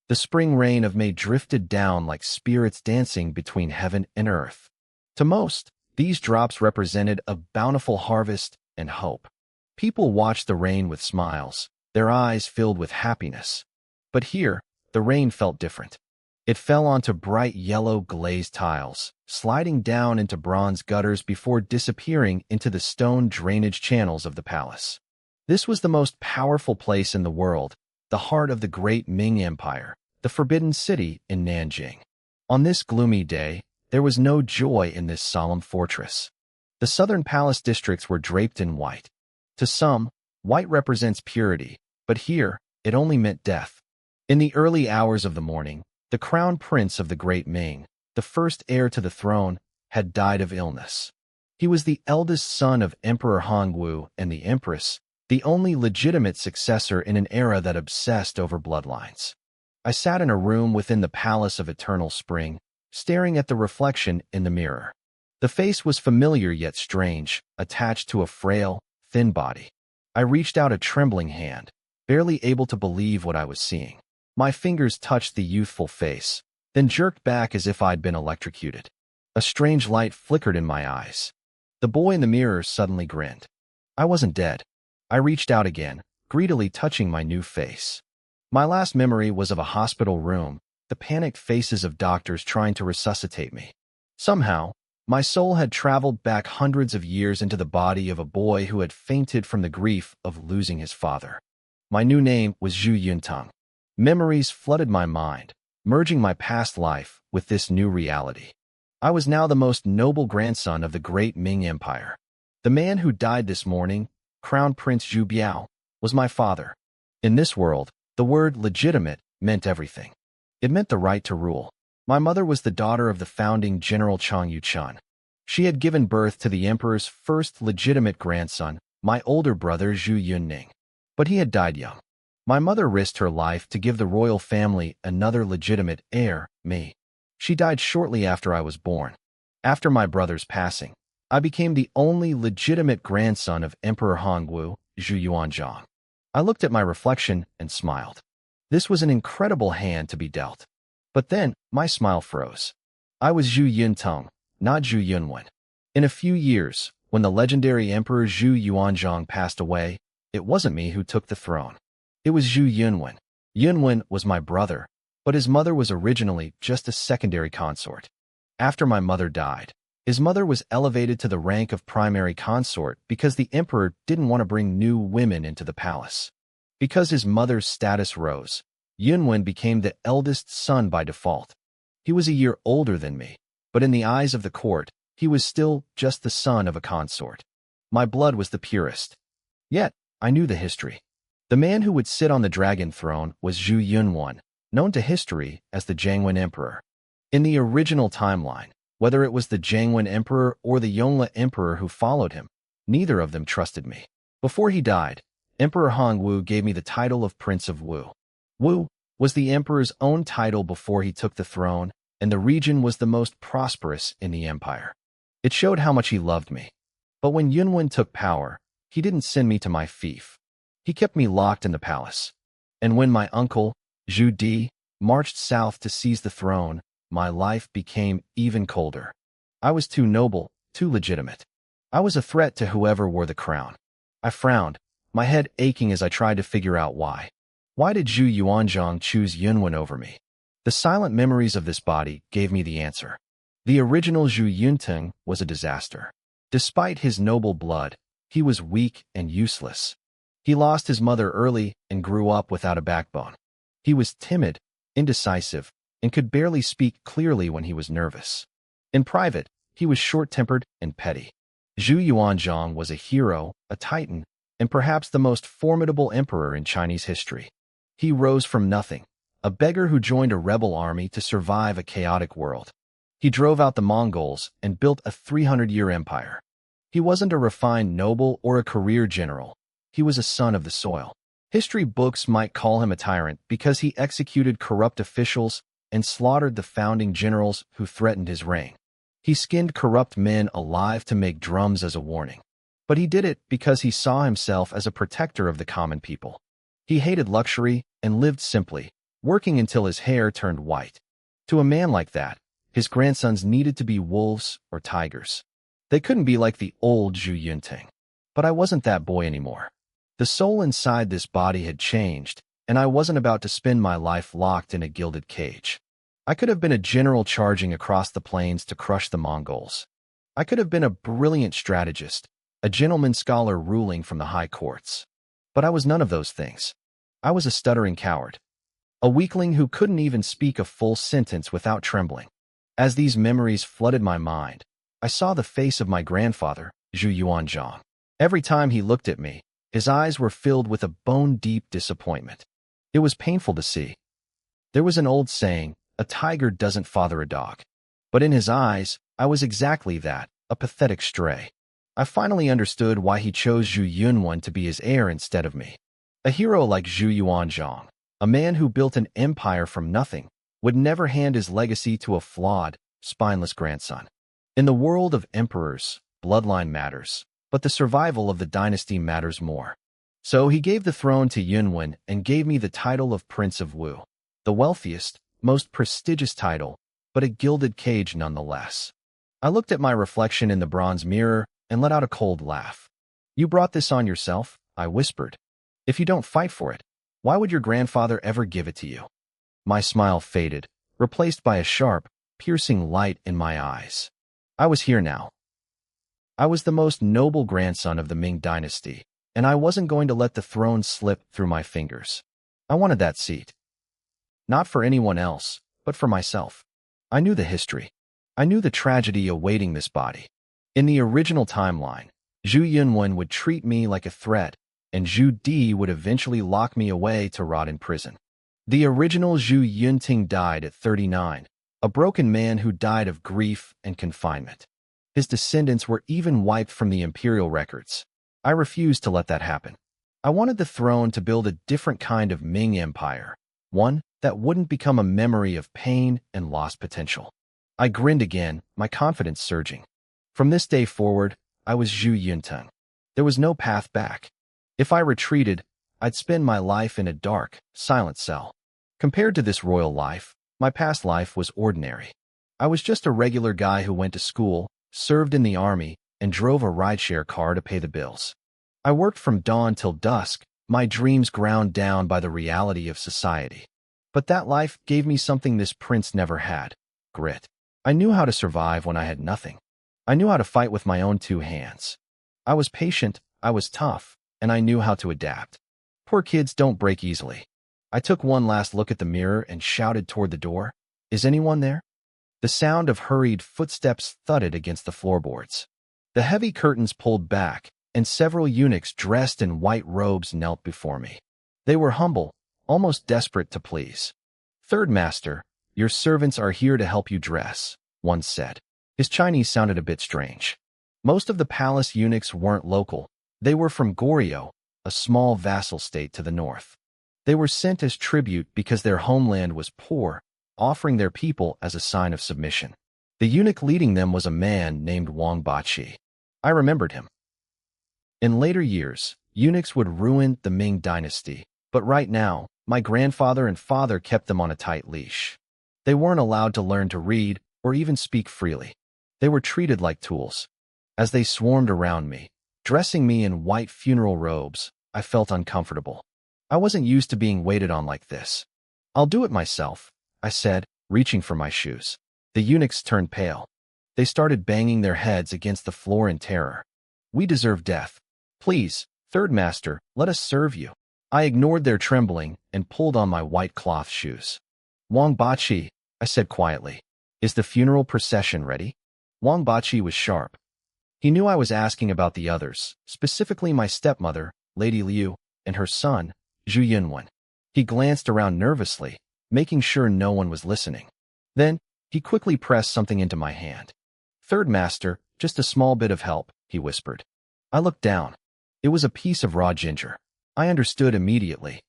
The spring rain of May drifted down like spirits dancing between heaven and earth. To most, these drops represented a bountiful harvest and hope. People watched the rain with smiles, their eyes filled with happiness. But here, the rain felt different. It fell onto bright yellow glazed tiles, sliding down into bronze gutters before disappearing into the stone drainage channels of the palace. This was the most powerful place in the world, the heart of the great Ming Empire, the Forbidden City in Nanjing. On this gloomy day, there was no joy in this solemn fortress. The southern palace districts were draped in white. To some, white represents purity, but here, it only meant death. In the early hours of the morning, the crown prince of the great Ming, the first heir to the throne, had died of illness. He was the eldest son of Emperor Hongwu and the Empress, the only legitimate successor in an era that obsessed over bloodlines. I sat in a room within the Palace of Eternal Spring, staring at the reflection in the mirror. The face was familiar yet strange, attached to a frail, thin body. I reached out a trembling hand, barely able to believe what I was seeing. My fingers touched the youthful face, then jerked back as if I'd been electrocuted. A strange light flickered in my eyes. The boy in the mirror suddenly grinned. I wasn't dead. I reached out again, greedily touching my new face. My last memory was of a hospital room, the panicked faces of doctors trying to resuscitate me. Somehow, my soul had traveled back hundreds of years into the body of a boy who had fainted from the grief of losing his father. My new name was Zhu Yuntang. Memories flooded my mind, merging my past life with this new reality. I was now the most noble grandson of the great Ming Empire. The man who died this morning, Crown Prince Zhu Biao, was my father. In this world, the word legitimate meant everything. It meant the right to rule. My mother was the daughter of the founding General Chang Yuchun. She had given birth to the emperor's first legitimate grandson, my older brother Zhu Yunning. But he had died young. My mother risked her life to give the royal family another legitimate heir, me. She died shortly after I was born. After my brother's passing, I became the only legitimate grandson of Emperor Hongwu, Zhu Yuanzhang. I looked at my reflection and smiled. This was an incredible hand to be dealt. But then, my smile froze. I was Zhu Yuntang, not Zhu Yunwen. In a few years, when the legendary Emperor Zhu Yuanzhang passed away, it wasn't me who took the throne. It was Zhu Yunwen. Yunwen was my brother, but his mother was originally just a secondary consort. After my mother died, his mother was elevated to the rank of primary consort because the emperor didn't want to bring new women into the palace. Because his mother's status rose, Yunwen became the eldest son by default. He was a year older than me, but in the eyes of the court, he was still just the son of a consort. My blood was the purest. Yet, I knew the history. The man who would sit on the dragon throne was Zhu Yunwen, known to history as the Jiangwen Emperor. In the original timeline, whether it was the Jiangwen Emperor or the Yongle Emperor who followed him, neither of them trusted me. Before he died, Emperor Hongwu gave me the title of Prince of Wu. Wu was the emperor's own title before he took the throne, and the region was the most prosperous in the empire. It showed how much he loved me. But when Yunwen took power, he didn't send me to my fief. He kept me locked in the palace. And when my uncle, Zhu Di, marched south to seize the throne, my life became even colder. I was too noble, too legitimate. I was a threat to whoever wore the crown. I frowned, my head aching as I tried to figure out why. Why did Zhu Yuanzhang choose Yunwen over me? The silent memories of this body gave me the answer. The original Zhu Yuntang was a disaster. Despite his noble blood, he was weak and useless. He lost his mother early and grew up without a backbone. He was timid, indecisive, and could barely speak clearly when he was nervous. In private, he was short-tempered and petty. Zhu Yuanzhang was a hero, a titan, and perhaps the most formidable emperor in Chinese history. He rose from nothing, a beggar who joined a rebel army to survive a chaotic world. He drove out the Mongols and built a 300-year empire. He wasn't a refined noble or a career general. He was a son of the soil. History books might call him a tyrant because he executed corrupt officials and slaughtered the founding generals who threatened his reign. He skinned corrupt men alive to make drums as a warning. But he did it because he saw himself as a protector of the common people. He hated luxury and lived simply, working until his hair turned white. To a man like that, his grandsons needed to be wolves or tigers. They couldn't be like the old Zhu Yunting. But I wasn't that boy anymore. The soul inside this body had changed, and I wasn't about to spend my life locked in a gilded cage. I could have been a general charging across the plains to crush the Mongols. I could have been a brilliant strategist, a gentleman scholar ruling from the high courts. But I was none of those things. I was a stuttering coward. A weakling who couldn't even speak a full sentence without trembling. As these memories flooded my mind, I saw the face of my grandfather, Zhu Yuanzhang. Every time he looked at me, his eyes were filled with a bone-deep disappointment. It was painful to see. There was an old saying, a tiger doesn't father a dog. But in his eyes, I was exactly that, a pathetic stray. I finally understood why he chose Zhu Yunwen to be his heir instead of me. A hero like Zhu Yuanzhang, a man who built an empire from nothing, would never hand his legacy to a flawed, spineless grandson. In the world of emperors, bloodline matters, but the survival of the dynasty matters more. So he gave the throne to Yunwen and gave me the title of Prince of Wu, the wealthiest, most prestigious title, but a gilded cage nonetheless. I looked at my reflection in the bronze mirror and let out a cold laugh. You brought this on yourself, I whispered. If you don't fight for it, why would your grandfather ever give it to you? My smile faded, replaced by a sharp, piercing light in my eyes. I was here now. I was the most noble grandson of the Ming dynasty, and I wasn't going to let the throne slip through my fingers. I wanted that seat. Not for anyone else, but for myself. I knew the history. I knew the tragedy awaiting this body. In the original timeline, Zhu Yunwen would treat me like a threat, and Zhu Di would eventually lock me away to rot in prison. The original Zhu Yunting died at 39, a broken man who died of grief and confinement. His descendants were even wiped from the imperial records. I refused to let that happen. I wanted the throne to build a different kind of Ming empire, one that wouldn't become a memory of pain and lost potential. I grinned again, my confidence surging. From this day forward, I was Zhu Yunting. There was no path back. If I retreated, I'd spend my life in a dark, silent cell. Compared to this royal life, my past life was ordinary. I was just a regular guy who went to school, served in the army, and drove a rideshare car to pay the bills. I worked from dawn till dusk, my dreams ground down by the reality of society. But that life gave me something this prince never had: grit. I knew how to survive when I had nothing. I knew how to fight with my own two hands. I was patient, I was tough, and I knew how to adapt. Poor kids don't break easily. I took one last look at the mirror and shouted toward the door, "Is anyone there?" The sound of hurried footsteps thudded against the floorboards. The heavy curtains pulled back, and several eunuchs dressed in white robes knelt before me. They were humble, almost desperate to please. "Third Master, your servants are here to help you dress," one said. His Chinese sounded a bit strange. Most of the palace eunuchs weren't local. They were from Goryeo, a small vassal state to the north. They were sent as tribute because their homeland was poor, offering their people as a sign of submission. The eunuch leading them was a man named Wang Bachi. I remembered him. In later years, eunuchs would ruin the Ming dynasty, but right now, my grandfather and father kept them on a tight leash. They weren't allowed to learn to read or even speak freely. They were treated like tools. As they swarmed around me, dressing me in white funeral robes, I felt uncomfortable. I wasn't used to being waited on like this. "I'll do it myself," I said, reaching for my shoes. The eunuchs turned pale. They started banging their heads against the floor in terror. "We deserve death. Please, Third Master, let us serve you." I ignored their trembling and pulled on my white cloth shoes. "Wang Bachi," I said quietly, "is the funeral procession ready?" Wang Bachi was sharp. He knew I was asking about the others, specifically my stepmother, Lady Liu, and her son, Zhu Yunwen. He glanced around nervously, making sure no one was listening. Then, he quickly pressed something into my hand. "Third Master, just a small bit of help," he whispered. I looked down. It was a piece of raw ginger. I understood immediately.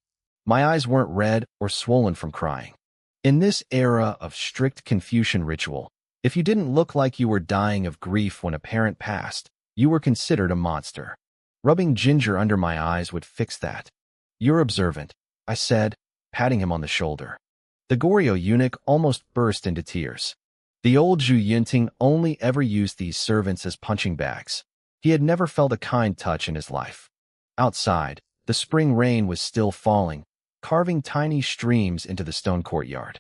My eyes weren't red or swollen from crying. In this era of strict Confucian ritual, if you didn't look like you were dying of grief when a parent passed, you were considered a monster. Rubbing ginger under my eyes would fix that. "You're observant," I said, patting him on the shoulder. The Goryeo eunuch almost burst into tears. The old Zhu Yunting only ever used these servants as punching bags. He had never felt a kind touch in his life. Outside, the spring rain was still falling, carving tiny streams into the stone courtyard.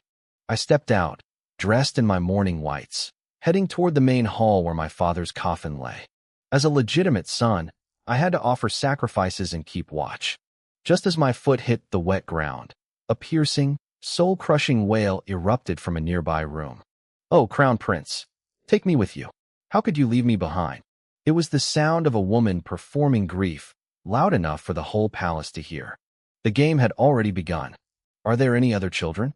I stepped out, dressed in my mourning whites, heading toward the main hall where my father's coffin lay. As a legitimate son, I had to offer sacrifices and keep watch. Just as my foot hit the wet ground, a piercing, soul-crushing wail erupted from a nearby room. "Oh, Crown Prince, take me with you. How could you leave me behind?" It was the sound of a woman performing grief, loud enough for the whole palace to hear. The game had already begun. "Are there any other children?"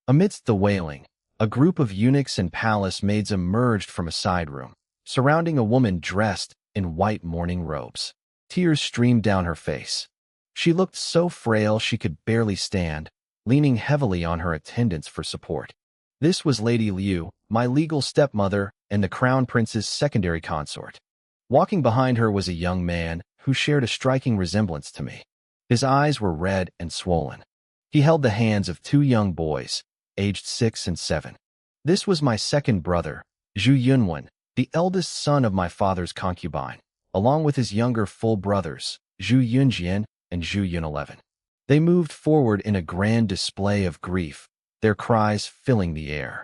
Amidst the wailing, a group of eunuchs and palace maids emerged from a side room, surrounding a woman dressed in white mourning robes. Tears streamed down her face. She looked so frail she could barely stand, leaning heavily on her attendants for support. This was Lady Liu, my legal stepmother and the Crown Prince's secondary consort. Walking behind her was a young man who shared a striking resemblance to me. His eyes were red and swollen. He held the hands of two young boys, aged 6 and 7. This was my second brother, Zhu Yunwen, the eldest son of my father's concubine, along with his younger full brothers, Zhu Yunjian and Zhu Yun11. They moved forward in a grand display of grief, their cries filling the air.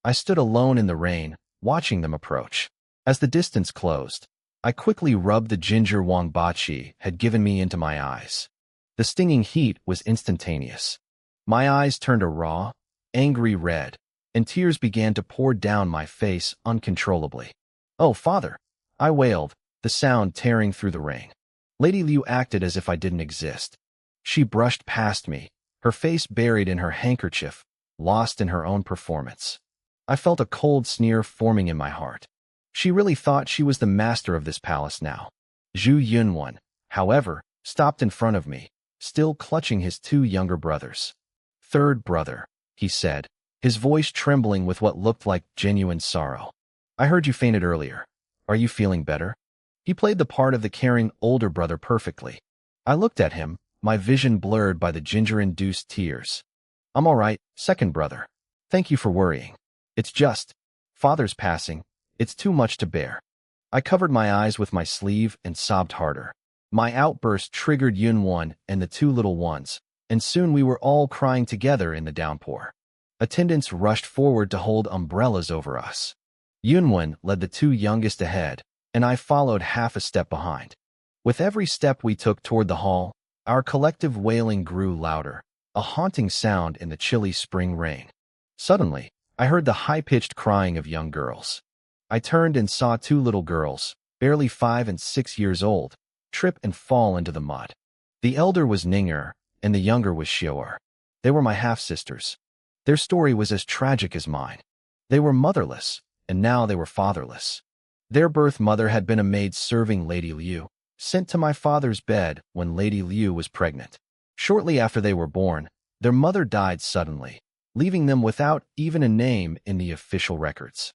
I stood alone in the rain, watching them approach. As the distance closed, I quickly rubbed the ginger Wang Bachi had given me into my eyes. The stinging heat was instantaneous. My eyes turned a raw, angry red, and tears began to pour down my face uncontrollably. "Oh, father!" I wailed, the sound tearing through the rain. Lady Liu acted as if I didn't exist. She brushed past me, her face buried in her handkerchief, lost in her own performance. I felt a cold sneer forming in my heart. She really thought she was the master of this palace now. Zhu Yunwen, however, stopped in front of me, still clutching his two younger brothers. "Third brother," he said, his voice trembling with what looked like genuine sorrow. "I heard you fainted earlier. Are you feeling better?" He played the part of the caring older brother perfectly. I looked at him, my vision blurred by the ginger-induced tears. "I'm all right, second brother. Thank you for worrying. It's just, father's passing. It's too much to bear." I covered my eyes with my sleeve and sobbed harder. My outburst triggered Yunwen and the two little ones, and soon we were all crying together in the downpour. Attendants rushed forward to hold umbrellas over us. Yunwen led the two youngest ahead, and I followed half a step behind. With every step we took toward the hall, our collective wailing grew louder, a haunting sound in the chilly spring rain. Suddenly, I heard the high-pitched crying of young girls. I turned and saw two little girls, barely 5 and 6 years old, trip and fall into the mud. The elder was Ning'er, and the younger was Xiu'er. They were my half-sisters. Their story was as tragic as mine. They were motherless, and now they were fatherless. Their birth mother had been a maid serving Lady Liu, sent to my father's bed when Lady Liu was pregnant. Shortly after they were born, their mother died suddenly, leaving them without even a name in the official records.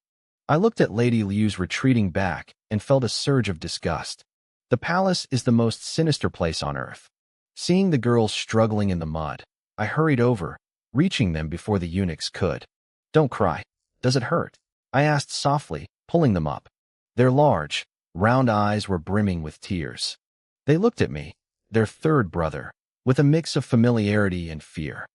I looked at Lady Liu's retreating back and felt a surge of disgust. The palace is the most sinister place on earth. Seeing the girls struggling in the mud, I hurried over, reaching them before the eunuchs could. "Don't cry. Does it hurt?" I asked softly, pulling them up. Their large, round eyes were brimming with tears. They looked at me, their third brother, with a mix of familiarity and fear.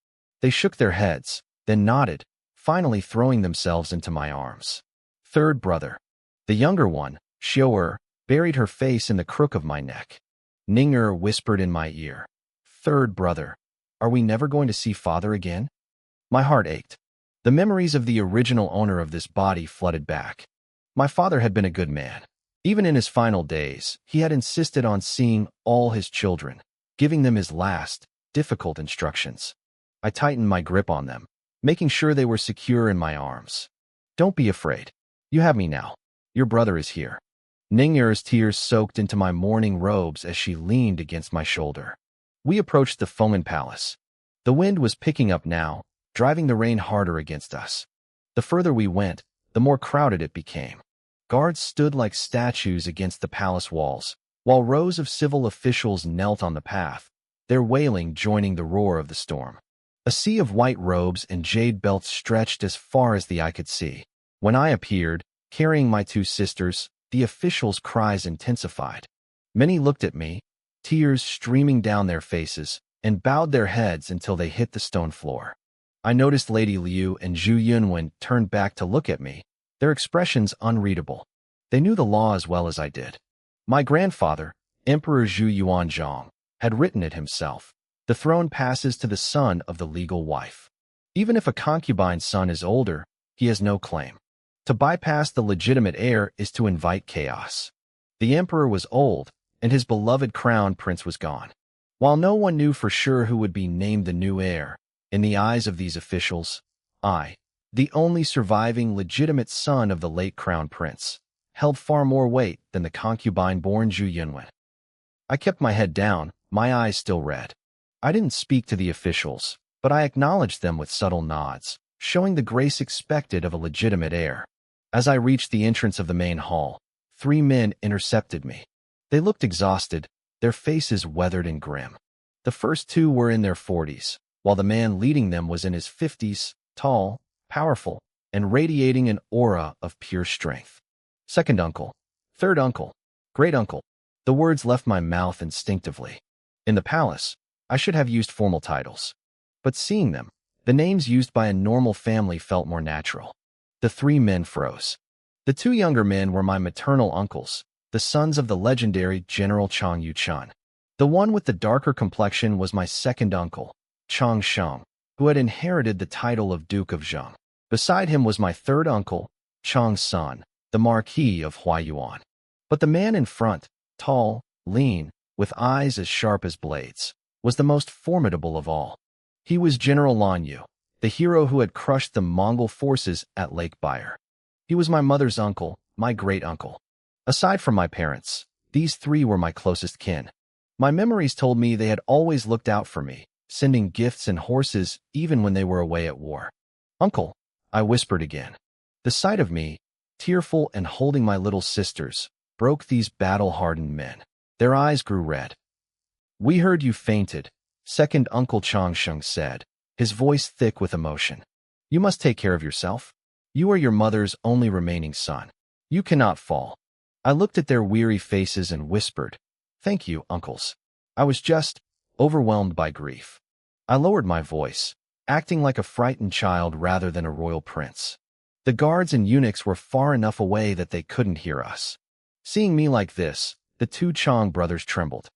They shook their heads, then nodded, finally throwing themselves into my arms. Third brother. The younger one, Xiu'er, buried her face in the crook of my neck. Ning'er whispered in my ear, "Third brother, are we never going to see father again?" My heart ached. The memories of the original owner of this body flooded back. My father had been a good man. Even in his final days, he had insisted on seeing all his children, giving them his last, difficult instructions. I tightened my grip on them, making sure they were secure in my arms. "Don't be afraid. You have me now. Your brother is here." Ning'er's tears soaked into my mourning robes as she leaned against my shoulder. We approached the Feng'an Palace. The wind was picking up now, driving the rain harder against us. The further we went, the more crowded it became. Guards stood like statues against the palace walls, while rows of civil officials knelt on the path, their wailing joining the roar of the storm. A sea of white robes and jade belts stretched as far as the eye could see. When I appeared, carrying my two sisters, the officials' cries intensified. Many looked at me, tears streaming down their faces, and bowed their heads until they hit the stone floor. I noticed Lady Liu and Zhu Yunwen turned back to look at me, their expressions unreadable. They knew the law as well as I did. My grandfather, Emperor Zhu Yuanzhong, had written it himself. The throne passes to the son of the legal wife. Even if a concubine's son is older, he has no claim. To bypass the legitimate heir is to invite chaos. The emperor was old, and his beloved crown prince was gone. While no one knew for sure who would be named the new heir, in the eyes of these officials, I, the only surviving legitimate son of the late crown prince, held far more weight than the concubine-born Zhu Yunwen. I kept my head down, my eyes still red. I didn't speak to the officials, but I acknowledged them with subtle nods, showing the grace expected of a legitimate heir. As I reached the entrance of the main hall, 3 men intercepted me. They looked exhausted, their faces weathered and grim. The first 2 were in their 40s, while the man leading them was in his 50s, tall, powerful, and radiating an aura of pure strength. Second uncle, third uncle, great uncle. The words left my mouth instinctively. In the palace, I should have used formal titles. But seeing them, the names used by a normal family felt more natural. The 3 men froze. The 2 younger men were my maternal uncles, the sons of the legendary General Chang Yuchun. The one with the darker complexion was my second uncle, Chang Sheng, who had inherited the title of Duke of Zheng. Beside him was my third uncle, Chang's son, the Marquis of Huayuan. But the man in front, tall, lean, with eyes as sharp as blades, was the most formidable of all. He was General Lan Yu, the hero who had crushed the Mongol forces at Lake Bayer. He was my mother's uncle, my great-uncle. Aside from my parents, these 3 were my closest kin. My memories told me they had always looked out for me, sending gifts and horses even when they were away at war. "Uncle," I whispered again. The sight of me, tearful and holding my little sisters, broke these battle-hardened men. Their eyes grew red. "We heard you fainted," second Uncle Chang Sheng said, his voice thick with emotion. "You must take care of yourself. You are your mother's only remaining son. You cannot fall." I looked at their weary faces and whispered, "Thank you, uncles." I was just overwhelmed by grief. I lowered my voice, acting like a frightened child rather than a royal prince. The guards and eunuchs were far enough away that they couldn't hear us. Seeing me like this, the 2 Chang brothers trembled.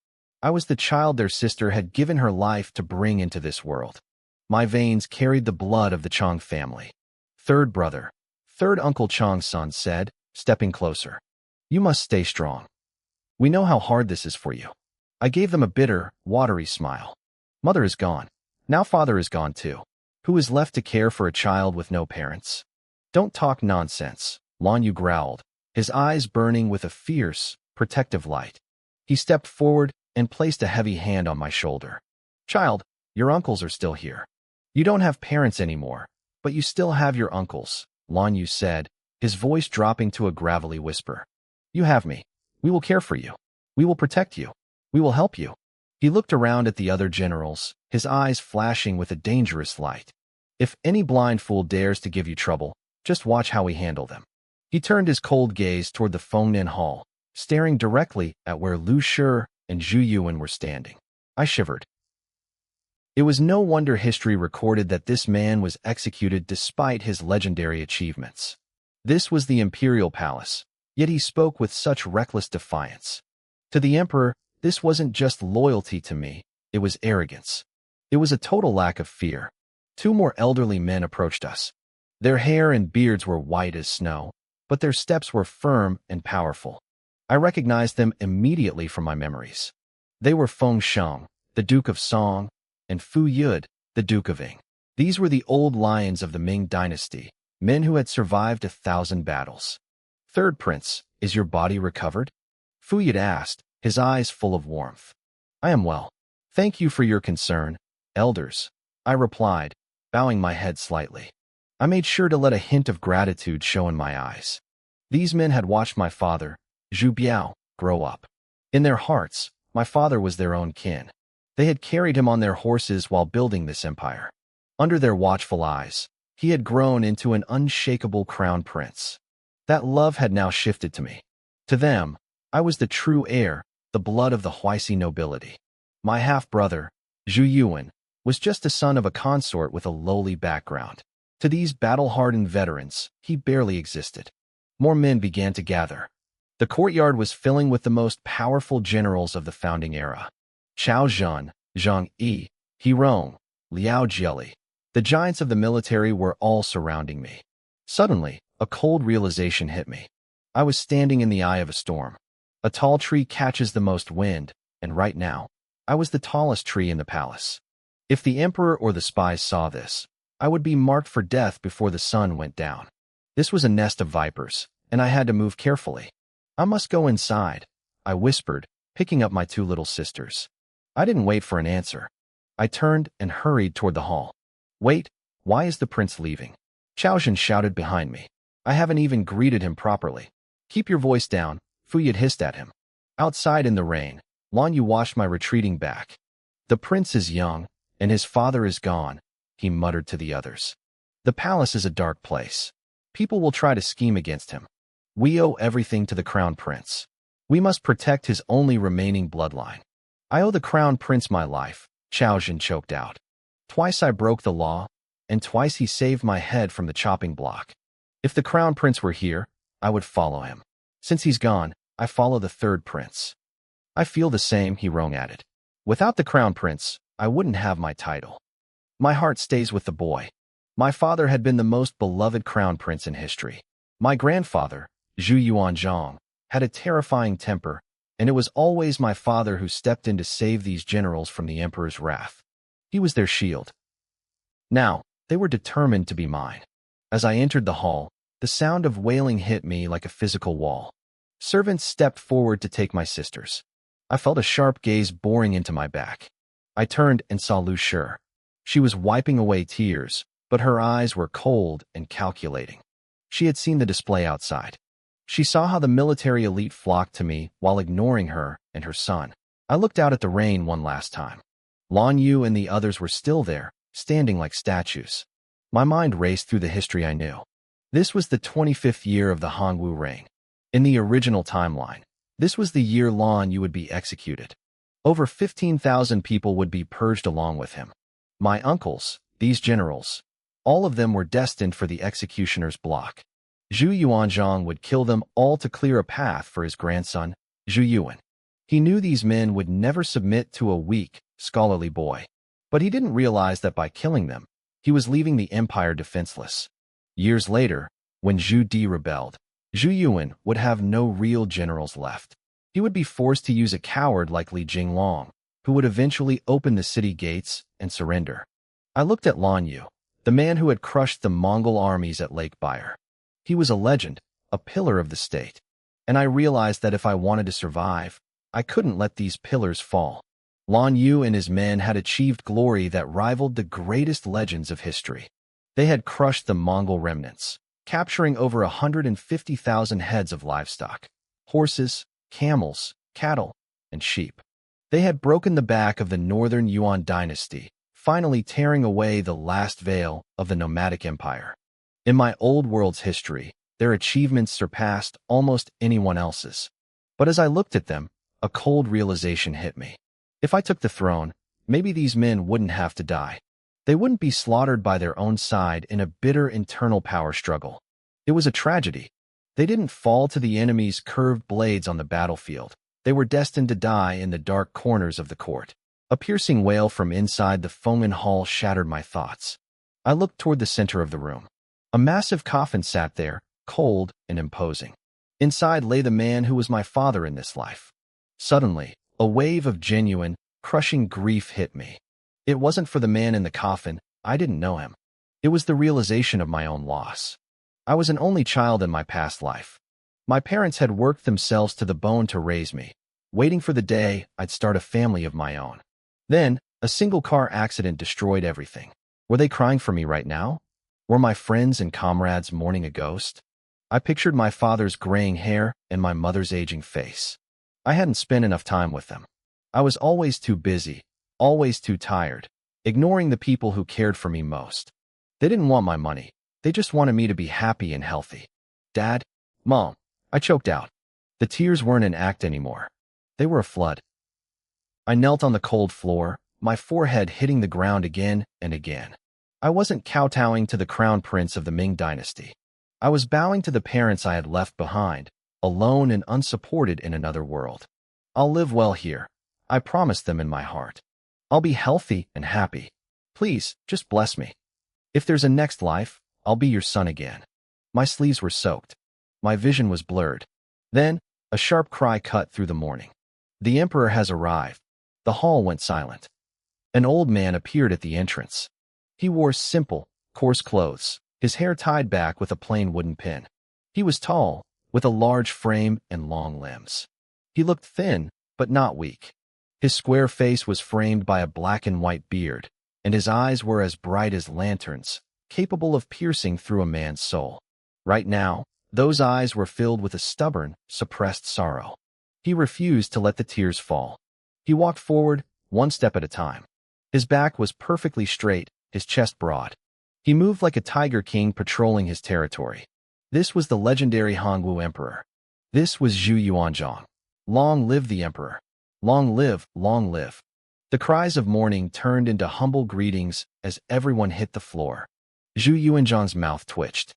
I was the child their sister had given her life to bring into this world. My veins carried the blood of the Chang family. "Third brother," third Uncle Chang's son said, stepping closer. "You must stay strong. We know how hard this is for you." I gave them a bitter, watery smile. Mother is gone. Now father is gone too. Who is left to care for a child with no parents? "Don't talk nonsense," Lan Yu growled, his eyes burning with a fierce, protective light. He stepped forward and placed a heavy hand on my shoulder. "Child, your uncles are still here. You don't have parents anymore, but you still have your uncles," Lan Yu said, his voice dropping to a gravelly whisper. "You have me. We will care for you. We will protect you. We will help you." He looked around at the other generals, his eyes flashing with a dangerous light. "If any blind fool dares to give you trouble, just watch how we handle them." He turned his cold gaze toward the Fengnian Hall, staring directly at where Lu Shi and Zhu Yuan were standing. I shivered. It was no wonder history recorded that this man was executed despite his legendary achievements. This was the imperial palace, yet he spoke with such reckless defiance. To the emperor, this wasn't just loyalty to me, it was arrogance. It was a total lack of fear. 2 more elderly men approached us. Their hair and beards were white as snow, but their steps were firm and powerful. I recognized them immediately from my memories. They were Feng Sheng, the Duke of Song, and Fu Yud, the Duke of Ying. These were the old lions of the Ming dynasty, men who had survived 1,000 battles. "Third prince, is your body recovered?" Fu Yud asked, his eyes full of warmth. "I am well. Thank you for your concern, elders," I replied, bowing my head slightly. I made sure to let a hint of gratitude show in my eyes. These men had watched my father, Zhu Biao, grow up. In their hearts, my father was their own kin. They had carried him on their horses while building this empire. Under their watchful eyes, he had grown into an unshakable crown prince. That love had now shifted to me. To them, I was the true heir, the blood of the Huaisi nobility. My half-brother, Zhu Yuan, was just a son of a consort with a lowly background. To these battle-hardened veterans, he barely existed. More men began to gather. The courtyard was filling with the most powerful generals of the founding era. Chao Zhan, Zhang Yi, He Rong, Liao Jieli. The giants of the military were all surrounding me. Suddenly, a cold realization hit me. I was standing in the eye of a storm. A tall tree catches the most wind, and right now, I was the tallest tree in the palace. If the emperor or the spies saw this, I would be marked for death before the sun went down. This was a nest of vipers, and I had to move carefully. I must go inside, I whispered, picking up my two little sisters. I didn't wait for an answer. I turned and hurried toward the hall. Wait, why is the prince leaving? Chao Zhan shouted behind me. I haven't even greeted him properly. Keep your voice down, Fu Yid hissed at him. Outside in the rain, Lan Yu watched my retreating back. The prince is young, and his father is gone, he muttered to the others. The palace is a dark place. People will try to scheme against him. We owe everything to the crown prince. We must protect his only remaining bloodline. I owe the crown prince my life, Chao Zhan choked out. Twice I broke the law, and twice he saved my head from the chopping block. If the crown prince were here, I would follow him. Since he's gone, I follow the third prince. I feel the same, He Rong added. Without the crown prince, I wouldn't have my title. My heart stays with the boy. My father had been the most beloved crown prince in history. My grandfather, Zhu Yuanzhang, had a terrifying temper, and it was always my father who stepped in to save these generals from the emperor's wrath. He was their shield. Now, they were determined to be mine. As I entered the hall, the sound of wailing hit me like a physical wall. Servants stepped forward to take my sisters. I felt a sharp gaze boring into my back. I turned and saw Lu Shi. She was wiping away tears, but her eyes were cold and calculating. She had seen the display outside. She saw how the military elite flocked to me while ignoring her and her son. I looked out at the rain one last time. Lan Yu and the others were still there, standing like statues. My mind raced through the history I knew. This was the 25th year of the Hongwu reign. In the original timeline, this was the year Lan Yu would be executed. Over 15,000 people would be purged along with him. My uncles, these generals, all of them were destined for the executioner's block. Zhu Yuanzhang would kill them all to clear a path for his grandson, Zhu Yuan. He knew these men would never submit to a weak, scholarly boy. But he didn't realize that by killing them, he was leaving the empire defenseless. Years later, when Zhu Di rebelled, Zhu Yuan would have no real generals left. He would be forced to use a coward like Li Jinglong, who would eventually open the city gates and surrender. I looked at Lan Yu, the man who had crushed the Mongol armies at Lake Bayer. He was a legend, a pillar of the state. And I realized that if I wanted to survive, I couldn't let these pillars fall. Lan Yu and his men had achieved glory that rivaled the greatest legends of history. They had crushed the Mongol remnants, capturing over 150,000 heads of livestock, horses, camels, cattle, and sheep. They had broken the back of the northern Yuan dynasty, finally tearing away the last veil of the nomadic empire. In my old world's history, their achievements surpassed almost anyone else's. But as I looked at them, a cold realization hit me. If I took the throne, maybe these men wouldn't have to die. They wouldn't be slaughtered by their own side in a bitter internal power struggle. It was a tragedy. They didn't fall to the enemy's curved blades on the battlefield. They were destined to die in the dark corners of the court. A piercing wail from inside the Fengmen Hall shattered my thoughts. I looked toward the center of the room. A massive coffin sat there, cold and imposing. Inside lay the man who was my father in this life. Suddenly, a wave of genuine, crushing grief hit me. It wasn't for the man in the coffin. I didn't know him. It was the realization of my own loss. I was an only child in my past life. My parents had worked themselves to the bone to raise me, waiting for the day I'd start a family of my own. Then, a single car accident destroyed everything. Were they crying for me right now? Were my friends and comrades mourning a ghost? I pictured my father's graying hair and my mother's aging face. I hadn't spent enough time with them. I was always too busy, always too tired, ignoring the people who cared for me most. They didn't want my money. They just wanted me to be happy and healthy. Dad, Mom, I choked out. The tears weren't an act anymore. They were a flood. I knelt on the cold floor, my forehead hitting the ground again and again. I wasn't kowtowing to the crown prince of the Ming dynasty. I was bowing to the parents I had left behind, alone and unsupported in another world. I'll live well here. I promised them in my heart. I'll be healthy and happy. Please, just bless me. If there's a next life, I'll be your son again. My sleeves were soaked. My vision was blurred. Then, a sharp cry cut through the morning. The emperor has arrived. The hall went silent. An old man appeared at the entrance. He wore simple, coarse clothes, his hair tied back with a plain wooden pin. He was tall, with a large frame and long limbs. He looked thin, but not weak. His square face was framed by a black and white beard, and his eyes were as bright as lanterns, capable of piercing through a man's soul. Right now, those eyes were filled with a stubborn, suppressed sorrow. He refused to let the tears fall. He walked forward, one step at a time. His back was perfectly straight, his chest broad. He moved like a tiger king patrolling his territory. This was the legendary Hongwu Emperor. This was Zhu Yuanzhang. Long live the Emperor. Long live, long live. The cries of mourning turned into humble greetings as everyone hit the floor. Zhu Yuanzhang's mouth twitched.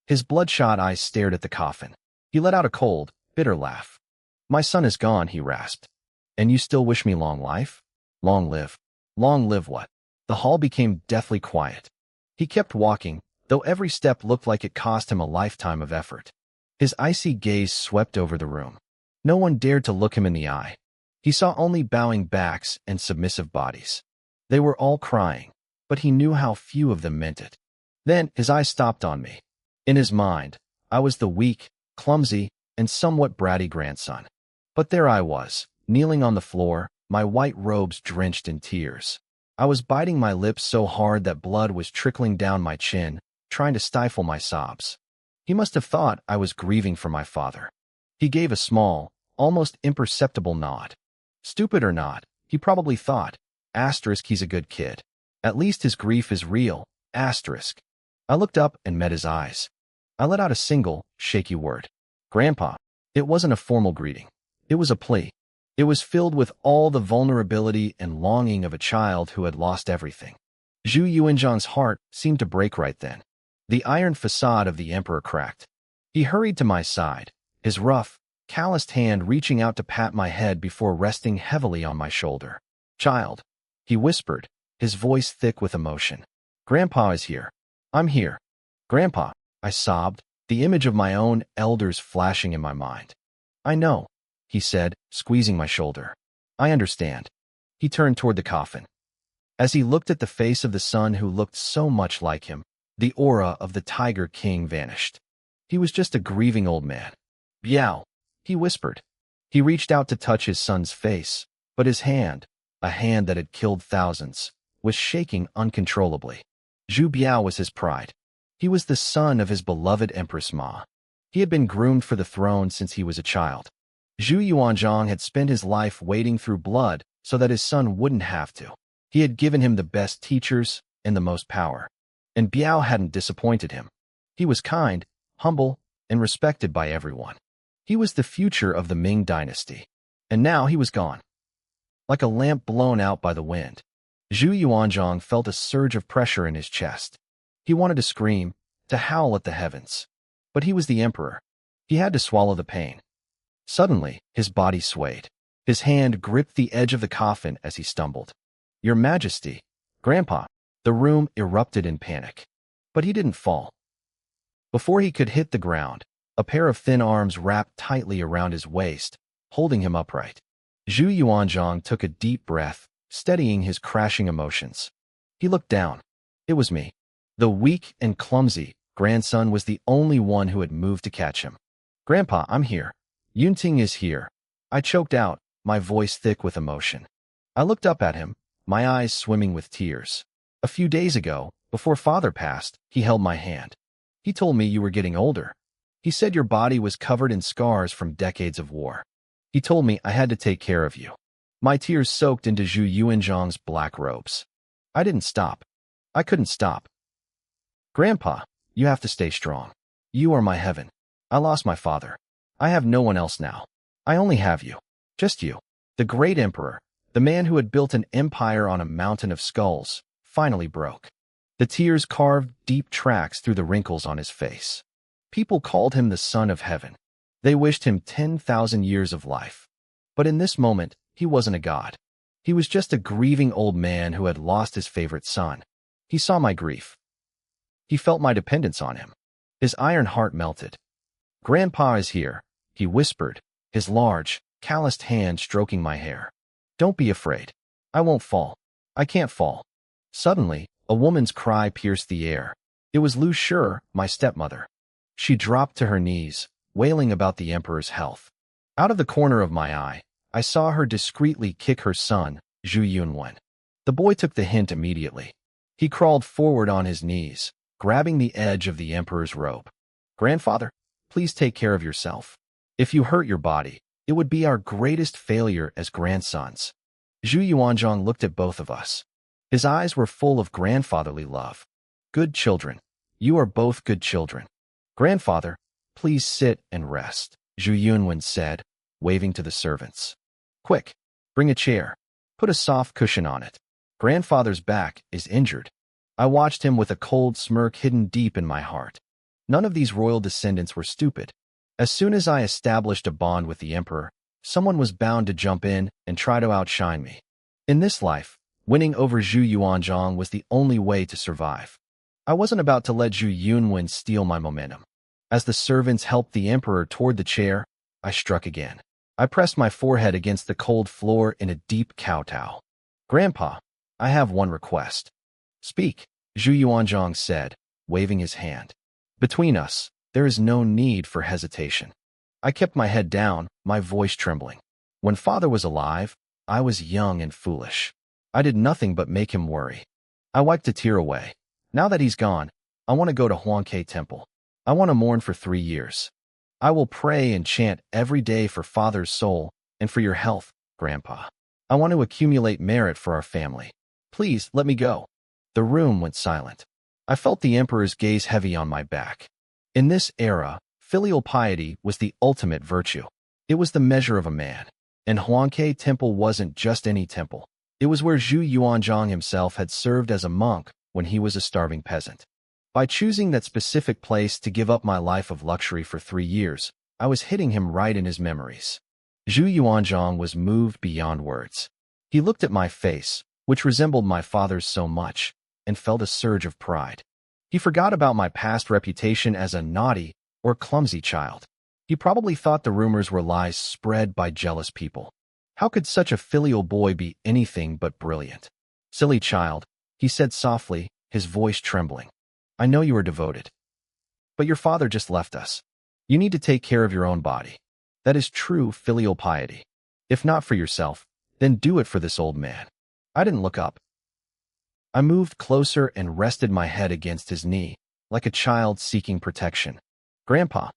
His bloodshot eyes stared at the coffin. He let out a cold, bitter laugh. My son is gone, he rasped. And you still wish me long life? Long live. Long live what? The hall became deathly quiet. He kept walking, though every step looked like it cost him a lifetime of effort. His icy gaze swept over the room. No one dared to look him in the eye. He saw only bowing backs and submissive bodies. They were all crying, but he knew how few of them meant it. Then his eyes stopped on me. In his mind, I was the weak, clumsy, and somewhat bratty grandson. But there I was, kneeling on the floor, my white robes drenched in tears. I was biting my lips so hard that blood was trickling down my chin, trying to stifle my sobs. He must have thought I was grieving for my father. He gave a small, almost imperceptible nod. Stupid or not, he probably thought, he's a good kid. At least his grief is real, I looked up and met his eyes. I let out a single, shaky word. Grandpa. It wasn't a formal greeting. It was a plea. It was filled with all the vulnerability and longing of a child who had lost everything. Zhu Yuanzhang's heart seemed to break right then. The iron facade of the emperor cracked. He hurried to my side, his rough, calloused hand reaching out to pat my head before resting heavily on my shoulder. Child, he whispered, his voice thick with emotion. Grandpa is here. I'm here. Grandpa, I sobbed, the image of my own elders flashing in my mind. I know, he said, squeezing my shoulder. I understand. He turned toward the coffin. As he looked at the face of the son who looked so much like him, the aura of the Tiger King vanished. He was just a grieving old man. Biao, he whispered. He reached out to touch his son's face, but his hand, a hand that had killed thousands, was shaking uncontrollably. Zhu Biao was his pride. He was the son of his beloved Empress Ma. He had been groomed for the throne since he was a child. Zhu Yuanzhang had spent his life wading through blood so that his son wouldn't have to. He had given him the best teachers and the most power. And Biao hadn't disappointed him. He was kind, humble, and respected by everyone. He was the future of the Ming dynasty. And now he was gone. Like a lamp blown out by the wind, Zhu Yuanzhang felt a surge of pressure in his chest. He wanted to scream, to howl at the heavens. But he was the emperor. He had to swallow the pain. Suddenly, his body swayed. His hand gripped the edge of the coffin as he stumbled. Your Majesty, Grandpa. The room erupted in panic. But he didn't fall. Before he could hit the ground, a pair of thin arms wrapped tightly around his waist, holding him upright. Zhu Yuanzhang took a deep breath, steadying his crashing emotions. He looked down. It was me. The weak and clumsy grandson was the only one who had moved to catch him. Grandpa, I'm here. Yunting is here. I choked out, my voice thick with emotion. I looked up at him, my eyes swimming with tears. A few days ago, before Father passed, he held my hand. He told me you were getting older. He said your body was covered in scars from decades of war. He told me I had to take care of you. My tears soaked into Zhu Yuanzhang's black robes. I didn't stop. I couldn't stop. Grandpa, you have to stay strong. You are my heaven. I lost my father. I have no one else now. I only have you. Just you. The great emperor, the man who had built an empire on a mountain of skulls, finally broke. The tears carved deep tracks through the wrinkles on his face. People called him the son of heaven. They wished him 10,000 years of life. But in this moment, he wasn't a god. He was just a grieving old man who had lost his favorite son. He saw my grief. He felt my dependence on him. His iron heart melted. Grandpa is here, he whispered, his large, calloused hand stroking my hair. Don't be afraid. I won't fall. I can't fall. Suddenly, a woman's cry pierced the air. It was Lu Shi, my stepmother. She dropped to her knees, wailing about the emperor's health. Out of the corner of my eye, I saw her discreetly kick her son, Zhu Yunwen. The boy took the hint immediately. He crawled forward on his knees, grabbing the edge of the emperor's robe. Grandfather, please take care of yourself. If you hurt your body, it would be our greatest failure as grandsons. Zhu Yuanzhang looked at both of us. His eyes were full of grandfatherly love. Good children. You are both good children. Grandfather, please sit and rest, Zhu Yunwen said, waving to the servants. Quick, bring a chair. Put a soft cushion on it. Grandfather's back is injured. I watched him with a cold smirk hidden deep in my heart. None of these royal descendants were stupid. As soon as I established a bond with the emperor, someone was bound to jump in and try to outshine me. In this life, winning over Zhu Yuanzhang was the only way to survive. I wasn't about to let Zhu Yunwen steal my momentum. As the servants helped the emperor toward the chair, I struck again. I pressed my forehead against the cold floor in a deep kowtow. Grandpa, I have one request. Speak, Zhu Yuanzhang said, waving his hand. Between us, there is no need for hesitation. I kept my head down, my voice trembling. When father was alive, I was young and foolish. I did nothing but make him worry. I wiped a tear away. Now that he's gone, I want to go to Huangke Temple. I want to mourn for 3 years. I will pray and chant every day for father's soul and for your health, Grandpa. I want to accumulate merit for our family. Please let me go. The room went silent. I felt the emperor's gaze heavy on my back. In this era, filial piety was the ultimate virtue. It was the measure of a man. And Huangke Temple wasn't just any temple. It was where Zhu Yuanzhang himself had served as a monk when he was a starving peasant. By choosing that specific place to give up my life of luxury for 3 years, I was hitting him right in his memories. Zhu Yuanzhang was moved beyond words. He looked at my face, which resembled my father's so much, and felt a surge of pride. He forgot about my past reputation as a naughty or clumsy child. He probably thought the rumors were lies spread by jealous people. How could such a filial boy be anything but brilliant? Silly child, he said softly, his voice trembling. I know you are devoted. But your father just left us. You need to take care of your own body. That is true filial piety. If not for yourself, then do it for this old man. I didn't look up. I moved closer and rested my head against his knee, like a child seeking protection. Grandpa.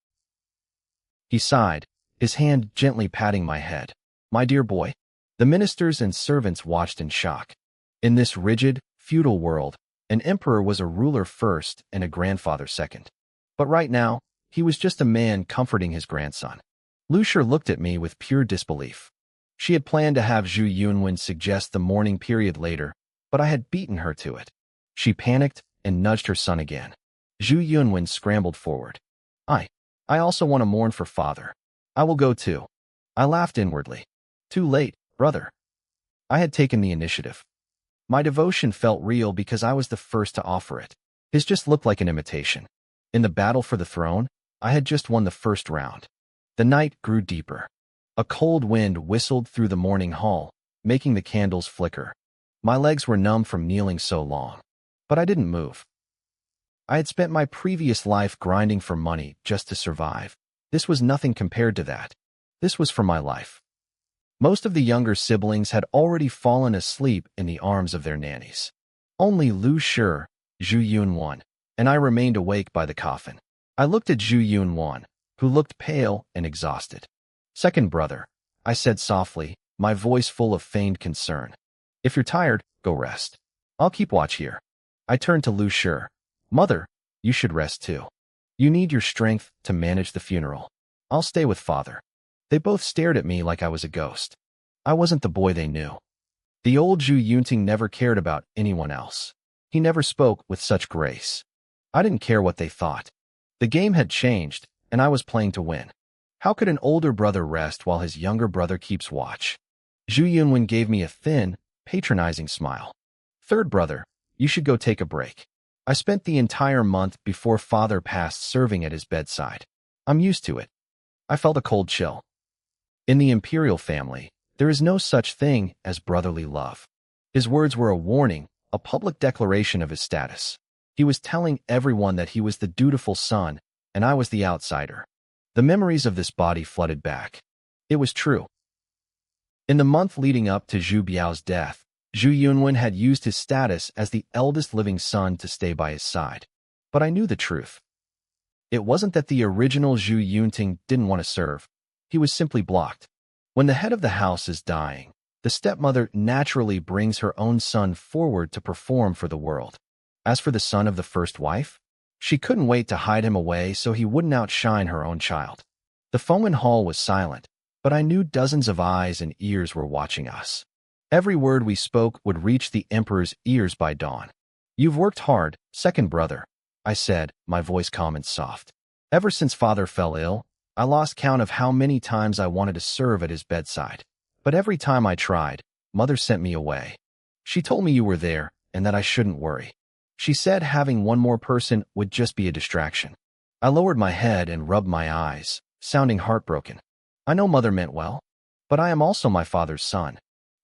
He sighed, his hand gently patting my head. My dear boy. The ministers and servants watched in shock. In this rigid, feudal world, an emperor was a ruler first and a grandfather second. But right now, he was just a man comforting his grandson. Lu Shi looked at me with pure disbelief. She had planned to have Zhu Yunwen suggest the mourning period later, but I had beaten her to it. She panicked and nudged her son again. Zhu Yunwen scrambled forward. I also want to mourn for father. I will go too. I laughed inwardly. Too late, brother. I had taken the initiative. My devotion felt real because I was the first to offer it. His just looked like an imitation. In the battle for the throne, I had just won the first round. The night grew deeper. A cold wind whistled through the morning hall, making the candles flicker. My legs were numb from kneeling so long. But I didn't move. I had spent my previous life grinding for money just to survive. This was nothing compared to that. This was for my life. Most of the younger siblings had already fallen asleep in the arms of their nannies. Only Lu Shi, Zhu Yunwen, and I remained awake by the coffin. I looked at Zhu Yunwen, who looked pale and exhausted. Second brother, I said softly, my voice full of feigned concern. If you're tired, go rest. I'll keep watch here. I turned to Lu Shi. Mother, you should rest too. You need your strength to manage the funeral. I'll stay with father. They both stared at me like I was a ghost. I wasn't the boy they knew. The old Zhu Yunting never cared about anyone else. He never spoke with such grace. I didn't care what they thought. The game had changed, and I was playing to win. How could an older brother rest while his younger brother keeps watch? Zhu Yunwen gave me a thin, patronizing smile. Third brother, you should go take a break. I spent the entire month before father passed serving at his bedside. I'm used to it. I felt a cold chill. In the imperial family, there is no such thing as brotherly love. His words were a warning, a public declaration of his status. He was telling everyone that he was the dutiful son, and I was the outsider. The memories of this body flooded back. It was true. In the month leading up to Zhu Biao's death, Zhu Yunwen had used his status as the eldest living son to stay by his side. But I knew the truth. It wasn't that the original Zhu Yunting didn't want to serve. He was simply blocked. When the head of the house is dying, the stepmother naturally brings her own son forward to perform for the world. As for the son of the first wife, she couldn't wait to hide him away so he wouldn't outshine her own child. The Fengwen Hall was silent, but I knew dozens of eyes and ears were watching us. Every word we spoke would reach the emperor's ears by dawn. You've worked hard, second brother, I said, my voice calm and soft. Ever since father fell ill, I lost count of how many times I wanted to serve at his bedside. But every time I tried, mother sent me away. She told me you were there and that I shouldn't worry. She said having one more person would just be a distraction. I lowered my head and rubbed my eyes, sounding heartbroken. I know mother meant well, but I am also my father's son.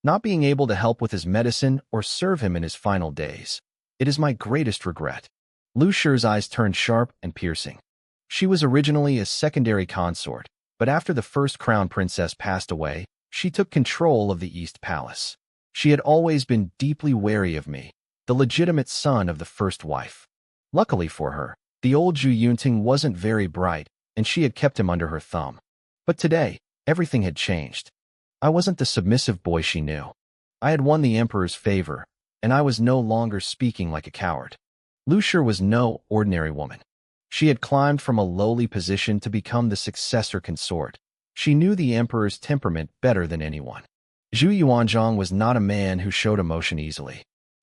Not being able to help with his medicine or serve him in his final days. It is my greatest regret. Lu Shi's eyes turned sharp and piercing. She was originally a secondary consort, but after the first crown princess passed away, she took control of the East Palace. She had always been deeply wary of me, the legitimate son of the first wife. Luckily for her, the old Zhu Yunting wasn't very bright, and she had kept him under her thumb. But today, everything had changed. I wasn't the submissive boy she knew. I had won the emperor's favor, and I was no longer speaking like a coward. Lu Shi was no ordinary woman. She had climbed from a lowly position to become the successor consort. She knew the emperor's temperament better than anyone. Zhu Yuanzhang was not a man who showed emotion easily.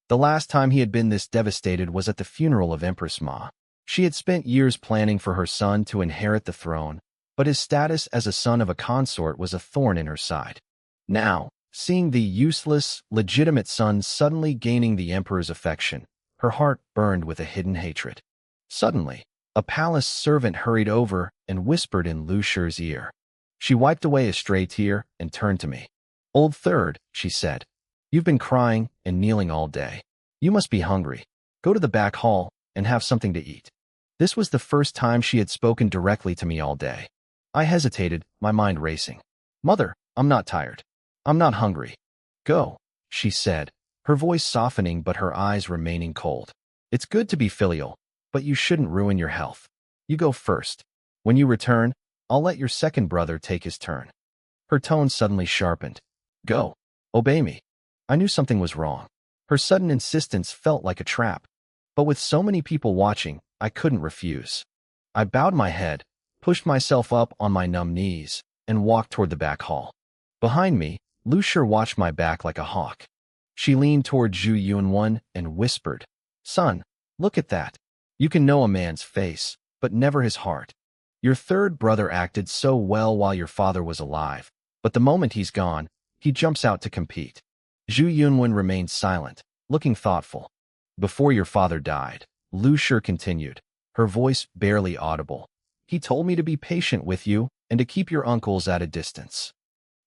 The last time he had been this devastated was at the funeral of Empress Ma. She had spent years planning for her son to inherit the throne, but his status as a son of a consort was a thorn in her side. Now, seeing the useless, legitimate son suddenly gaining the emperor's affection, her heart burned with a hidden hatred. Suddenly, a palace servant hurried over and whispered in Lu Shi's ear. She wiped away a stray tear and turned to me. Old third, she said. You've been crying and kneeling all day. You must be hungry. Go to the back hall and have something to eat. This was the first time she had spoken directly to me all day. I hesitated, my mind racing. Mother, I'm not tired. I'm not hungry. Go, she said, her voice softening but her eyes remaining cold. It's good to be filial, but you shouldn't ruin your health. You go first. When you return, I'll let your second brother take his turn. Her tone suddenly sharpened. Go. Obey me. I knew something was wrong. Her sudden insistence felt like a trap. But with so many people watching, I couldn't refuse. I bowed my head, pushed myself up on my numb knees, and walked toward the back hall. Behind me, Lu Shi watched my back like a hawk. She leaned toward Zhu Yunwen and whispered, Son, look at that. You can know a man's face, but never his heart. Your third brother acted so well while your father was alive, but the moment he's gone, he jumps out to compete. Zhu Yunwen remained silent, looking thoughtful. Before your father died, Lu Shi continued, her voice barely audible. He told me to be patient with you and to keep your uncles at a distance.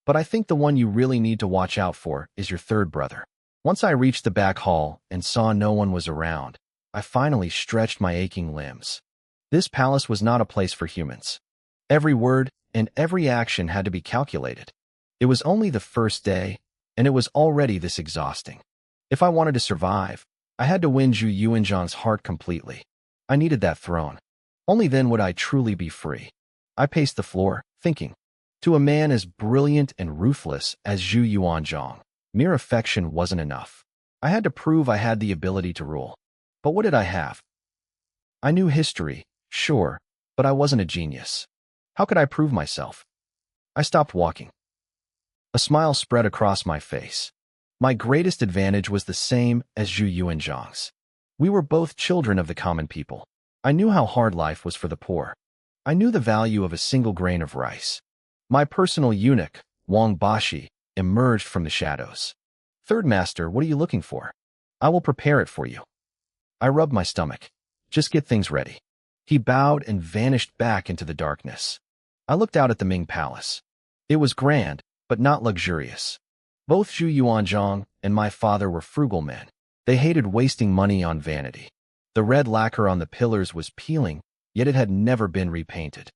But I think the one you really need to watch out for is your third brother. Once I reached the back hall and saw no one was around, I finally stretched my aching limbs. This palace was not a place for humans. Every word and every action had to be calculated. It was only the first day, and it was already this exhausting. If I wanted to survive, I had to win Zhu Yuanzhang's heart completely. I needed that throne. Only then would I truly be free. I paced the floor, thinking. To a man as brilliant and ruthless as Zhu Yuanzhang, mere affection wasn't enough. I had to prove I had the ability to rule. But what did I have? I knew history, sure, but I wasn't a genius. How could I prove myself? I stopped walking. A smile spread across my face. My greatest advantage was the same as Zhu Yuanzhang's. We were both children of the common people. I knew how hard life was for the poor. I knew the value of a single grain of rice. My personal eunuch, Wang Bashi, emerged from the shadows. Third Master, what are you looking for? I will prepare it for you. I rubbed my stomach. Just get things ready. He bowed and vanished back into the darkness. I looked out at the Ming Palace. It was grand, but not luxurious. Both Zhu Yuanzhang and my father were frugal men. They hated wasting money on vanity. The red lacquer on the pillars was peeling, yet it had never been repainted.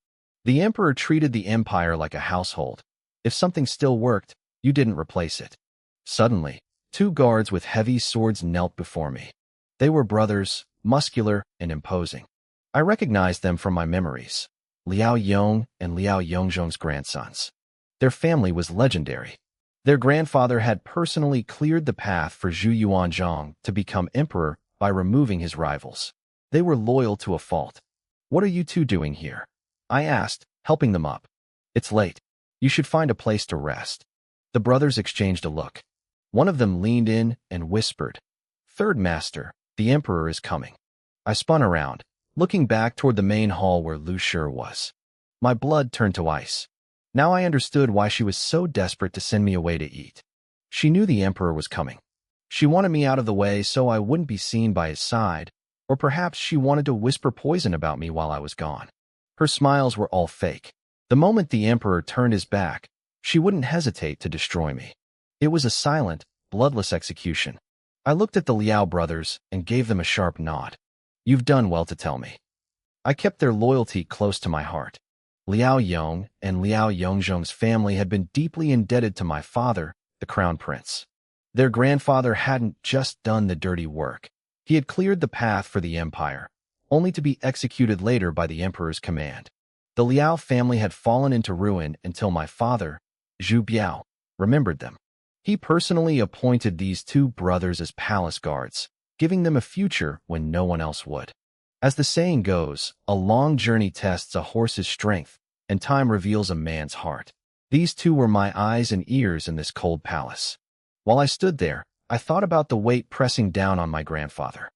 The emperor treated the empire like a household. If something still worked, you didn't replace it. Suddenly, two guards with heavy swords knelt before me. They were brothers, muscular and imposing. I recognized them from my memories. Liao Yong and Liao Yongzhong's grandsons. Their family was legendary. Their grandfather had personally cleared the path for Zhu Yuanzhang to become emperor by removing his rivals. They were loyal to a fault. What are you two doing here? I asked, helping them up. It's late. You should find a place to rest. The brothers exchanged a look. One of them leaned in and whispered, Third Master, the emperor is coming. I spun around, looking back toward the main hall where Lu Shi was. My blood turned to ice. Now I understood why she was so desperate to send me away to eat. She knew the emperor was coming. She wanted me out of the way so I wouldn't be seen by his side, or perhaps she wanted to whisper poison about me while I was gone. Her smiles were all fake. The moment the emperor turned his back, she wouldn't hesitate to destroy me. It was a silent, bloodless execution. I looked at the Liao brothers and gave them a sharp nod. You've done well to tell me. I kept their loyalty close to my heart. Liao Yong and Liao Yongzhong's family had been deeply indebted to my father, the crown prince. Their grandfather hadn't just done the dirty work. He had cleared the path for the empire, only to be executed later by the emperor's command. The Liao family had fallen into ruin until my father, Zhu Biao, remembered them. He personally appointed these two brothers as palace guards, giving them a future when no one else would. As the saying goes, a long journey tests a horse's strength, and time reveals a man's heart. These two were my eyes and ears in this cold palace. While I stood there, I thought about the weight pressing down on my grandfather.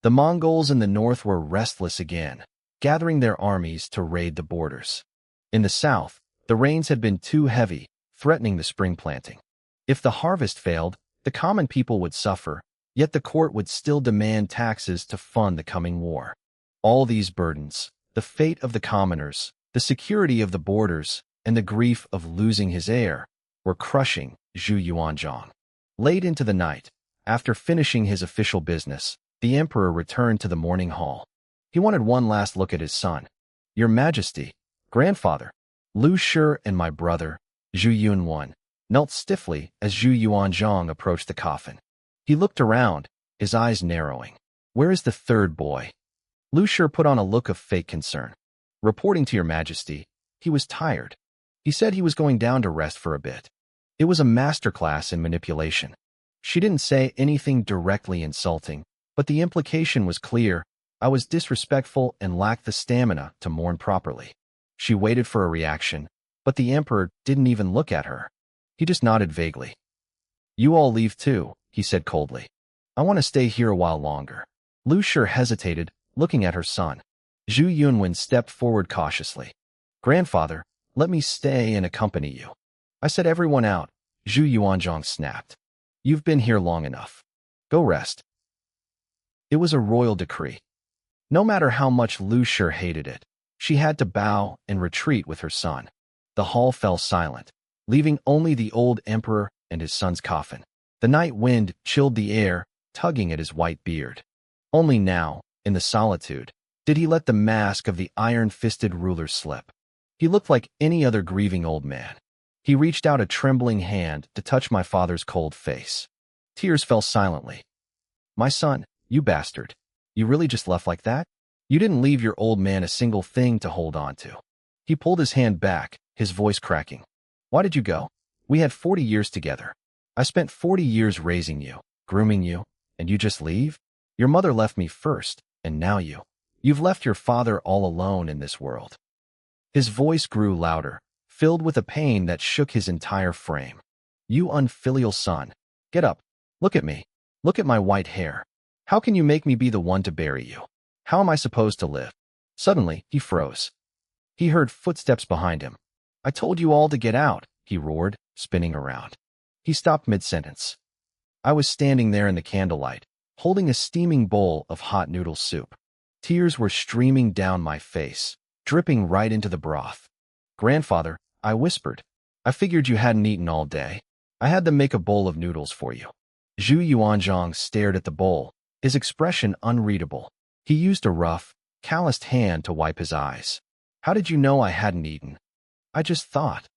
The Mongols in the north were restless again, gathering their armies to raid the borders. In the south, the rains had been too heavy, threatening the spring planting. If the harvest failed, the common people would suffer, yet the court would still demand taxes to fund the coming war. All these burdens, the fate of the commoners, the security of the borders, and the grief of losing his heir, were crushing Zhu Yuanzhang. Late into the night, after finishing his official business, the emperor returned to the morning hall. He wanted one last look at his son. Your Majesty, grandfather, Lu Shi and my brother, Zhu Yunwan, knelt stiffly as Zhu Yuanzhang approached the coffin. He looked around, his eyes narrowing. Where is the third boy? Lu Shi put on a look of fake concern. Reporting to your Majesty, he was tired. He said he was going down to rest for a bit. It was a masterclass in manipulation. She didn't say anything directly insulting, but the implication was clear. I was disrespectful and lacked the stamina to mourn properly. She waited for a reaction, but the emperor didn't even look at her. He just nodded vaguely. You all leave too, he said coldly. I want to stay here a while longer. Lu Shi hesitated, looking at her son. Zhu Yunwen stepped forward cautiously. Grandfather, let me stay and accompany you. I said everyone out, Zhu Yuanzhang snapped. You've been here long enough. Go rest. It was a royal decree. No matter how much Lu Shi hated it, she had to bow and retreat with her son. The hall fell silent, leaving only the old emperor and his son's coffin. The night wind chilled the air, tugging at his white beard. Only now, in the solitude, did he let the mask of the iron-fisted ruler slip. He looked like any other grieving old man. He reached out a trembling hand to touch my father's cold face. Tears fell silently. My son, you bastard. You really just left like that? You didn't leave your old man a single thing to hold on to. He pulled his hand back, his voice cracking. Why did you go? We had 40 years together. I spent 40 years raising you, grooming you, and you just leave? Your mother left me first, and now you've left your father all alone in this world." His voice grew louder, filled with a pain that shook his entire frame. "You unfilial son. Get up. Look at me. Look at my white hair. How can you make me be the one to bury you? How am I supposed to live?" Suddenly, he froze. He heard footsteps behind him. "I told you all to get out," he roared, spinning around. He stopped mid-sentence. I was standing there in the candlelight, holding a steaming bowl of hot noodle soup. Tears were streaming down my face, dripping right into the broth. "Grandfather," I whispered, "I figured you hadn't eaten all day. I had them make a bowl of noodles for you." Zhu Yuanzhang stared at the bowl, his expression unreadable. He used a rough, calloused hand to wipe his eyes. "How did you know I hadn't eaten?" "I just thought.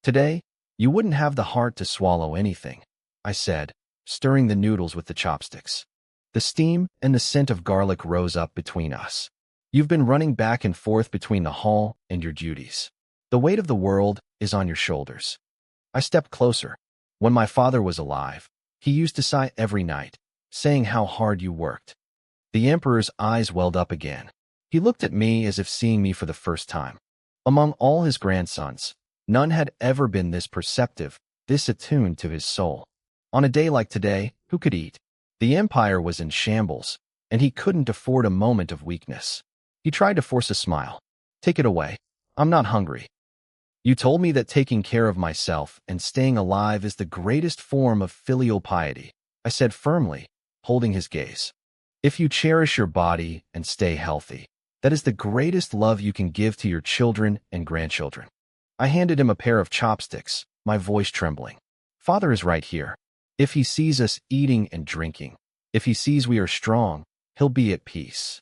Today, you wouldn't have the heart to swallow anything," I said, stirring the noodles with the chopsticks. The steam and the scent of garlic rose up between us. "You've been running back and forth between the hall and your duties. The weight of the world is on your shoulders." I stepped closer. "When my father was alive, he used to sigh every night, saying how hard you worked." The emperor's eyes welled up again. He looked at me as if seeing me for the first time. Among all his grandsons, none had ever been this perceptive, this attuned to his soul. On a day like today, who could eat? The empire was in shambles, and he couldn't afford a moment of weakness. He tried to force a smile. "Take it away. I'm not hungry." "You told me that taking care of myself and staying alive is the greatest form of filial piety," I said firmly, holding his gaze. "If you cherish your body and stay healthy, that is the greatest love you can give to your children and grandchildren." I handed him a pair of chopsticks, my voice trembling. "Father is right here. If he sees us eating and drinking, if he sees we are strong, he'll be at peace."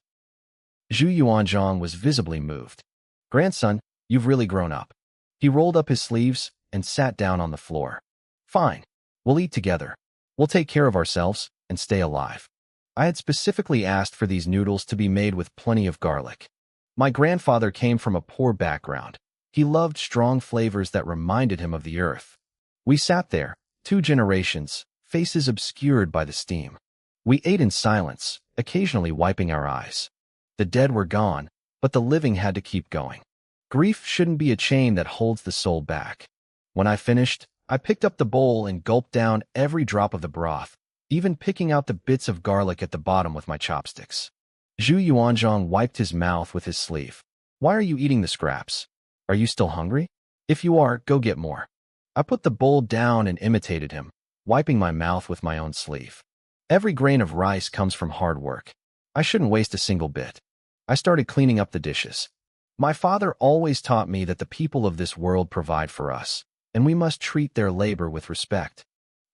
Zhu Yuanzhang was visibly moved. "Grandson, you've really grown up." He rolled up his sleeves and sat down on the floor. "Fine. We'll eat together. We'll take care of ourselves and stay alive." I had specifically asked for these noodles to be made with plenty of garlic. My grandfather came from a poor background. He loved strong flavors that reminded him of the earth. We sat there, 2 generations, faces obscured by the steam. We ate in silence, occasionally wiping our eyes. The dead were gone, but the living had to keep going. Grief shouldn't be a chain that holds the soul back. When I finished, I picked up the bowl and gulped down every drop of the broth, even picking out the bits of garlic at the bottom with my chopsticks. Zhu Yuanzhang wiped his mouth with his sleeve. "Why are you eating the scraps? Are you still hungry? If you are, go get more." I put the bowl down and imitated him, wiping my mouth with my own sleeve. Every grain of rice comes from hard work. I shouldn't waste a single bit. I started cleaning up the dishes. My father always taught me that the people of this world provide for us, and we must treat their labor with respect.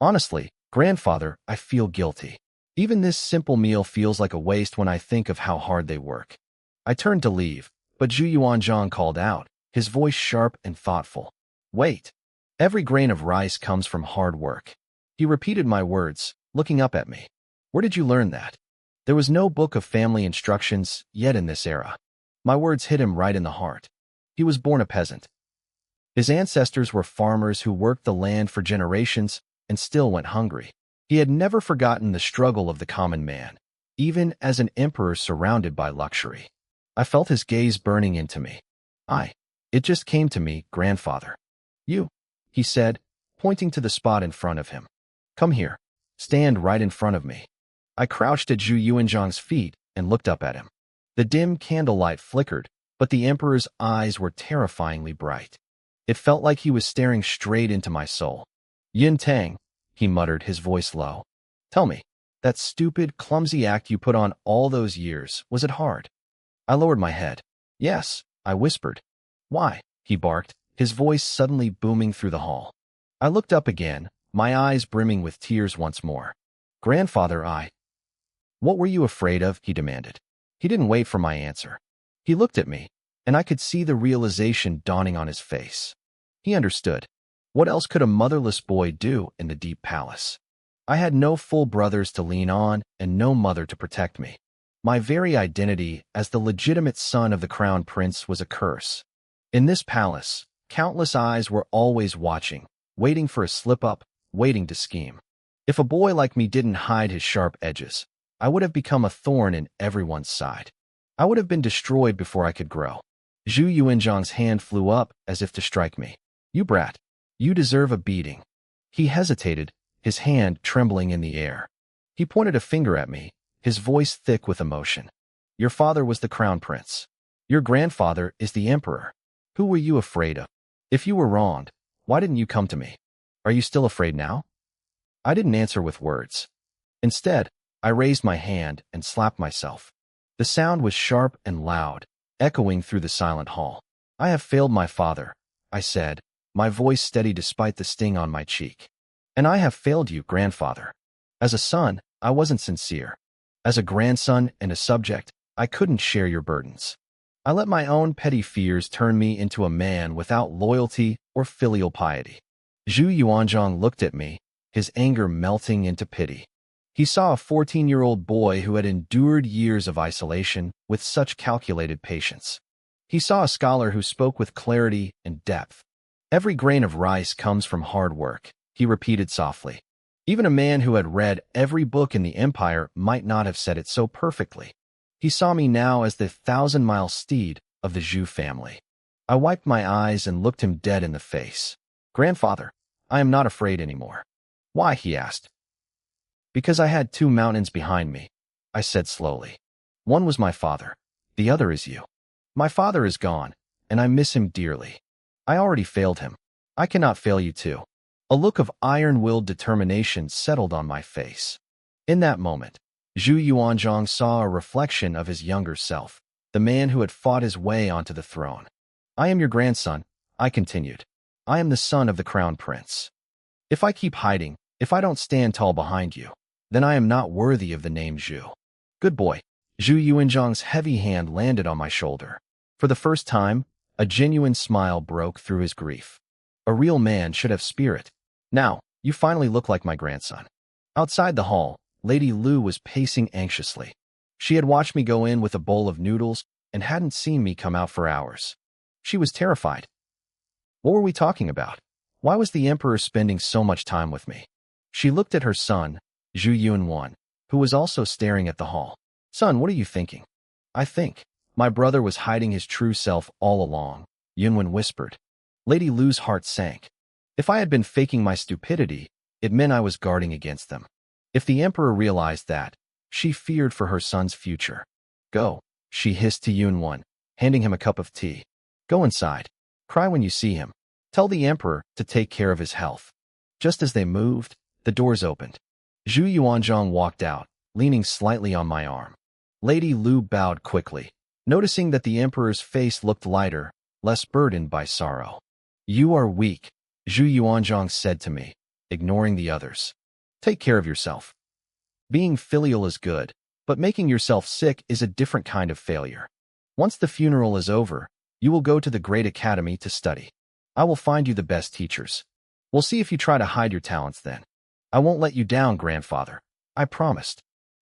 Honestly, grandfather, I feel guilty. Even this simple meal feels like a waste when I think of how hard they work. I turned to leave, but Zhu Yuanzhang called out, his voice sharp and thoughtful. "Wait. Every grain of rice comes from hard work." He repeated my words, looking up at me. "Where did you learn that?" There was no book of family instructions yet in this era. My words hit him right in the heart. He was born a peasant. His ancestors were farmers who worked the land for generations and still went hungry. He had never forgotten the struggle of the common man, even as an emperor surrounded by luxury. I felt his gaze burning into me. It just came to me, grandfather. "You," he said, pointing to the spot in front of him. "Come here. Stand right in front of me." I crouched at Zhu Yuanzhang's feet and looked up at him. The dim candlelight flickered, but the emperor's eyes were terrifyingly bright. It felt like he was staring straight into my soul. "Yin Tang," he muttered, his voice low. "Tell me, that stupid, clumsy act you put on all those years, was it hard?" I lowered my head. "Yes," I whispered. "Why?" he barked, his voice suddenly booming through the hall. I looked up again, my eyes brimming with tears once more. "Grandfather, What were you afraid of?" he demanded. He didn't wait for my answer. He looked at me, and I could see the realization dawning on his face. He understood. What else could a motherless boy do in the deep palace? I had no full brothers to lean on and no mother to protect me. My very identity as the legitimate son of the crown prince was a curse. In this palace, countless eyes were always watching, waiting for a slip-up, waiting to scheme. If a boy like me didn't hide his sharp edges, I would have become a thorn in everyone's side. I would have been destroyed before I could grow. Zhu Yuanzhang's hand flew up as if to strike me. You brat. You deserve a beating. He hesitated, his hand trembling in the air. He pointed a finger at me, his voice thick with emotion. Your father was the crown prince. Your grandfather is the emperor. Who were you afraid of? If you were wronged, why didn't you come to me? Are you still afraid now? I didn't answer with words. Instead, I raised my hand and slapped myself. The sound was sharp and loud, echoing through the silent hall. I have failed my father, I said, my voice steady despite the sting on my cheek. And I have failed you, grandfather. As a son, I wasn't sincere. As a grandson and a subject, I couldn't share your burdens. I let my own petty fears turn me into a man without loyalty or filial piety. Zhu Yuanzhang looked at me, his anger melting into pity. He saw a 14-year-old boy who had endured years of isolation with such calculated patience. He saw a scholar who spoke with clarity and depth. Every grain of rice comes from hard work, he repeated softly. Even a man who had read every book in the empire might not have said it so perfectly. He saw me now as the 1,000-mile steed of the Zhu family. I wiped my eyes and looked him dead in the face. Grandfather, I am not afraid anymore. Why? He asked. Because I had 2 mountains behind me, I said slowly. One was my father, the other is you. My father is gone, and I miss him dearly. I already failed him. I cannot fail you too. A look of iron-willed determination settled on my face. In that moment, Zhu Yuanzhang saw a reflection of his younger self, the man who had fought his way onto the throne. I am your grandson, I continued. I am the son of the crown prince. If I keep hiding, if I don't stand tall behind you, then I am not worthy of the name Zhu. Good boy. Zhu Yuanzhang's heavy hand landed on my shoulder. For the first time, a genuine smile broke through his grief. A real man should have spirit. Now, you finally look like my grandson. Outside the hall, Lady Lu was pacing anxiously. She had watched me go in with a bowl of noodles and hadn't seen me come out for hours. She was terrified. What were we talking about? Why was the emperor spending so much time with me? She looked at her son, Zhu Yuanwan, who was also staring at the hall. Son, what are you thinking? I think my brother was hiding his true self all along, Yunwen whispered. Lady Lu's heart sank. If I had been faking my stupidity, it meant I was guarding against them. If the emperor realized that, she feared for her son's future. Go, she hissed to Yunwen, handing him a cup of tea. Go inside. Cry when you see him. Tell the emperor to take care of his health. Just as they moved, the doors opened. Zhu Yuanzhang walked out, leaning slightly on my arm. Lady Lu bowed quickly, noticing that the emperor's face looked lighter, less burdened by sorrow. You are weak, Zhu Yuanzhang said to me, ignoring the others. Take care of yourself. Being filial is good, but making yourself sick is a different kind of failure. Once the funeral is over, you will go to the great academy to study. I will find you the best teachers. We'll see if you try to hide your talents then. I won't let you down, grandfather. I promised.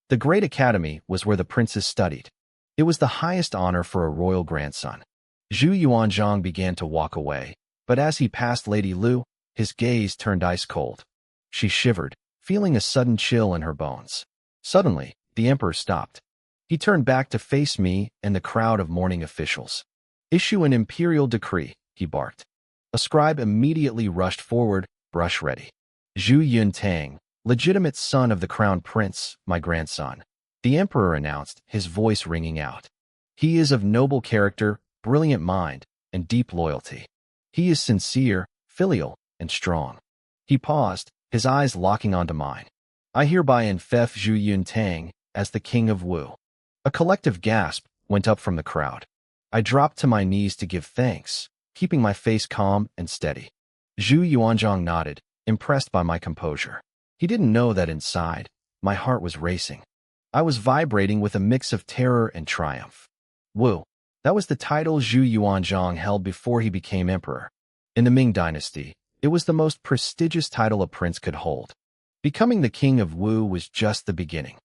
The great academy was where the princes studied. It was the highest honor for a royal grandson. Zhu Yuanzhang began to walk away, but as he passed Lady Lu, his gaze turned ice cold. She shivered, feeling a sudden chill in her bones. Suddenly, the emperor stopped. He turned back to face me and the crowd of mourning officials. Issue an imperial decree, he barked. A scribe immediately rushed forward, brush ready. Zhu Yuntang, legitimate son of the crown prince, my grandson, the emperor announced, his voice ringing out. He is of noble character, brilliant mind, and deep loyalty. He is sincere, filial, and strong. He paused, his eyes locking onto mine. I hereby infef Zhu Yuntang as the king of Wu. A collective gasp went up from the crowd. I dropped to my knees to give thanks, keeping my face calm and steady. Zhu Yuanzhang nodded, impressed by my composure. He didn't know that inside, my heart was racing. I was vibrating with a mix of terror and triumph. Wu. That was the title Zhu Yuanzhang held before he became emperor. In the Ming dynasty, it was the most prestigious title a prince could hold. Becoming the king of Wu was just the beginning.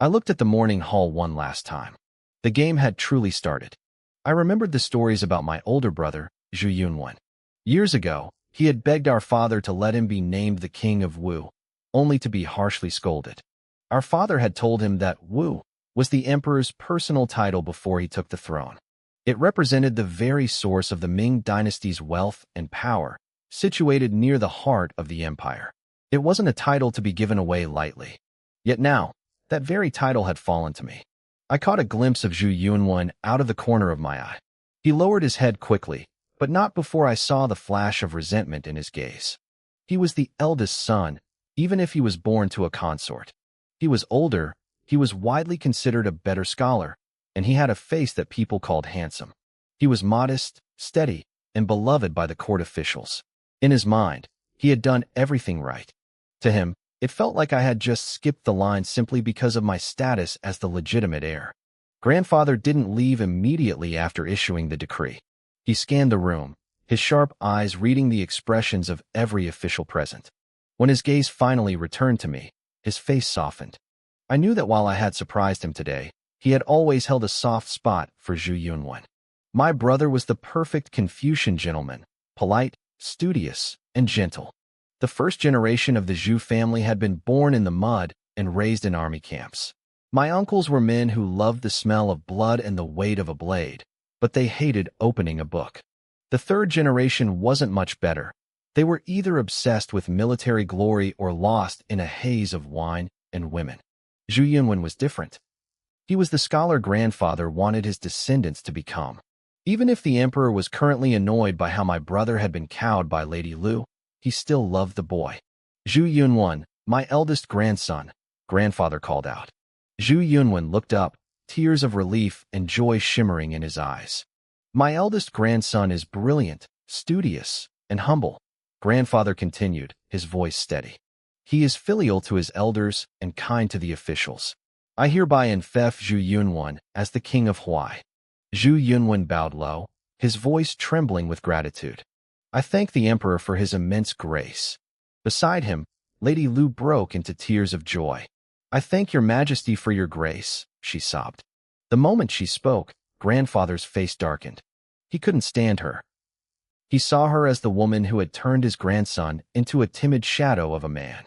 I looked at the morning hall one last time. The game had truly started. I remembered the stories about my older brother, Zhu Yunwen. Years ago, he had begged our father to let him be named the king of Wu. only to be harshly scolded. Our father had told him that Wu was the emperor's personal title before he took the throne. It represented the very source of the Ming dynasty's wealth and power, situated near the heart of the empire. It wasn't a title to be given away lightly. Yet now, that very title had fallen to me. I caught a glimpse of Zhu Yunwen out of the corner of my eye. He lowered his head quickly, but not before I saw the flash of resentment in his gaze. He was the eldest son, even if he was born to a consort. He was older, he was widely considered a better scholar, and he had a face that people called handsome. He was modest, steady, and beloved by the court officials. In his mind, he had done everything right. To him, it felt like I had just skipped the line simply because of my status as the legitimate heir. Grandfather didn't leave immediately after issuing the decree. He scanned the room, his sharp eyes reading the expressions of every official present. When his gaze finally returned to me, his face softened. I knew that while I had surprised him today, he had always held a soft spot for Zhu Yunwen. My brother was the perfect Confucian gentleman, polite, studious, and gentle. The first generation of the Zhu family had been born in the mud and raised in army camps. My uncles were men who loved the smell of blood and the weight of a blade, but they hated opening a book. The third generation wasn't much better. They were either obsessed with military glory or lost in a haze of wine and women. Zhu Yunwen was different. He was the scholar grandfather wanted his descendants to become. Even if the emperor was currently annoyed by how my brother had been cowed by Lady Lu, he still loved the boy. Zhu Yunwen, my eldest grandson, grandfather called out. Zhu Yunwen looked up, tears of relief and joy shimmering in his eyes. My eldest grandson is brilliant, studious, and humble, grandfather continued, his voice steady. He is filial to his elders and kind to the officials. I hereby enfeoff Zhu Yunwen as the king of Huai. Zhu Yunwen bowed low, his voice trembling with gratitude. I thank the emperor for his immense grace. Beside him, Lady Lu broke into tears of joy. I thank your majesty for your grace, she sobbed. The moment she spoke, grandfather's face darkened. He couldn't stand her. He saw her as the woman who had turned his grandson into a timid shadow of a man.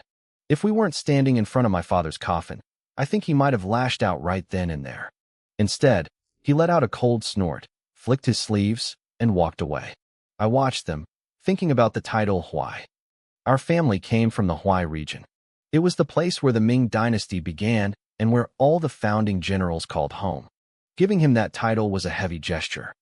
If we weren't standing in front of my father's coffin, I think he might have lashed out right then and there. Instead, he let out a cold snort, flicked his sleeves, and walked away. I watched them, thinking about the title Huai. Our family came from the Huai region. It was the place where the Ming dynasty began and where all the founding generals called home. Giving him that title was a heavy gesture.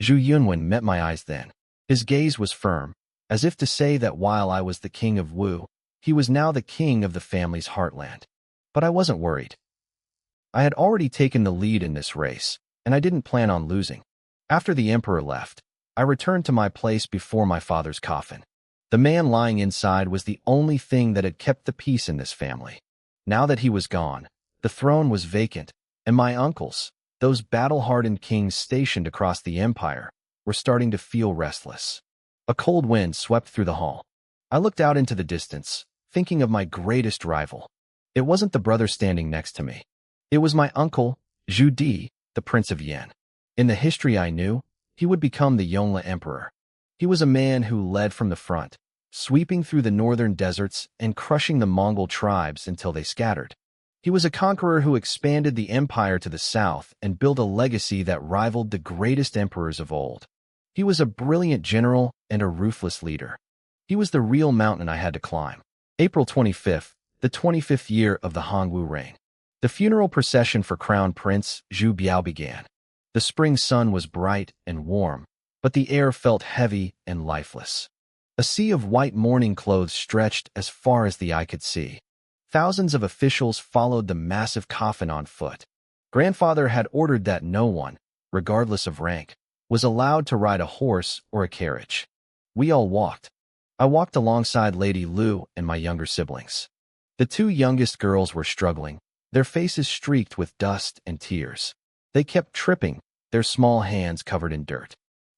Zhu Yunwen met my eyes then. His gaze was firm, as if to say that while I was the king of Wu, he was now the king of the family's heartland. But I wasn't worried. I had already taken the lead in this race, and I didn't plan on losing. After the emperor left, I returned to my place before my father's coffin. The man lying inside was the only thing that had kept the peace in this family. Now that he was gone, the throne was vacant, and my uncles, those battle-hardened kings stationed across the empire, were starting to feel restless. A cold wind swept through the hall. I looked out into the distance, thinking of my greatest rival. It wasn't the brother standing next to me. It was my uncle, Zhu Di, the Prince of Yan. In the history I knew, he would become the Yongle Emperor. He was a man who led from the front, sweeping through the northern deserts and crushing the Mongol tribes until they scattered. He was a conqueror who expanded the empire to the south and built a legacy that rivaled the greatest emperors of old. He was a brilliant general and a ruthless leader. He was the real mountain I had to climb. April 25th, the 25th year of the Hongwu reign. The funeral procession for Crown Prince Zhu Biao began. The spring sun was bright and warm, but the air felt heavy and lifeless. A sea of white mourning clothes stretched as far as the eye could see. Thousands of officials followed the massive coffin on foot. Grandfather had ordered that no one, regardless of rank, was allowed to ride a horse or a carriage. We all walked. I walked alongside Lady Lu and my younger siblings. The two youngest girls were struggling, their faces streaked with dust and tears. They kept tripping, their small hands covered in dirt.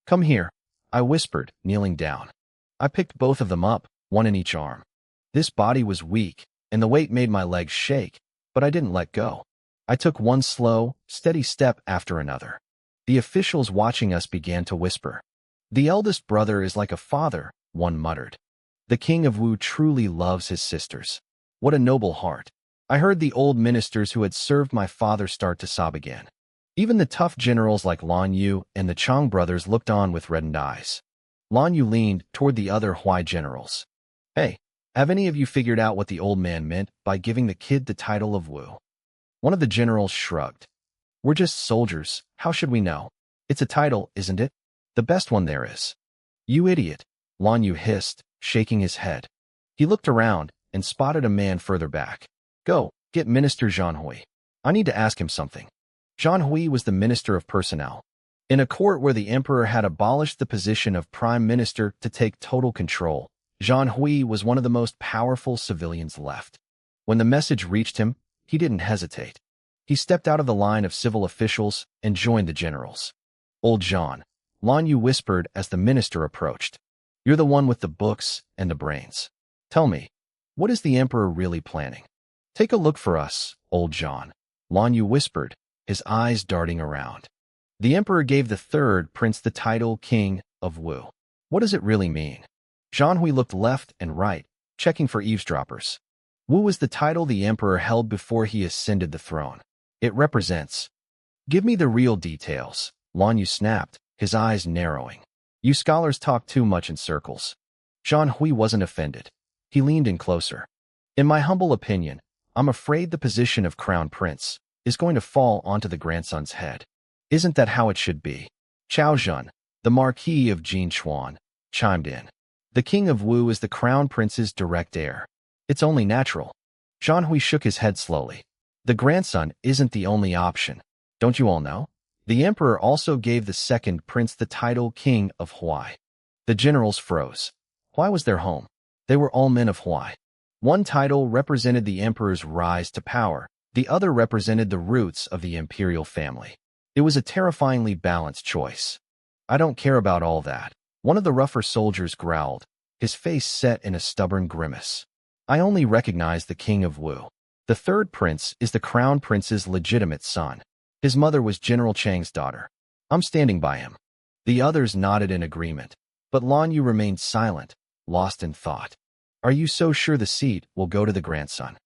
"Come here," I whispered, kneeling down. I picked both of them up, one in each arm. This body was weak, and the weight made my legs shake, but I didn't let go. I took one slow, steady step after another. The officials watching us began to whisper. "The eldest brother is like a father," one muttered. "The king of Wu truly loves his sisters." What a noble heart. I heard the old ministers who had served my father start to sob again. Even the tough generals like Lan Yu and the Chang brothers looked on with reddened eyes. Lan Yu leaned toward the other Hui generals. Hey, have any of you figured out what the old man meant by giving the kid the title of Wu? One of the generals shrugged. We're just soldiers, how should we know? It's a title, isn't it? The best one there is. You idiot, Lan Yu hissed, shaking his head. He looked around and spotted a man further back. Go, get Minister Zhang Hui. I need to ask him something. Zhang Hui was the Minister of Personnel. In a court where the emperor had abolished the position of prime minister to take total control, Zhang Hui was one of the most powerful civilians left. When the message reached him, he didn't hesitate. He stepped out of the line of civil officials and joined the generals. Old Zhang, Lan Yu whispered as the minister approached. You're the one with the books and the brains. Tell me, what is the emperor really planning? Take a look for us, old Zhang, Lan Yu whispered, his eyes darting around. The emperor gave the third prince the title King of Wu. What does it really mean? Zhang Hui looked left and right, checking for eavesdroppers. Wu was the title the emperor held before he ascended the throne. It represents. Give me the real details, Lan Yu snapped, his eyes narrowing. You scholars talk too much in circles. Zhang Hui wasn't offended. He leaned in closer. In my humble opinion, I'm afraid the position of crown prince is going to fall onto the grandson's head. Isn't that how it should be? Chao Zhen, the Marquis of Jinchuan, chimed in. The King of Wu is the crown prince's direct heir. It's only natural. Zhang Hui shook his head slowly. The grandson isn't the only option. Don't you all know? The emperor also gave the second prince the title King of Hui. The generals froze. Hui was their home. They were all men of Hui. One title represented the emperor's rise to power. The other represented the roots of the imperial family. It was a terrifyingly balanced choice. I don't care about all that. One of the rougher soldiers growled, his face set in a stubborn grimace. I only recognize the King of Wu. The third prince is the crown prince's legitimate son. His mother was General Chang's daughter. I'm standing by him. The others nodded in agreement, but Lan Yu remained silent, lost in thought. Are you so sure the seat will go to the grandson?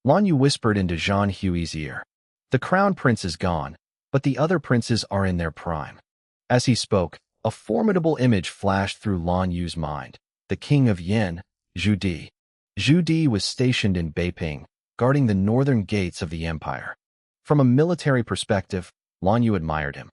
Lan Yu whispered into Zhang Hui's ear. The crown prince is gone, but the other princes are in their prime. As he spoke, a formidable image flashed through Lan Yu's mind. The king of Yin, Zhu Di. Zhu Di was stationed in Beiping, guarding the northern gates of the empire. From a military perspective, Lan Yu admired him.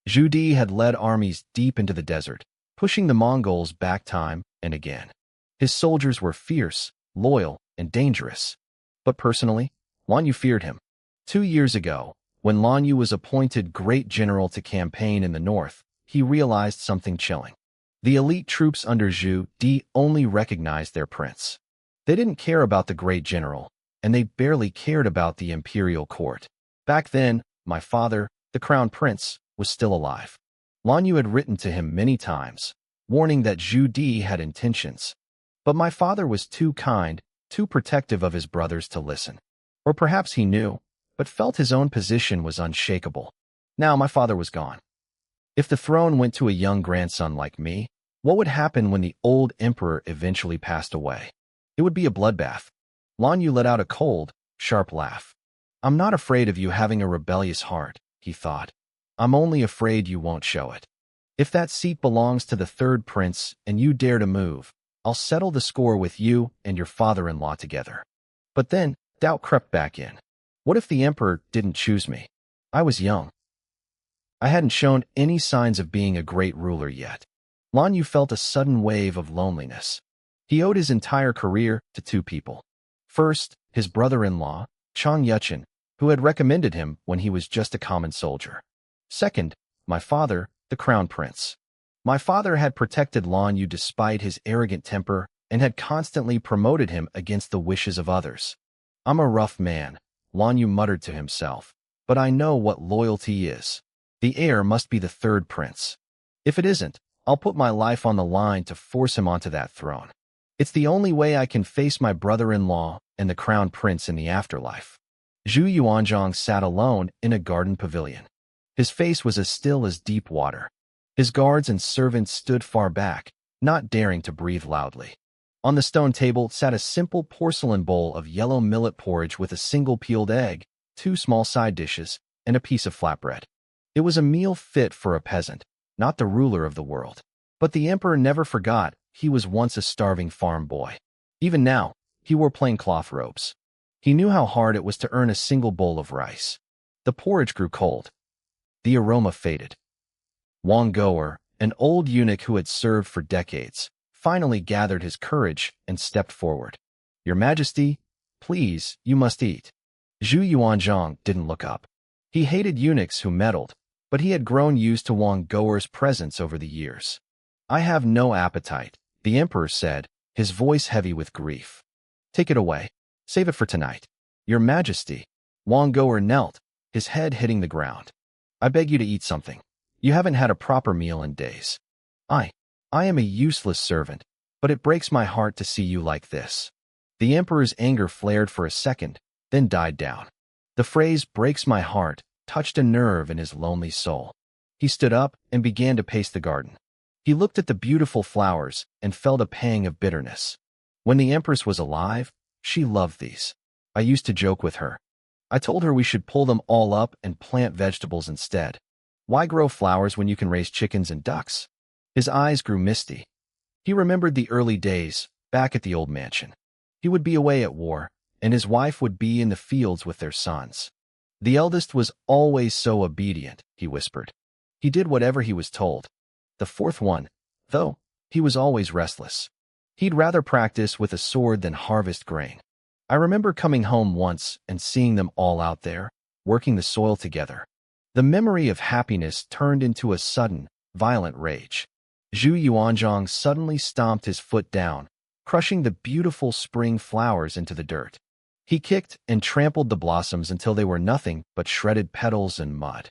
Zhu Di had led armies deep into the desert, pushing the Mongols back time and again. His soldiers were fierce, loyal, and dangerous. But personally, Lan Yu feared him. 2 years ago, when Lan Yu was appointed great general to campaign in the north, he realized something chilling. The elite troops under Zhu Di only recognized their prince. They didn't care about the great general, and they barely cared about the imperial court. Back then, my father, the crown prince, was still alive. Lan Yu had written to him many times, warning that Zhu Di had intentions. But my father was too kind, too protective of his brothers to listen. Or perhaps he knew, but felt his own position was unshakable. Now my father was gone. If the throne went to a young grandson like me, what would happen when the old emperor eventually passed away? It would be a bloodbath. Lan Yu let out a cold, sharp laugh. I'm not afraid of you having a rebellious heart, he thought. I'm only afraid you won't show it. If that seat belongs to the third prince and you dare to move, I'll settle the score with you and your father-in-law together. But then, doubt crept back in. What if the emperor didn't choose me? I was young. I hadn't shown any signs of being a great ruler yet. Lan Yu felt a sudden wave of loneliness. He owed his entire career to 2 people. First, his brother-in-law, Chang Yuchen, who had recommended him when he was just a common soldier. Second, my father, the crown prince. My father had protected Lan Yu despite his arrogant temper and had constantly promoted him against the wishes of others. I'm a rough man, Lan Yu muttered to himself, but I know what loyalty is. The heir must be the third prince. If it isn't, I'll put my life on the line to force him onto that throne. It's the only way I can face my brother-in-law and the crown prince in the afterlife. Zhu Yuanzhang sat alone in a garden pavilion. His face was as still as deep water. His guards and servants stood far back, not daring to breathe loudly. On the stone table sat a simple porcelain bowl of yellow millet porridge with a single peeled egg, 2 small side dishes, and a piece of flatbread. It was a meal fit for a peasant, not the ruler of the world. But the emperor never forgot he was once a starving farm boy. Even now, he wore plain cloth robes. He knew how hard it was to earn a single bowl of rice. The porridge grew cold. The aroma faded. Wang Goer, an old eunuch who had served for decades, finally gathered his courage and stepped forward. "Your Majesty, please, you must eat." Zhu Yuanzhang didn't look up. He hated eunuchs who meddled, but he had grown used to Wang Goer's presence over the years. "I have no appetite," the emperor said, his voice heavy with grief. "Take it away. Save it for tonight." "Your Majesty." Wang Goer knelt, his head hitting the ground. "I beg you to eat something. You haven't had a proper meal in days." I am a useless servant, but it breaks my heart to see you like this." The emperor's anger flared for a second, then died down. The phrase "breaks my heart" touched a nerve in his lonely soul. He stood up and began to pace the garden. He looked at the beautiful flowers and felt a pang of bitterness. When the empress was alive, she loved these. I used to joke with her. I told her we should pull them all up and plant vegetables instead. Why grow flowers when you can raise chickens and ducks? His eyes grew misty. He remembered the early days, back at the old mansion. He would be away at war, and his wife would be in the fields with their sons. "The eldest was always so obedient," he whispered. He did whatever he was told. The fourth one, though, he was always restless. He'd rather practice with a sword than harvest grain. I remember coming home once and seeing them all out there, working the soil together. The memory of happiness turned into a sudden, violent rage. Zhu Yuanzhang suddenly stomped his foot down, crushing the beautiful spring flowers into the dirt. He kicked and trampled the blossoms until they were nothing but shredded petals and mud.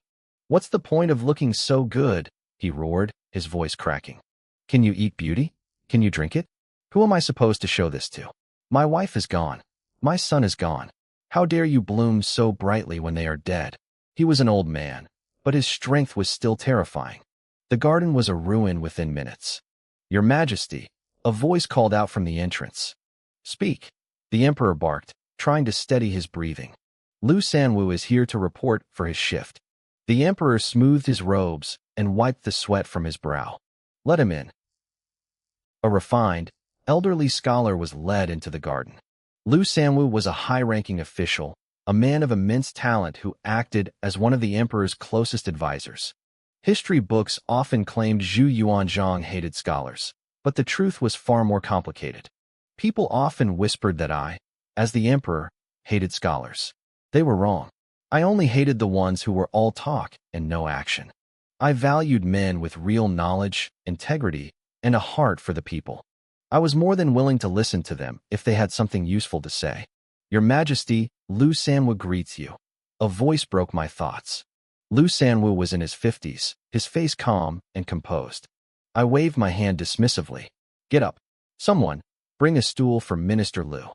"What's the point of looking so good?" he roared, his voice cracking. "Can you eat beauty? Can you drink it? Who am I supposed to show this to? My wife is gone. My son is gone. How dare you bloom so brightly when they are dead?" He was an old man, but his strength was still terrifying. The garden was a ruin within minutes. "Your Majesty," a voice called out from the entrance. "Speak," the emperor barked, trying to steady his breathing. "Lu Sanwu is here to report for his shift." The emperor smoothed his robes and wiped the sweat from his brow. "Let him in." A refined, elderly scholar was led into the garden. Lu Sanwu was a high-ranking official, a man of immense talent who acted as one of the emperor's closest advisors. History books often claimed Zhu Yuanzhang hated scholars, but the truth was far more complicated. People often whispered that I, as the emperor, hated scholars. They were wrong. I only hated the ones who were all talk and no action. I valued men with real knowledge, integrity, and a heart for the people. I was more than willing to listen to them if they had something useful to say. "Your Majesty, Lu Sanwu greets you." A voice broke my thoughts. Lu Sanwu was in his 50s, his face calm and composed. I waved my hand dismissively. "Get up. Someone, bring a stool for Minister Lu."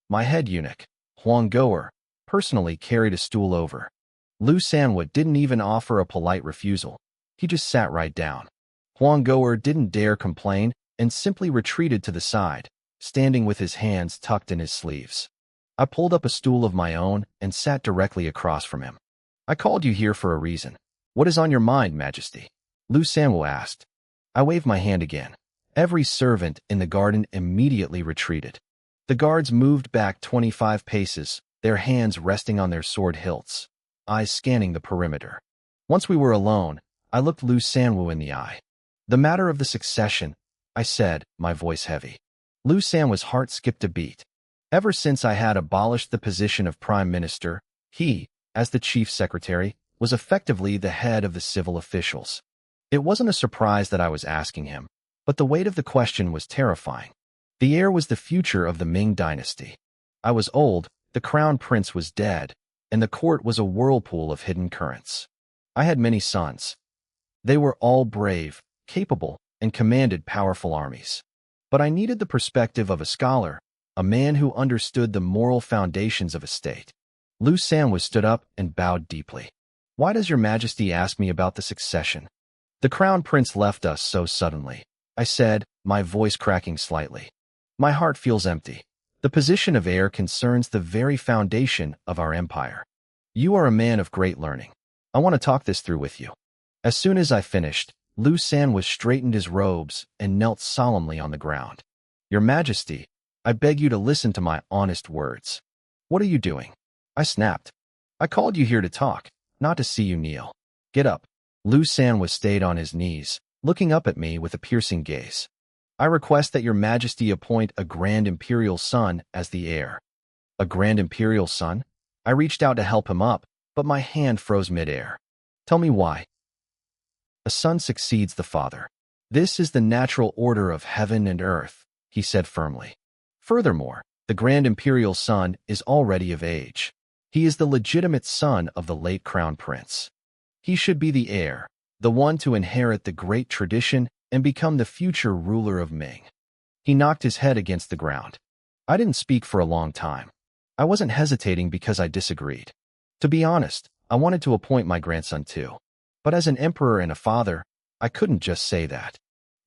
My head eunuch, Wang Goer, personally carried a stool over. Lu Sanwu didn't even offer a polite refusal. He just sat right down. Wang Goer didn't dare complain and simply retreated to the side, standing with his hands tucked in his sleeves. I pulled up a stool of my own and sat directly across from him. "I called you here for a reason. What is on your mind, Majesty?" Lu Sanwu asked. I waved my hand again. Every servant in the garden immediately retreated. The guards moved back 25 paces, their hands resting on their sword hilts, eyes scanning the perimeter. Once we were alone, I looked Lu Sanwu in the eye. "The matter of the succession," I said, my voice heavy. Lu Sanwu's heart skipped a beat. Ever since I had abolished the position of Prime Minister, he, as the Chief Secretary, was effectively the head of the civil officials. It wasn't a surprise that I was asking him, but the weight of the question was terrifying. The heir was the future of the Ming dynasty. I was old, the crown prince was dead, and the court was a whirlpool of hidden currents. I had many sons. They were all brave, capable, and commanded powerful armies. But I needed the perspective of a scholar, a man who understood the moral foundations of a state. Lu Sanwu stood up and bowed deeply. "Why does your Majesty ask me about the succession?" "The crown prince left us so suddenly," I said, my voice cracking slightly. My heart feels empty. The position of heir concerns the very foundation of our empire. You are a man of great learning. I want to talk this through with you. As soon as I finished, Lu San was straightened his robes and knelt solemnly on the ground. Your Majesty, I beg you to listen to my honest words. What are you doing? I snapped. I called you here to talk, not to see you kneel. Get up. Lu San was stayed on his knees, looking up at me with a piercing gaze. I request that your Majesty appoint a Grand Imperial son as the heir. A Grand Imperial son? I reached out to help him up, but my hand froze midair. Tell me why. A son succeeds the father. This is the natural order of heaven and earth, he said firmly. Furthermore, the Grand Imperial son is already of age. He is the legitimate son of the late Crown Prince. He should be the heir, the one to inherit the great tradition and become the future ruler of Ming. He knocked his head against the ground. I didn't speak for a long time. I wasn't hesitating because I disagreed. To be honest, I wanted to appoint my grandson too. But as an emperor and a father, I couldn't just say that.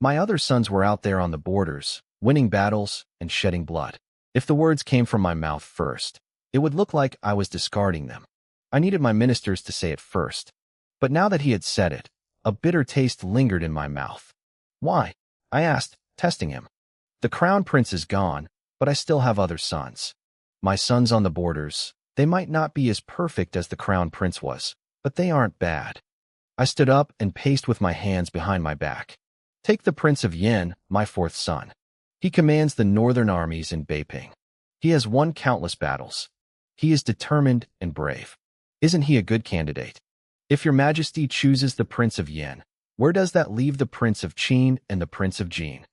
My other sons were out there on the borders, winning battles and shedding blood. If the words came from my mouth first, it would look like I was discarding them. I needed my ministers to say it first. But now that he had said it, a bitter taste lingered in my mouth. Why? I asked, testing him. The Crown Prince is gone, but I still have other sons. My sons on the borders, they might not be as perfect as the Crown Prince was, but they aren't bad. I stood up and paced with my hands behind my back. Take the Prince of Yin, my fourth son. He commands the northern armies in Beiping. He has won countless battles. He is determined and brave. Isn't he a good candidate? If your Majesty chooses the Prince of Yin, where does that leave the Prince of Qin and the Prince of Jin?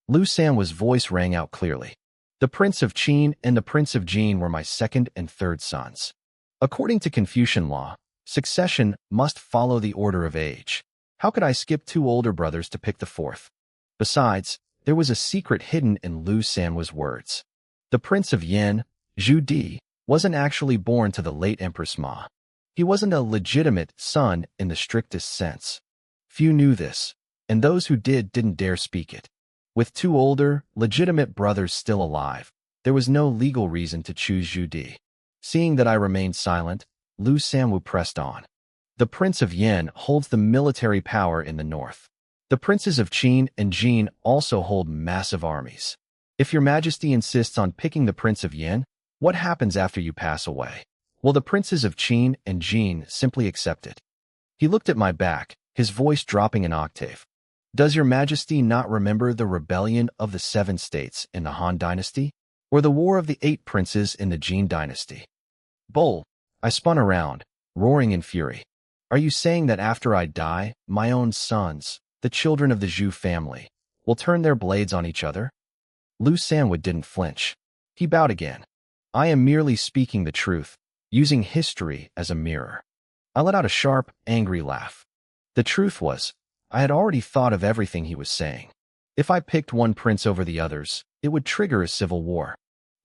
Lu Sanwa's voice rang out clearly. The Prince of Qin and the Prince of Jin were my second and third sons. According to Confucian law, succession must follow the order of age. How could I skip two older brothers to pick the fourth? Besides, there was a secret hidden in Lu Sanwa's words. The Prince of Yin, Zhu Di, wasn't actually born to the late Empress Ma. He wasn't a legitimate son in the strictest sense. Few knew this, and those who didn't dare speak it. With two older, legitimate brothers still alive, there was no legal reason to choose Zhu Di. Seeing that I remained silent, Lu Sanwa pressed on. The Prince of Yin holds the military power in the north. The princes of Qin and Jin also hold massive armies. If your Majesty insists on picking the Prince of Yin, what happens after you pass away? Will the princes of Qin and Jin simply accept it? He looked at my back, his voice dropping an octave. Does your Majesty not remember the rebellion of the 7 states in the Han Dynasty? Or the war of the 8 princes in the Jin Dynasty? Bull! I spun around, roaring in fury. Are you saying that after I die, my own sons, the children of the Zhu family, will turn their blades on each other? Lu Sanwa didn't flinch. He bowed again. I am merely speaking the truth, using history as a mirror. I let out a sharp, angry laugh. The truth was, I had already thought of everything he was saying. If I picked one prince over the others, it would trigger a civil war.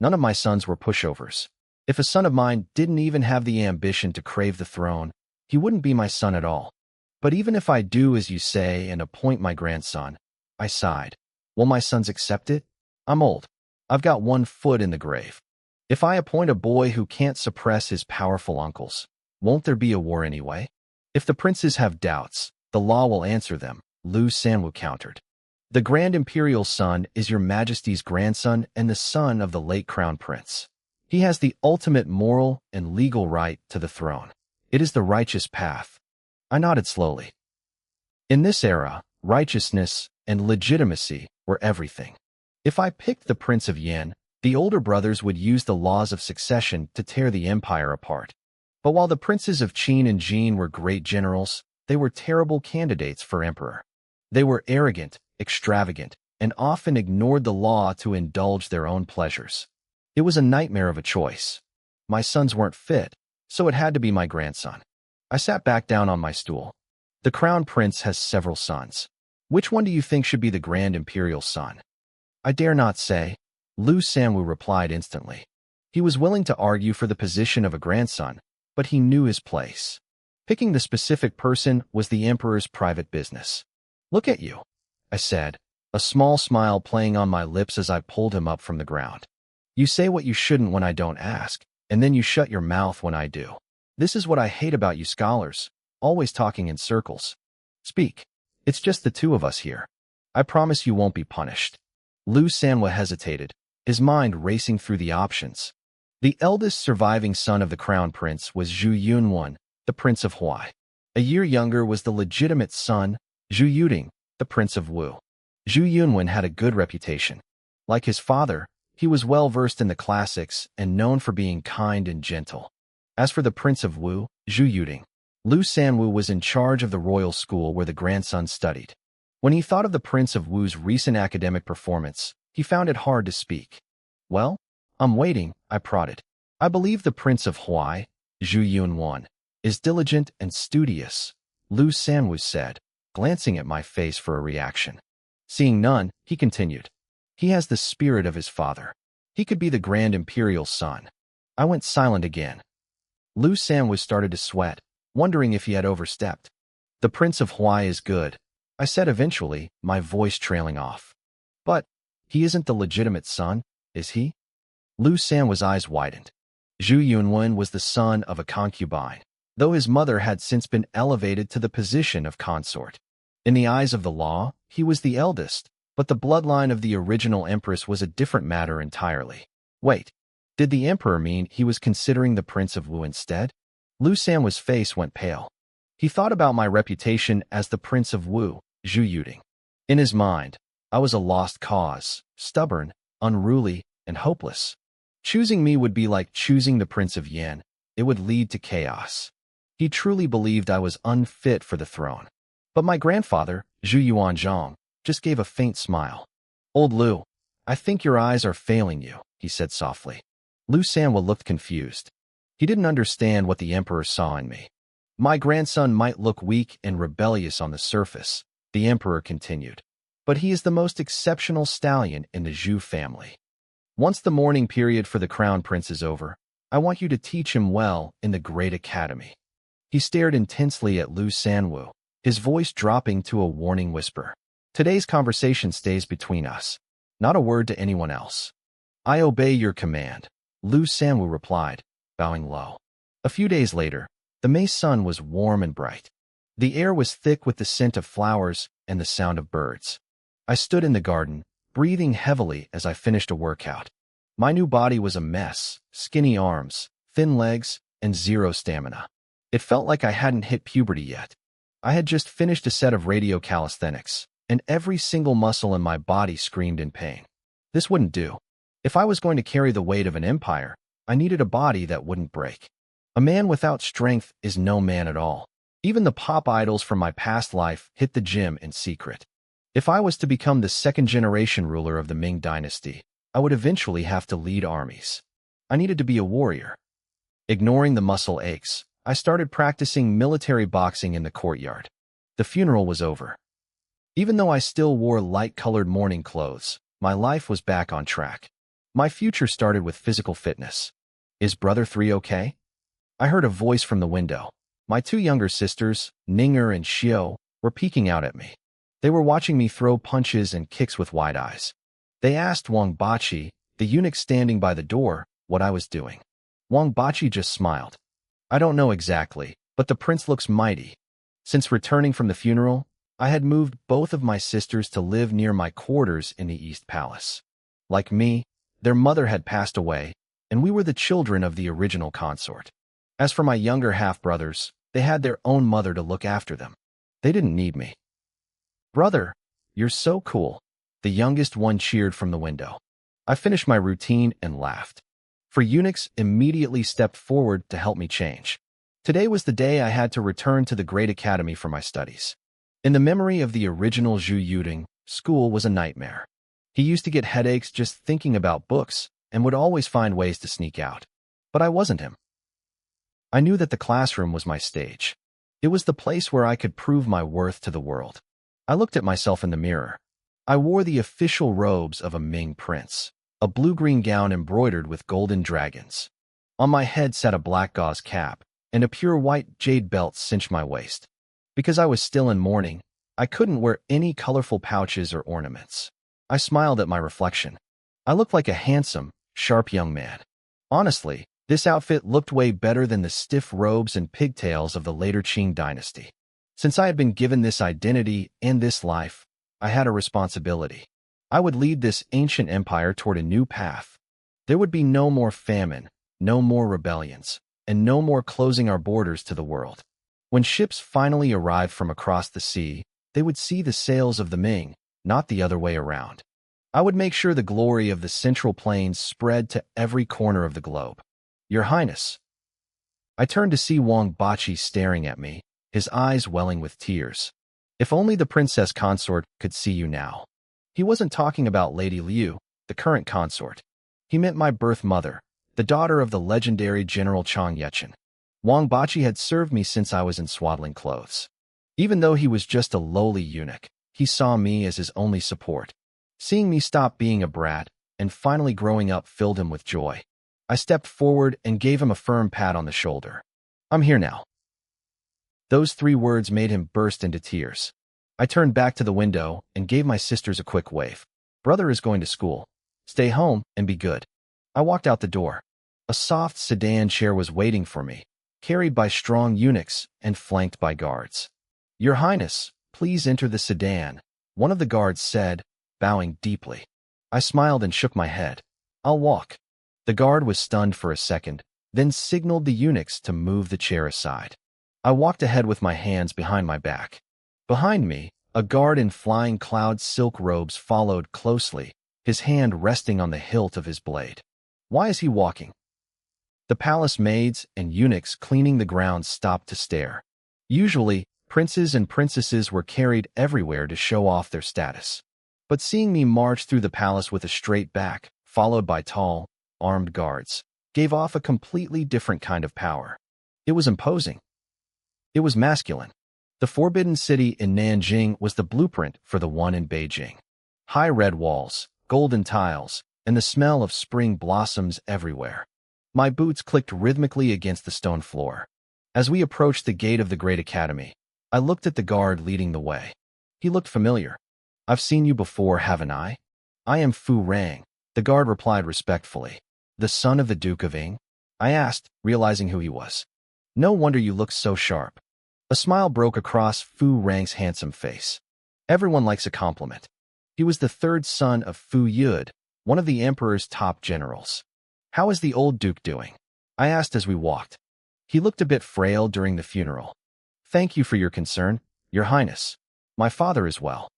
None of my sons were pushovers. If a son of mine didn't even have the ambition to crave the throne, he wouldn't be my son at all. But even if I do as you say and appoint my grandson, I sighed. Will my sons accept it? I'm old. I've got one foot in the grave. If I appoint a boy who can't suppress his powerful uncles, won't there be a war anyway? If the princes have doubts, the law will answer them, Lu Sanwa countered. The Grand Imperial son is your Majesty's grandson and the son of the late Crown Prince. He has the ultimate moral and legal right to the throne. It is the righteous path. I nodded slowly. In this era, righteousness and legitimacy were everything. If I picked the Prince of Yin, the older brothers would use the laws of succession to tear the empire apart. But while the princes of Qin and Jin were great generals, they were terrible candidates for emperor. They were arrogant, extravagant, and often ignored the law to indulge their own pleasures. It was a nightmare of a choice. My sons weren't fit, so it had to be my grandson. I sat back down on my stool. The Crown Prince has several sons. Which one do you think should be the Grand Imperial son? I dare not say. Lu Sanwa replied instantly. He was willing to argue for the position of a grandson, but he knew his place. Picking the specific person was the emperor's private business. Look at you, I said, a small smile playing on my lips as I pulled him up from the ground. You say what you shouldn't when I don't ask, and then you shut your mouth when I do. This is what I hate about you scholars, always talking in circles. Speak. It's just the two of us here. I promise you won't be punished. Lu Sanhua hesitated, his mind racing through the options. The eldest surviving son of the crown prince was Zhu Yunwen, the Prince of Huai. A year younger was the legitimate son, Zhu Yuding, the Prince of Wu. Zhu Yunwen had a good reputation. Like his father, he was well-versed in the classics and known for being kind and gentle. As for the Prince of Wu, Zhu Yuding, Lu Sanhua was in charge of the royal school where the grandson studied. When he thought of the Prince of Wu's recent academic performance, he found it hard to speak. Well, I'm waiting, I prodded. I believe the Prince of Huai, Zhu Yunwen, is diligent and studious, Lu Sanhua said, glancing at my face for a reaction. Seeing none, he continued. He has the spirit of his father. He could be the grand imperial son. I went silent again. Lu Sanhua started to sweat, wondering if he had overstepped. The Prince of Huai is good, I said eventually, my voice trailing off. But he isn't the legitimate son, is he? Lu Sanhua's eyes widened. Zhu Yunwen was the son of a concubine, though his mother had since been elevated to the position of consort. In the eyes of the law, he was the eldest, but the bloodline of the original empress was a different matter entirely. Wait, did the emperor mean he was considering the Prince of Wu instead? Lu Sanhua's face went pale. He thought about my reputation as the Prince of Wu, Zhu Yuding. In his mind, I was a lost cause, stubborn, unruly, and hopeless. Choosing me would be like choosing the Prince of Yan. It would lead to chaos. He truly believed I was unfit for the throne. But my grandfather, Zhu Yuanzhong, just gave a faint smile. Old Lu, I think your eyes are failing you, he said softly. Lu Sanhua looked confused. He didn't understand what the emperor saw in me. My grandson might look weak and rebellious on the surface, the emperor continued, but he is the most exceptional stallion in the Zhu family. Once the mourning period for the crown prince is over, I want you to teach him well in the great academy. He stared intensely at Lu Sanhua, his voice dropping to a warning whisper. Today's conversation stays between us. Not a word to anyone else. I obey your command, Lu Sanhua replied, bowing low. A few days later, the May sun was warm and bright. The air was thick with the scent of flowers and the sound of birds. I stood in the garden, breathing heavily as I finished a workout. My new body was a mess, skinny arms, thin legs, and zero stamina. It felt like I hadn't hit puberty yet. I had just finished a set of radio calisthenics, and every single muscle in my body screamed in pain. This wouldn't do. If I was going to carry the weight of an empire, I needed a body that wouldn't break. A man without strength is no man at all. Even the pop idols from my past life hit the gym in secret. If I was to become the second-generation ruler of the Ming dynasty, I would eventually have to lead armies. I needed to be a warrior. Ignoring the muscle aches, I started practicing military boxing in the courtyard. The funeral was over. Even though I still wore light-colored mourning clothes, my life was back on track. My future started with physical fitness. Is Brother 3 okay? I heard a voice from the window. My two younger sisters, Ninger and Xiao, were peeking out at me. They were watching me throw punches and kicks with wide eyes. They asked Wang Bachi, the eunuch standing by the door, what I was doing. Wang Bachi just smiled. I don't know exactly, but the prince looks mighty. Since returning from the funeral, I had moved both of my sisters to live near my quarters in the East Palace. Like me, their mother had passed away, and we were the children of the original consort. As for my younger half-brothers, they had their own mother to look after them. They didn't need me. Brother, you're so cool. The youngest one cheered from the window. I finished my routine and laughed. For eunuchs immediately stepped forward to help me change. Today was the day I had to return to the Great Academy for my studies. In the memory of the original Zhu Yuding, school was a nightmare. He used to get headaches just thinking about books and would always find ways to sneak out. But I wasn't him. I knew that the classroom was my stage. It was the place where I could prove my worth to the world. I looked at myself in the mirror. I wore the official robes of a Ming prince, a blue-green gown embroidered with golden dragons. On my head sat a black gauze cap, and a pure white jade belt cinched my waist. Because I was still in mourning, I couldn't wear any colorful pouches or ornaments. I smiled at my reflection. I looked like a handsome, sharp young man. Honestly, this outfit looked way better than the stiff robes and pigtails of the later Qing dynasty. Since I had been given this identity and this life, I had a responsibility. I would lead this ancient empire toward a new path. There would be no more famine, no more rebellions, and no more closing our borders to the world. When ships finally arrived from across the sea, they would see the sails of the Ming, not the other way around. I would make sure the glory of the Central Plains spread to every corner of the globe. Your Highness. I turned to see Wang Bachi staring at me, his eyes welling with tears. If only the princess consort could see you now. He wasn't talking about Lady Liu, the current consort. He meant my birth mother, the daughter of the legendary General Chang Yechen. Wang Bachi had served me since I was in swaddling clothes. Even though he was just a lowly eunuch, he saw me as his only support. Seeing me stop being a brat and finally growing up filled him with joy. I stepped forward and gave him a firm pat on the shoulder. I'm here now. Those 3 words made him burst into tears. I turned back to the window and gave my sisters a quick wave. Brother is going to school. Stay home and be good. I walked out the door. A soft sedan chair was waiting for me, carried by strong eunuchs and flanked by guards. Your Highness, please enter the sedan, one of the guards said, bowing deeply. I smiled and shook my head. I'll walk. The guard was stunned for a second, then signaled the eunuchs to move the chair aside. I walked ahead with my hands behind my back. Behind me, a guard in flying cloud silk robes followed closely, his hand resting on the hilt of his blade. Why is he walking? The palace maids and eunuchs cleaning the grounds stopped to stare. Usually, princes and princesses were carried everywhere to show off their status. But seeing me march through the palace with a straight back, followed by tall, armed guards, gave off a completely different kind of power. It was imposing. It was masculine. The Forbidden City in Nanjing was the blueprint for the one in Beijing. High red walls, golden tiles, and the smell of spring blossoms everywhere. My boots clicked rhythmically against the stone floor. As we approached the gate of the Great Academy, I looked at the guard leading the way. He looked familiar. I've seen you before, haven't I? I am Fu Rang, the guard replied respectfully. The son of the Duke of Ing? I asked, realizing who he was. No wonder you look so sharp. A smile broke across Fu Rang's handsome face. Everyone likes a compliment. He was the 3rd son of Fu Yud, one of the emperor's top generals. How is the old duke doing? I asked as we walked. He looked a bit frail during the funeral. Thank you for your concern, Your Highness. My father is well.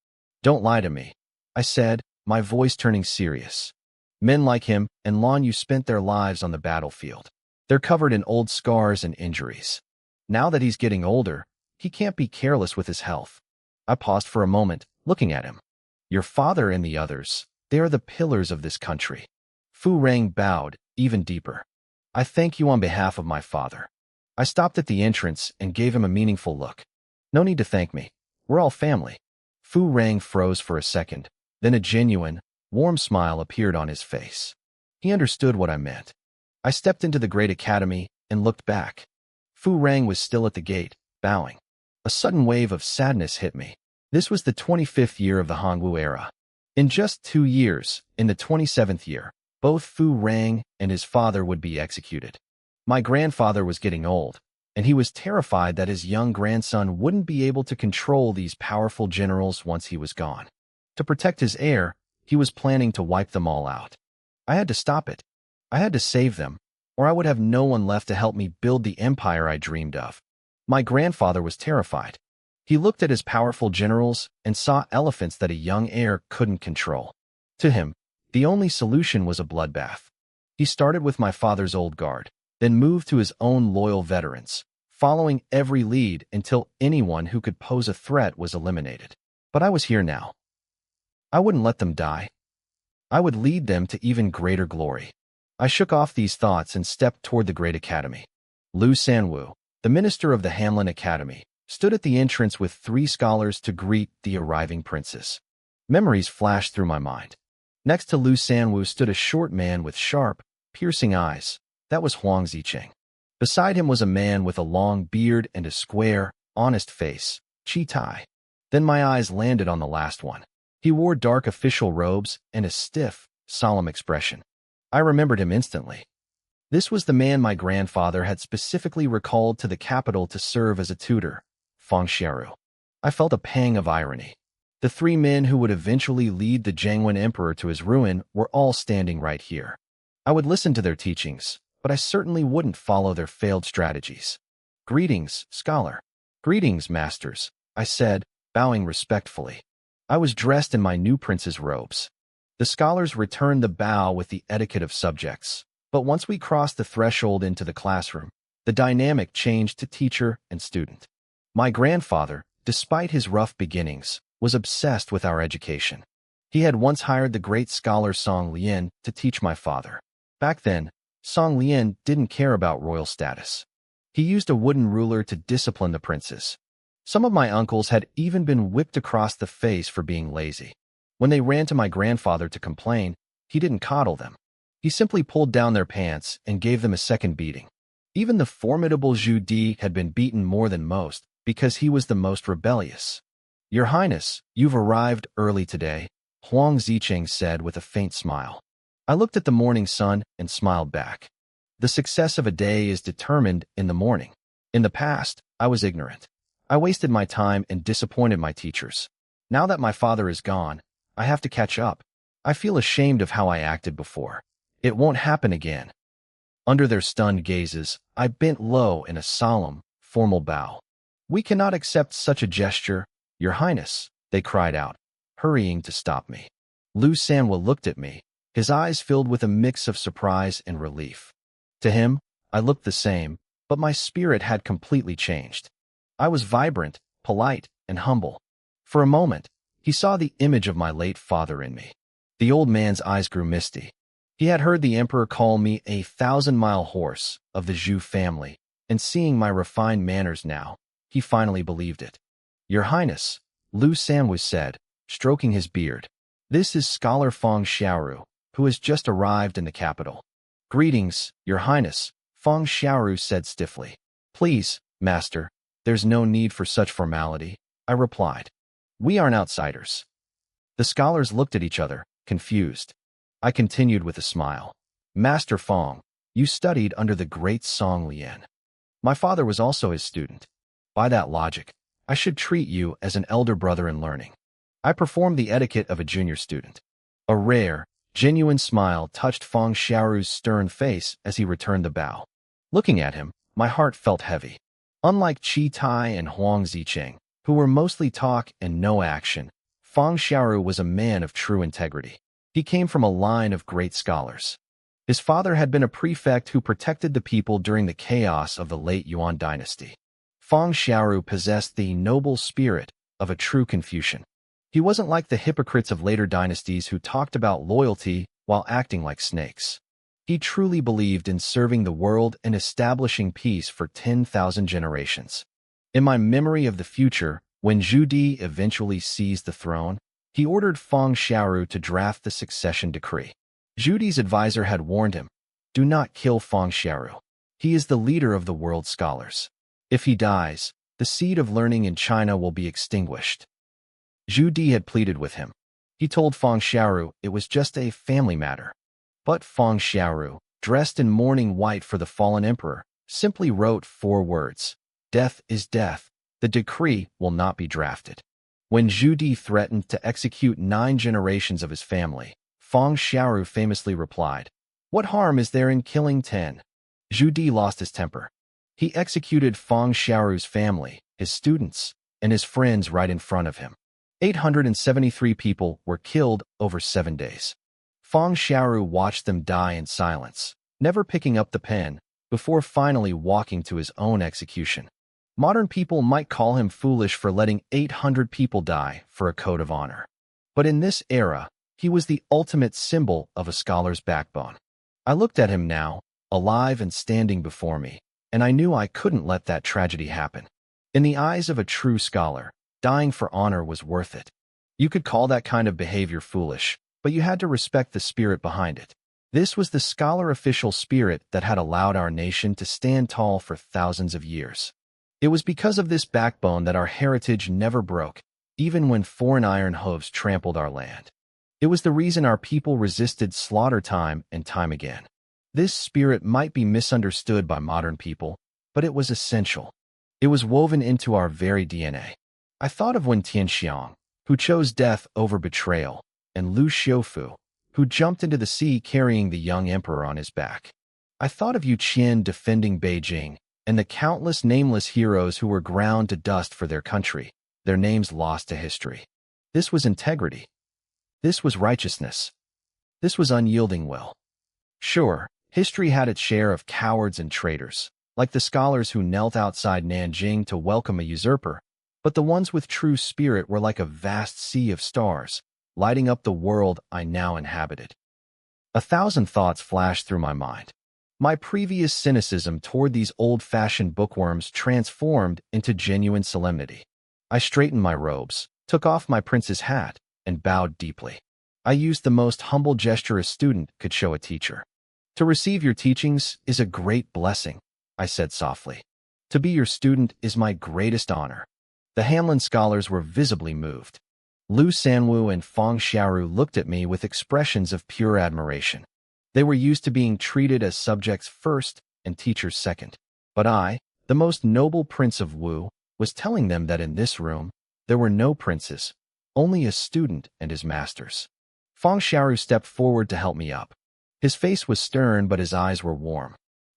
Don't lie to me, I said, my voice turning serious. Men like him and Lan Yu spent their lives on the battlefield. They're covered in old scars and injuries. Now that he's getting older, he can't be careless with his health. I paused for a moment, looking at him. Your father and the others, they are the pillars of this country. Fu Rang bowed, even deeper. I thank you on behalf of my father. I stopped at the entrance and gave him a meaningful look. No need to thank me. We're all family. Fu Rang froze for a second, then a genuine, warm smile appeared on his face. He understood what I meant. I stepped into the Great Academy and looked back. Fu Rang was still at the gate, bowing. A sudden wave of sadness hit me. This was the 25th year of the Hongwu era. In just 2 years, in the 27th year, both Fu Rang and his father would be executed. My grandfather was getting old, and he was terrified that his young grandson wouldn't be able to control these powerful generals once he was gone. To protect his heir, he was planning to wipe them all out. I had to stop it. I had to save them, or I would have no one left to help me build the empire I dreamed of. My grandfather was terrified. He looked at his powerful generals and saw elephants that a young heir couldn't control. To him, the only solution was a bloodbath. He started with my father's old guard, then moved to his own loyal veterans, following every lead until anyone who could pose a threat was eliminated. But I was here now. I wouldn't let them die. I would lead them to even greater glory. I shook off these thoughts and stepped toward the Great Academy. Lu Sanwu, the minister of the Hamlin Academy, stood at the entrance with 3 scholars to greet the arriving princes. Memories flashed through my mind. Next to Lu Sanwu stood a short man with sharp, piercing eyes. That was Huang Zicheng. Beside him was a man with a long beard and a square, honest face, Chi Tai. Then my eyes landed on the last one. He wore dark official robes and a stiff, solemn expression. I remembered him instantly. This was the man my grandfather had specifically recalled to the capital to serve as a tutor, Feng Xiaoru. I felt a pang of irony. The three men who would eventually lead the Jiangwen Emperor to his ruin were all standing right here. I would listen to their teachings, but I certainly wouldn't follow their failed strategies. Greetings, scholar. Greetings, masters, I said, bowing respectfully. I was dressed in my new prince's robes. The scholars returned the bow with the etiquette of subjects, but once we crossed the threshold into the classroom, the dynamic changed to teacher and student. My grandfather, despite his rough beginnings, was obsessed with our education. He had once hired the great scholar Song Lian to teach my father. Back then, Song Lian didn't care about royal status. He used a wooden ruler to discipline the princes. Some of my uncles had even been whipped across the face for being lazy. When they ran to my grandfather to complain, he didn't coddle them. He simply pulled down their pants and gave them a second beating. Even the formidable Zhu Di had been beaten more than most because he was the most rebellious. Your Highness, you've arrived early today, Huang Zicheng said with a faint smile. I looked at the morning sun and smiled back. The success of a day is determined in the morning. In the past, I was ignorant. I wasted my time and disappointed my teachers. Now that my father is gone, I have to catch up. I feel ashamed of how I acted before. It won't happen again. Under their stunned gazes, I bent low in a solemn, formal bow. We cannot accept such a gesture, Your Highness, they cried out, hurrying to stop me. Lu Sanhua looked at me, his eyes filled with a mix of surprise and relief. To him, I looked the same, but my spirit had completely changed. I was vibrant, polite, and humble. For a moment, he saw the image of my late father in me. The old man's eyes grew misty. He had heard the emperor call me a 1,000-mile horse of the Zhu family, and seeing my refined manners now, he finally believed it. Your Highness, Lu Sanhua said, stroking his beard. This is Scholar Feng Xiaoru, who has just arrived in the capital. Greetings, Your Highness, Feng Xiaoru said stiffly. Please, Master, there's no need for such formality, I replied. We aren't outsiders. The scholars looked at each other, confused. I continued with a smile. Master Feng, you studied under the great Song Lian. My father was also his student. By that logic, I should treat you as an elder brother in learning. I performed the etiquette of a junior student. A rare, genuine smile touched Feng Xiaoru's stern face as he returned the bow. Looking at him, my heart felt heavy. Unlike Qi Tai and Huang Zicheng, who were mostly talk and no action, Feng Xiaoru was a man of true integrity. He came from a line of great scholars. His father had been a prefect who protected the people during the chaos of the late Yuan dynasty. Feng Xiaoru possessed the noble spirit of a true Confucian. He wasn't like the hypocrites of later dynasties who talked about loyalty while acting like snakes. He truly believed in serving the world and establishing peace for 10,000 generations. In my memory of the future, when Zhu Di eventually seized the throne, he ordered Feng Xiaoru to draft the succession decree. Zhu Di's advisor had warned him, do not kill Feng Xiaoru. He is the leader of the world's scholars. If he dies, the seed of learning in China will be extinguished. Zhu Di had pleaded with him. He told Feng Xiaoru it was just a family matter. But Feng Xiaoru, dressed in mourning white for the fallen emperor, simply wrote 4 words. Death is death. The decree will not be drafted. When Zhu Di threatened to execute 9 generations of his family, Feng Xiaoru famously replied, what harm is there in killing 10? Zhu Di lost his temper. He executed Feng Xiaoru's family, his students, and his friends right in front of him. 873 people were killed over 7 days. Feng Xiaoru watched them die in silence, never picking up the pen, before finally walking to his own execution. Modern people might call him foolish for letting 800 people die for a code of honor. But in this era, he was the ultimate symbol of a scholar's backbone. I looked at him now, alive and standing before me, and I knew I couldn't let that tragedy happen. In the eyes of a true scholar, dying for honor was worth it. You could call that kind of behavior foolish, but you had to respect the spirit behind it. This was the scholar-official spirit that had allowed our nation to stand tall for thousands of years. It was because of this backbone that our heritage never broke, even when foreign iron hooves trampled our land. It was the reason our people resisted slaughter time and time again. This spirit might be misunderstood by modern people, but it was essential. It was woven into our very DNA. I thought of Wen Tianxiang, who chose death over betrayal, and Lu Xiufu, who jumped into the sea carrying the young emperor on his back. I thought of Yu Qian defending Beijing, and the countless nameless heroes who were ground to dust for their country, their names lost to history. This was integrity. This was righteousness. This was unyielding will. Sure, history had its share of cowards and traitors, like the scholars who knelt outside Nanjing to welcome a usurper, but the ones with true spirit were like a vast sea of stars, lighting up the world I now inhabited. 1,000 thoughts flashed through my mind. My previous cynicism toward these old-fashioned bookworms transformed into genuine solemnity. I straightened my robes, took off my prince's hat, and bowed deeply. I used the most humble gesture a student could show a teacher. To receive your teachings is a great blessing, I said softly. To be your student is my greatest honor. The Hanlin scholars were visibly moved. Lu Sanwu and Feng Xiaoru looked at me with expressions of pure admiration. They were used to being treated as subjects first and teachers second. But I, the most noble prince of Wu, was telling them that in this room, there were no princes, only a student and his masters. Feng Xiaoru stepped forward to help me up. His face was stern, but his eyes were warm.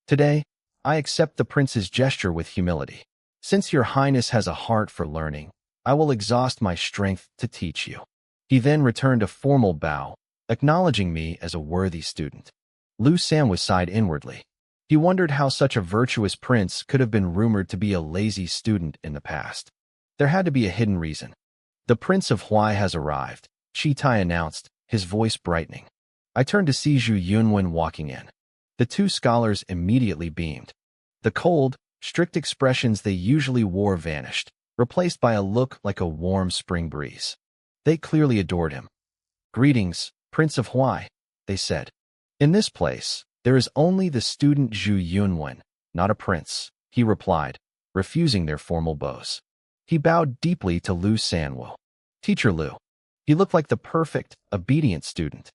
Today, I accept the prince's gesture with humility. Since your highness has a heart for learning, I will exhaust my strength to teach you. He then returned a formal bow, acknowledging me as a worthy student. Lu Sanwu sighed inwardly. He wondered how such a virtuous prince could have been rumored to be a lazy student in the past. There had to be a hidden reason. The Prince of Huai has arrived, Chi Tai announced, his voice brightening. I turned to see Zhu Yunwen walking in. The two scholars immediately beamed. The cold, strict expressions they usually wore vanished, replaced by a look like a warm spring breeze. They clearly adored him. Greetings, Prince of Huai, they said. In this place, there is only the student Zhu Yunwen, not a prince, he replied, refusing their formal bows. He bowed deeply to Lu Sanwu. Teacher Lu. He looked like the perfect, obedient student.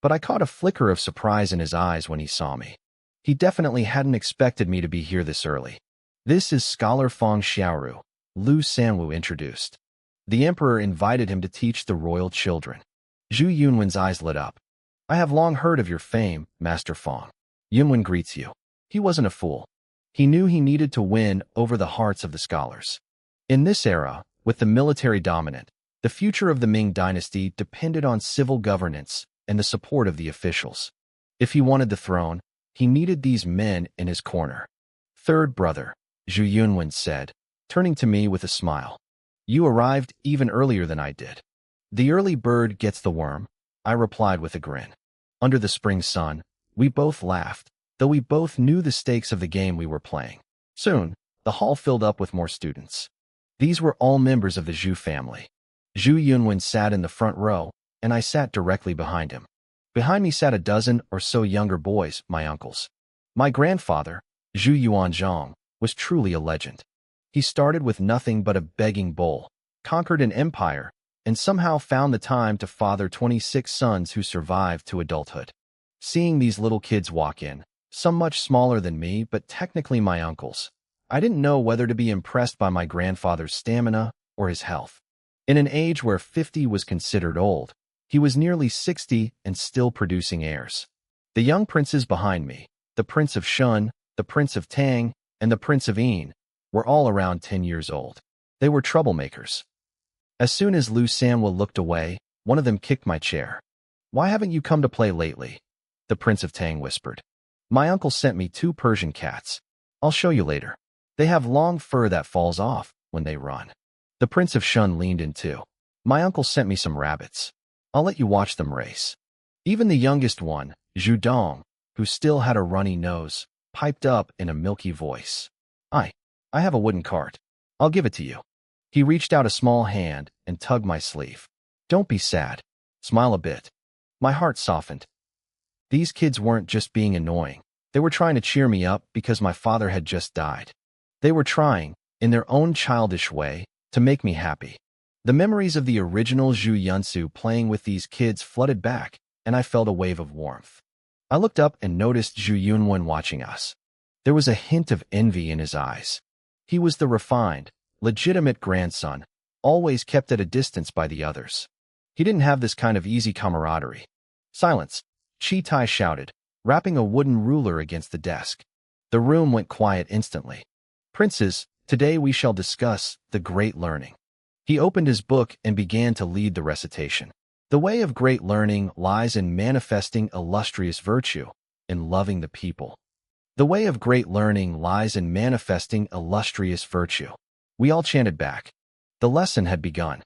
But I caught a flicker of surprise in his eyes when he saw me. He definitely hadn't expected me to be here this early. This is Scholar Feng Xiaoru, Lu Sanwu introduced. The emperor invited him to teach the royal children. Zhu Yunwen's eyes lit up. I have long heard of your fame, Master Feng. Yunwen greets you. He wasn't a fool. He knew he needed to win over the hearts of the scholars. In this era, with the military dominant, the future of the Ming dynasty depended on civil governance and the support of the officials. If he wanted the throne, he needed these men in his corner. Third brother, Zhu Yunwen said, turning to me with a smile. You arrived even earlier than I did. The early bird gets the worm, I replied with a grin. Under the spring sun, we both laughed, though we both knew the stakes of the game we were playing. Soon, the hall filled up with more students. These were all members of the Zhu family. Zhu Yunwen sat in the front row, and I sat directly behind him. Behind me sat a dozen or so younger boys, my uncles. My grandfather, Zhu Yuanzhang, was truly a legend. He started with nothing but a begging bowl, conquered an empire, and somehow found the time to father 26 sons who survived to adulthood. Seeing these little kids walk in, some much smaller than me but technically my uncles, I didn't know whether to be impressed by my grandfather's stamina or his health. In an age where 50 was considered old, he was nearly 60 and still producing heirs. The young princes behind me, the Prince of Shun, the Prince of Tang, and the Prince of Yin, were all around 10 years old. They were troublemakers. As soon as Lu Sanwu looked away, one of them kicked my chair. Why haven't you come to play lately? The Prince of Tang whispered. My uncle sent me 2 Persian cats. I'll show you later. They have long fur that falls off when they run. The Prince of Shun leaned in too. My uncle sent me some rabbits. I'll let you watch them race. Even the youngest one, Zhu Dong, who still had a runny nose, piped up in a milky voice. I have a wooden cart. I'll give it to you. He reached out a small hand and tugged my sleeve. Don't be sad. Smile a bit. My heart softened. These kids weren't just being annoying. They were trying to cheer me up because my father had just died. They were trying, in their own childish way, to make me happy. The memories of the original Zhu Yunsu playing with these kids flooded back, and I felt a wave of warmth. I looked up and noticed Zhu Yunwen watching us. There was a hint of envy in his eyes. He was the refined, legitimate grandson, always kept at a distance by the others. He didn't have this kind of easy camaraderie. Silence, Chi Tai shouted, rapping a wooden ruler against the desk. The room went quiet instantly. Princes, today we shall discuss the great learning. He opened his book and began to lead the recitation. The way of great learning lies in manifesting illustrious virtue, in loving the people. The way of great learning lies in manifesting illustrious virtue. We all chanted back. The lesson had begun.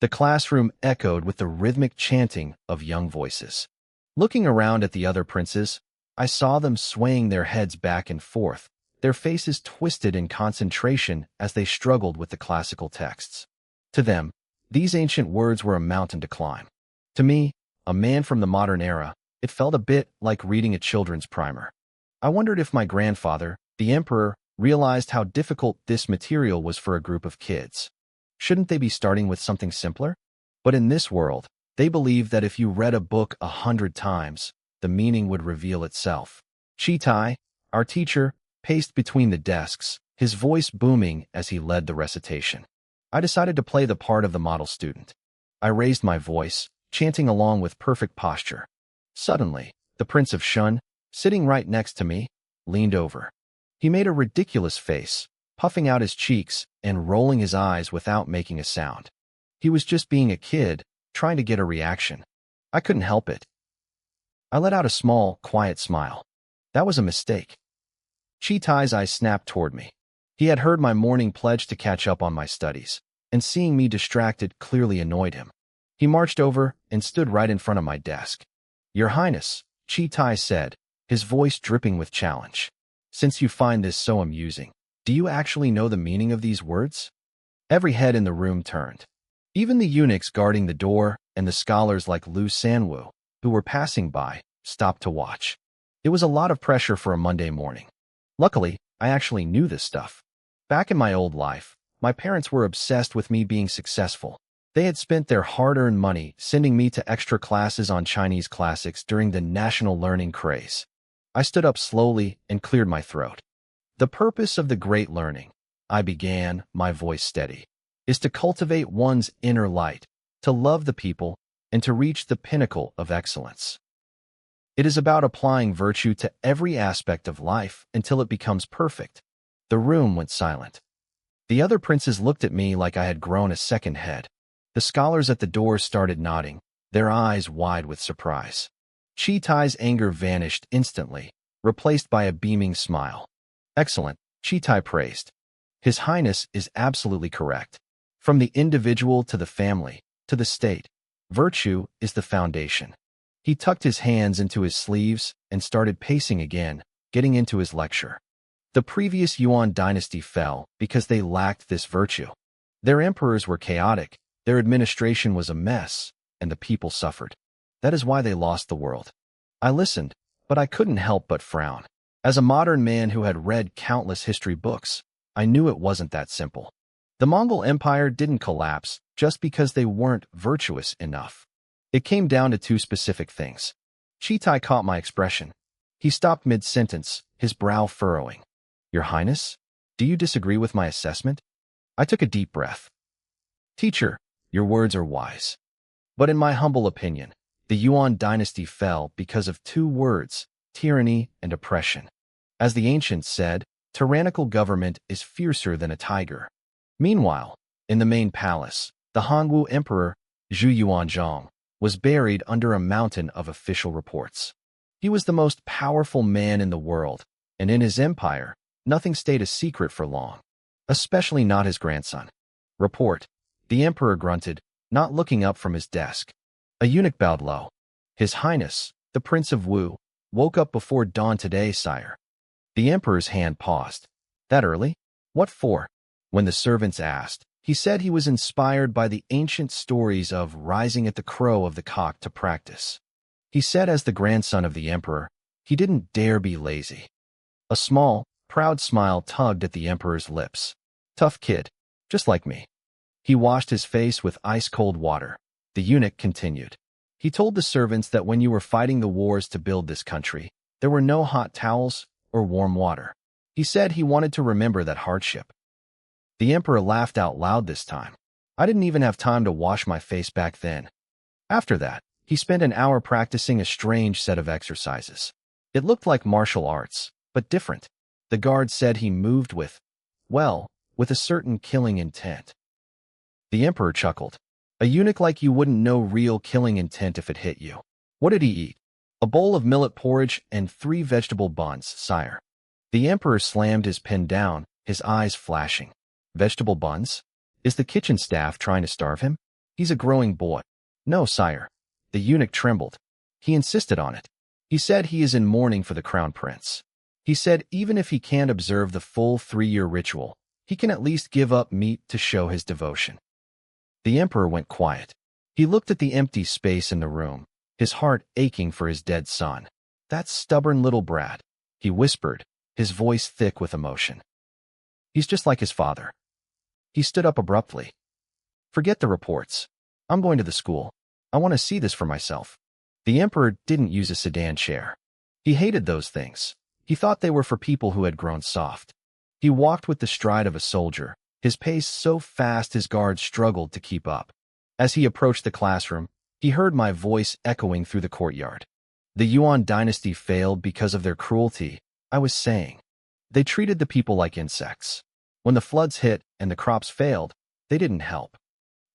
The classroom echoed with the rhythmic chanting of young voices. Looking around at the other princes, I saw them swaying their heads back and forth, their faces twisted in concentration as they struggled with the classical texts. To them, these ancient words were a mountain to climb. To me, a man from the modern era, it felt a bit like reading a children's primer. I wondered if my grandfather, the emperor, realized how difficult this material was for a group of kids. Shouldn't they be starting with something simpler? But in this world, they believe that if you read a book 100 times, the meaning would reveal itself. Chi Tai, our teacher, paced between the desks, his voice booming as he led the recitation. I decided to play the part of the model student. I raised my voice, chanting along with perfect posture. Suddenly, the Prince of Shun, sitting right next to me, leaned over. He made a ridiculous face, puffing out his cheeks and rolling his eyes without making a sound. He was just being a kid, trying to get a reaction. I couldn't help it. I let out a small, quiet smile. That was a mistake. Chi Tai's eyes snapped toward me. He had heard my morning pledge to catch up on my studies, and seeing me distracted clearly annoyed him. He marched over and stood right in front of my desk. Your Highness, Chi Tai said, his voice dripping with challenge. Since you find this so amusing, do you actually know the meaning of these words? Every head in the room turned. Even the eunuchs guarding the door and the scholars like Lu Sanwu, who were passing by, stopped to watch. It was a lot of pressure for a Monday morning. Luckily, I actually knew this stuff. Back in my old life, my parents were obsessed with me being successful. They had spent their hard-earned money sending me to extra classes on Chinese classics during the national learning craze. I stood up slowly and cleared my throat. The purpose of the great learning, I began, my voice steady, is to cultivate one's inner light, to love the people, and to reach the pinnacle of excellence. It is about applying virtue to every aspect of life until it becomes perfect. The room went silent. The other princes looked at me like I had grown a second head. The scholars at the door started nodding, their eyes wide with surprise. Chi Tai's anger vanished instantly, replaced by a beaming smile. Excellent, Chi Tai praised. His Highness is absolutely correct. From the individual to the family, to the state, virtue is the foundation. He tucked his hands into his sleeves and started pacing again, getting into his lecture. The previous Yuan dynasty fell because they lacked this virtue. Their emperors were chaotic, their administration was a mess, and the people suffered. That is why they lost the world. I listened, but I couldn't help but frown. As a modern man who had read countless history books, I knew it wasn't that simple. The Mongol Empire didn't collapse just because they weren't virtuous enough. It came down to two specific things. Chi Tai caught my expression. He stopped mid-sentence, his brow furrowing. Your Highness, do you disagree with my assessment? I took a deep breath. Teacher, your words are wise. But in my humble opinion, the Yuan dynasty fell because of two words, tyranny and oppression. As the ancients said, tyrannical government is fiercer than a tiger. Meanwhile, in the main palace, the Hanwu Emperor, Zhu Yuanzhang, was buried under a mountain of official reports. He was the most powerful man in the world, and in his empire, nothing stayed a secret for long, especially not his grandson. Report, the emperor grunted, not looking up from his desk. A eunuch bowed low. His Highness, the Prince of Wu, woke up before dawn today, sire. The emperor's hand paused. That early? What for? When the servants asked, he said he was inspired by the ancient stories of rising at the crow of the cock to practice. He said as the grandson of the emperor, he didn't dare be lazy. A small, proud smile tugged at the emperor's lips. Tough kid, just like me. He washed his face with ice-cold water. The eunuch continued. He told the servants that when you were fighting the wars to build this country, there were no hot towels or warm water. He said he wanted to remember that hardship. The emperor laughed out loud this time. I didn't even have time to wash my face back then. After that, he spent an hour practicing a strange set of exercises. It looked like martial arts, but different. The guard said he moved with a certain killing intent. The emperor chuckled. A eunuch like you wouldn't know real killing intent if it hit you. What did he eat? A bowl of millet porridge and 3 vegetable buns, sire. The emperor slammed his pen down, his eyes flashing. Vegetable buns? Is the kitchen staff trying to starve him? He's a growing boy. No, sire. The eunuch trembled. He insisted on it. He said he is in mourning for the crown prince. He said even if he can't observe the full 3-year ritual, he can at least give up meat to show his devotion. The emperor went quiet. He looked at the empty space in the room, his heart aching for his dead son. That stubborn little brat, he whispered, his voice thick with emotion. He's just like his father. He stood up abruptly. Forget the reports. I'm going to the school. I want to see this for myself. The emperor didn't use a sedan chair. He hated those things. He thought they were for people who had grown soft. He walked with the stride of a soldier, his pace so fast his guards struggled to keep up. As he approached the classroom, he heard my voice echoing through the courtyard. The Yuan dynasty failed because of their cruelty, I was saying. They treated the people like insects. When the floods hit and the crops failed, they didn't help.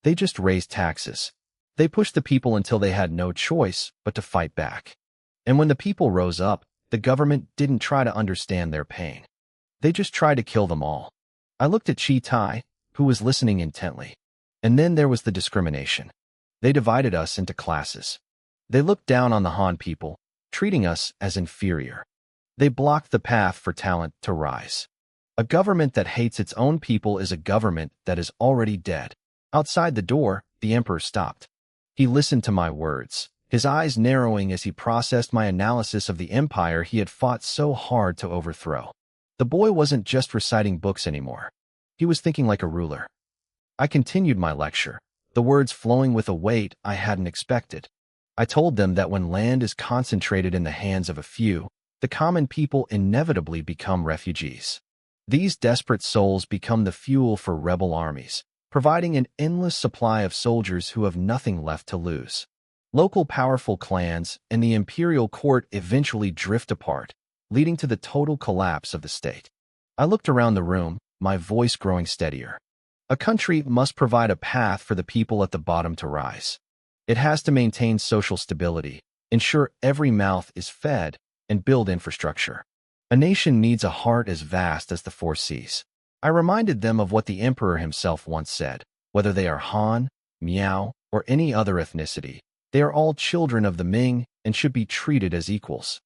They just raised taxes. They pushed the people until they had no choice but to fight back. And when the people rose up, the government didn't try to understand their pain. They just tried to kill them all. I looked at Chi Tai, who was listening intently. And then there was the discrimination. They divided us into classes. They looked down on the Han people, treating us as inferior. They blocked the path for talent to rise. A government that hates its own people is a government that is already dead. Outside the door, the emperor stopped. He listened to my words, his eyes narrowing as he processed my analysis of the empire he had fought so hard to overthrow. The boy wasn't just reciting books anymore. He was thinking like a ruler. I continued my lecture, the words flowing with a weight I hadn't expected. I told them that when land is concentrated in the hands of a few, the common people inevitably become refugees. These desperate souls become the fuel for rebel armies, providing an endless supply of soldiers who have nothing left to lose. Local powerful clans and the imperial court eventually drift apart, leading to the total collapse of the state. I looked around the room, my voice growing steadier. A country must provide a path for the people at the bottom to rise. It has to maintain social stability, ensure every mouth is fed, and build infrastructure. A nation needs a heart as vast as the 4 seas. I reminded them of what the emperor himself once said. Whether they are Han, Miao, or any other ethnicity, they are all children of the Ming and should be treated as equals.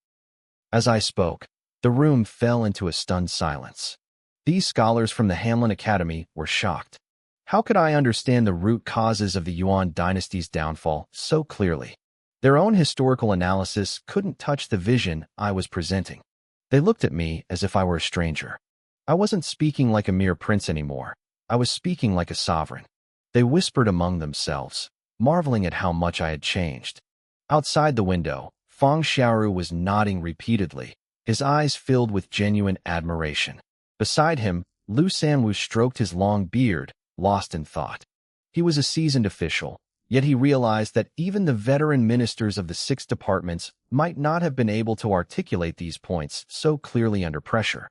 As I spoke, the room fell into a stunned silence. These scholars from the Hanlon Academy were shocked. How could I understand the root causes of the Yuan dynasty's downfall so clearly? Their own historical analysis couldn't touch the vision I was presenting. They looked at me as if I were a stranger. I wasn't speaking like a mere prince anymore. I was speaking like a sovereign. They whispered among themselves, marveling at how much I had changed. Outside the window, Feng Xiaoru was nodding repeatedly, his eyes filled with genuine admiration. Beside him, Lu Sanwu stroked his long beard, lost in thought. He was a seasoned official, yet he realized that even the veteran ministers of the 6 departments might not have been able to articulate these points so clearly under pressure.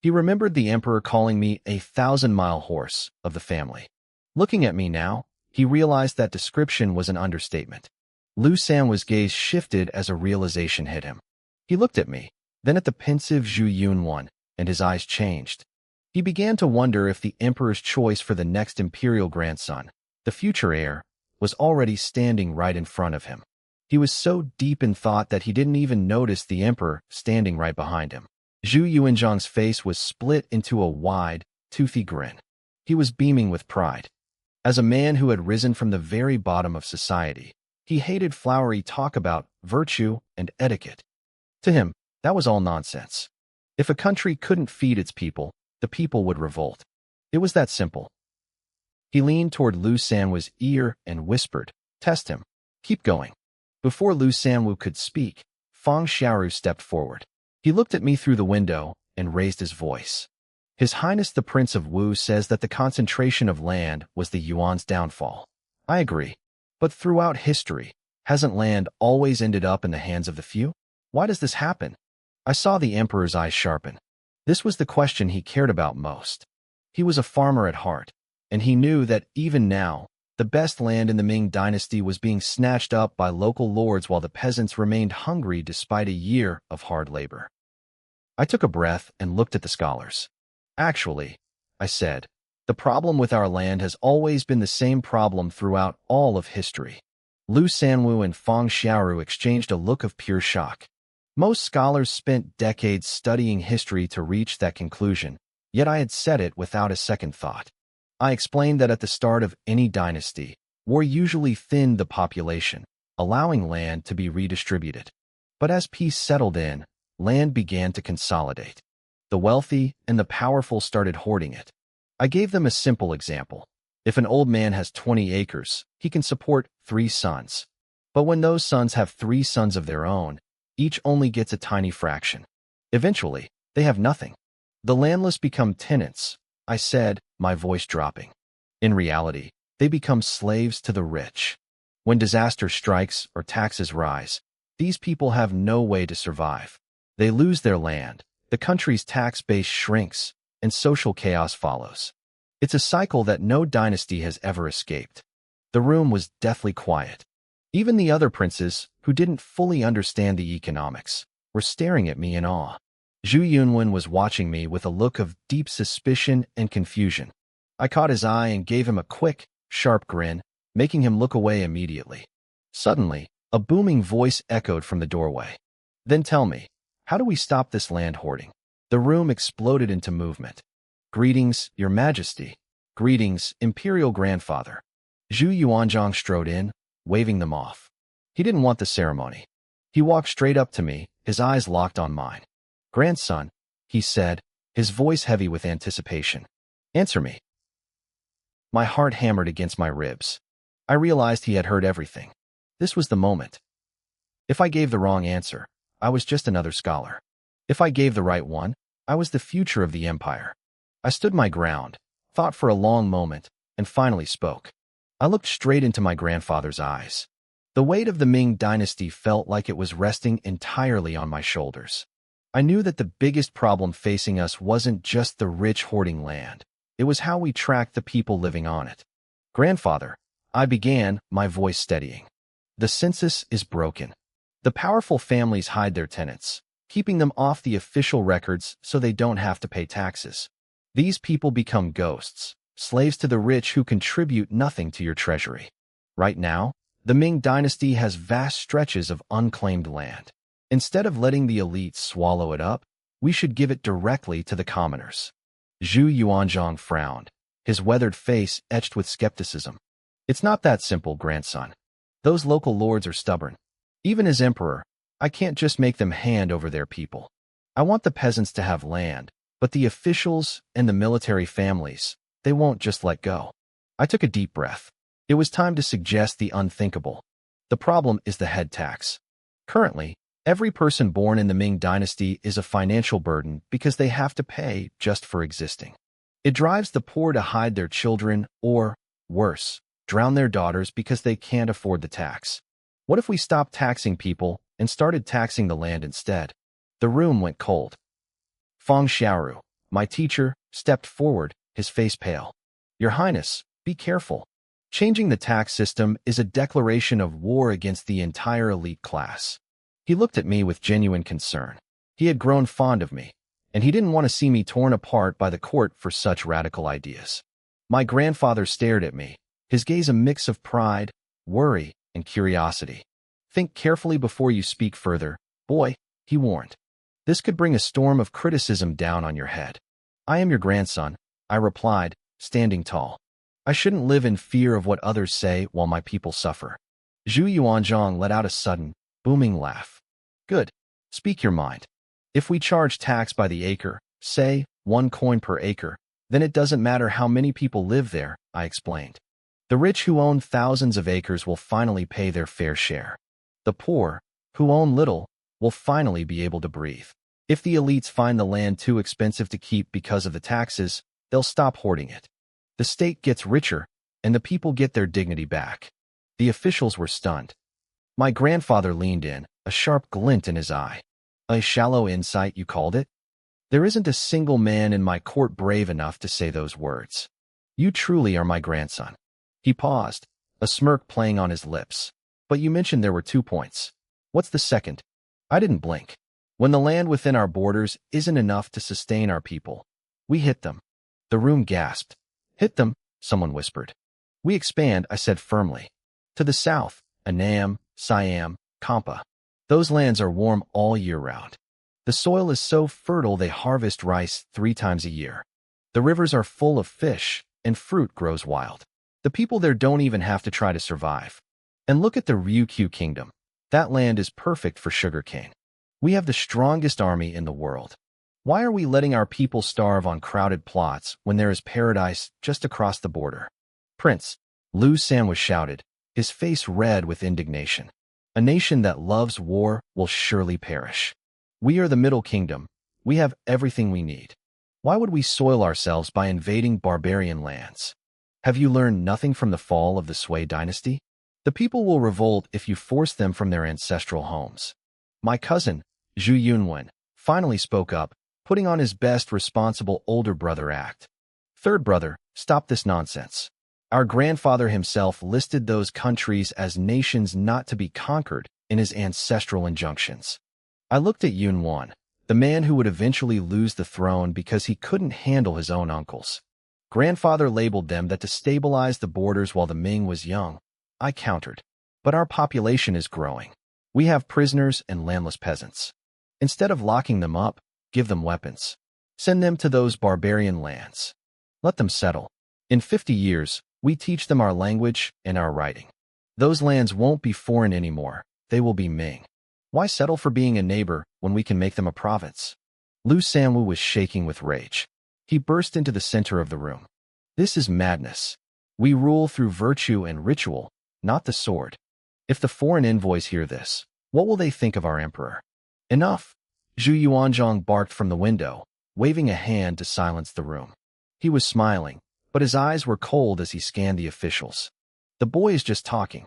He remembered the emperor calling me a 1,000-mile horse of the family. Looking at me now, he realized that description was an understatement. Lu Sanwu's gaze shifted as a realization hit him. He looked at me, then at the pensive Zhu Yunwan, and his eyes changed. He began to wonder if the emperor's choice for the next imperial grandson, the future heir, was already standing right in front of him. He was so deep in thought that he didn't even notice the emperor standing right behind him. Zhu Yuanzhang's face was split into a wide, toothy grin. He was beaming with pride. As a man who had risen from the very bottom of society, he hated flowery talk about virtue and etiquette. To him, that was all nonsense. If a country couldn't feed its people, the people would revolt. It was that simple. He leaned toward Lu Sanwu's ear and whispered, "Test him. Keep going." Before Lu Sanwu could speak, Feng Xiaoru stepped forward. He looked at me through the window and raised his voice. "His Highness the Prince of Wu says that the concentration of land was the yuan's downfall. I agree. But throughout history, hasn't land always ended up in the hands of the few? Why does this happen?" I saw the emperor's eyes sharpen. This was the question he cared about most. He was a farmer at heart, and he knew that even now, the best land in the Ming dynasty was being snatched up by local lords while the peasants remained hungry despite a year of hard labor. I took a breath and looked at the scholars. "Actually," I said, "the problem with our land has always been the same problem throughout all of history." Lu Sanwu and Feng Xiaoru exchanged a look of pure shock. Most scholars spent decades studying history to reach that conclusion, yet I had said it without a second thought. I explained that at the start of any dynasty, war usually thinned the population, allowing land to be redistributed. But as peace settled in, land began to consolidate. The wealthy and the powerful started hoarding it. I gave them a simple example. If an old man has 20 acres, he can support 3 sons. But when those sons have 3 sons of their own, each only gets a tiny fraction. Eventually, they have nothing. The landless become tenants, I said, my voice dropping. In reality, they become slaves to the rich. When disaster strikes or taxes rise, these people have no way to survive. They lose their land, the country's tax base shrinks, and social chaos follows. It's a cycle that no dynasty has ever escaped. The room was deathly quiet. Even the other princes, who didn't fully understand the economics, were staring at me in awe. Zhu Yunwen was watching me with a look of deep suspicion and confusion. I caught his eye and gave him a quick, sharp grin, making him look away immediately. Suddenly, a booming voice echoed from the doorway. "Then tell me, how do we stop this land hoarding?" The room exploded into movement. "Greetings, Your Majesty. Greetings, Imperial Grandfather." Zhu Yuanzhang strode in, waving them off. He didn't want the ceremony. He walked straight up to me, his eyes locked on mine. "Grandson," he said, his voice heavy with anticipation. "Answer me." My heart hammered against my ribs. I realized he had heard everything. This was the moment. If I gave the wrong answer, I was just another scholar. If I gave the right one, I was the future of the empire. I stood my ground, thought for a long moment, and finally spoke. I looked straight into my grandfather's eyes. The weight of the Ming dynasty felt like it was resting entirely on my shoulders. I knew that the biggest problem facing us wasn't just the rich hoarding land. It was how we tracked the people living on it. "Grandfather," I began, my voice steadying. "The census is broken. The powerful families hide their tenants, keeping them off the official records so they don't have to pay taxes. These people become ghosts, slaves to the rich who contribute nothing to your treasury. Right now, the Ming dynasty has vast stretches of unclaimed land. Instead of letting the elites swallow it up, we should give it directly to the commoners." Zhu Yuanzhang frowned, his weathered face etched with skepticism. "It's not that simple, grandson. Those local lords are stubborn. Even as emperor, I can't just make them hand over their people. I want the peasants to have land, but the officials and the military families, they won't just let go." I took a deep breath. It was time to suggest the unthinkable. The problem is the head tax. Currently, every person born in the Ming dynasty is a financial burden because they have to pay just for existing. It drives the poor to hide their children or, worse, drown their daughters because they can't afford the tax. What if we stopped taxing people and started taxing the land instead? The room went cold. Feng Xiaoru, my teacher, stepped forward, his face pale. "Your Highness, be careful. Changing the tax system is a declaration of war against the entire elite class." He looked at me with genuine concern. He had grown fond of me, and he didn't want to see me torn apart by the court for such radical ideas. My grandfather stared at me, his gaze a mix of pride, worry, and curiosity. "Think carefully before you speak further, boy," he warned. "This could bring a storm of criticism down on your head." "I am your grandson," I replied, standing tall. "I shouldn't live in fear of what others say while my people suffer." Zhu Yuanzhang let out a sudden, booming laugh. "Good. Speak your mind. If we charge tax by the acre, say 1 coin per acre, Then it doesn't matter how many people live there, I explained. The rich who own thousands of acres will finally pay their fair share. The poor, who own little, will finally be able to breathe. If the elites find the land too expensive to keep because of the taxes, they'll stop hoarding it. The state gets richer, and the people get their dignity back. The officials were stunned. My grandfather leaned in, a sharp glint in his eye. A shallow insight, you called it? There isn't a single man in my court brave enough to say those words. You truly are my grandson. He paused, a smirk playing on his lips. But you mentioned there were 2 points. What's the second? I didn't blink. When the land within our borders isn't enough to sustain our people, we hit them. The room gasped. Hit them, someone whispered. We expand, I said firmly. To the south, Annam, Siam, Kampa. Those lands are warm all year round. The soil is so fertile they harvest rice 3 times a year. The rivers are full of fish, and fruit grows wild. The people there don't even have to try to survive. And look at the Ryukyu Kingdom. That land is perfect for sugarcane. We have the strongest army in the world. Why are we letting our people starve on crowded plots when there is paradise just across the border? Prince, Lu San was shouted, his face red with indignation. A nation that loves war will surely perish. We are the Middle Kingdom. We have everything we need. Why would we soil ourselves by invading barbarian lands? Have you learned nothing from the fall of the Sui dynasty? The people will revolt if you force them from their ancestral homes. My cousin, Zhu Yunwen, finally spoke up, putting on his best responsible older brother act. Third brother, stop this nonsense. Our grandfather himself listed those countries as nations not to be conquered in his ancestral injunctions. I looked at Yunwan, the man who would eventually lose the throne because he couldn't handle his own uncles. Grandfather labeled them that to stabilize the borders while the Ming was young. I countered. But our population is growing. We have prisoners and landless peasants. Instead of locking them up, give them weapons. Send them to those barbarian lands. Let them settle. In 50 years, we teach them our language and our writing. Those lands won't be foreign anymore. They will be Ming. Why settle for being a neighbor when we can make them a province? Lu Sanwu was shaking with rage. He burst into the center of the room. This is madness. We rule through virtue and ritual, not the sword. If the foreign envoys hear this, what will they think of our emperor? Enough! Zhu Yuanzhong barked from the window, waving a hand to silence the room. He was smiling, but his eyes were cold as he scanned the officials. The boy is just talking.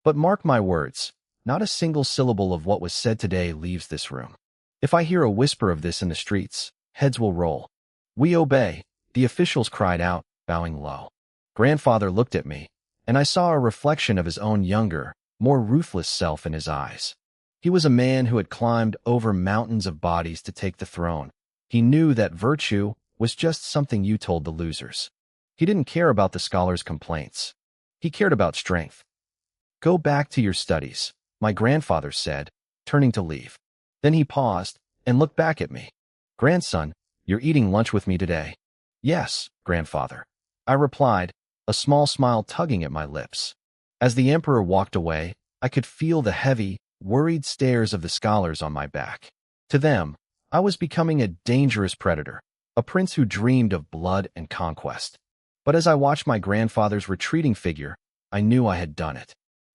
But mark my words, not a single syllable of what was said today leaves this room. If I hear a whisper of this in the streets, heads will roll. We obey, the officials cried out, bowing low. Grandfather looked at me, and I saw a reflection of his own younger, more ruthless self in his eyes. He was a man who had climbed over mountains of bodies to take the throne. He knew that virtue was just something you told the losers. He didn't care about the scholars' complaints. He cared about strength. Go back to your studies, my grandfather said, turning to leave. Then he paused and looked back at me. Grandson, you're eating lunch with me today. Yes, grandfather. I replied, a small smile tugging at my lips. As the emperor walked away, I could feel the heavy, worried stares of the scholars on my back. To them, I was becoming a dangerous predator, a prince who dreamed of blood and conquest. But as I watched my grandfather's retreating figure, I knew I had done it.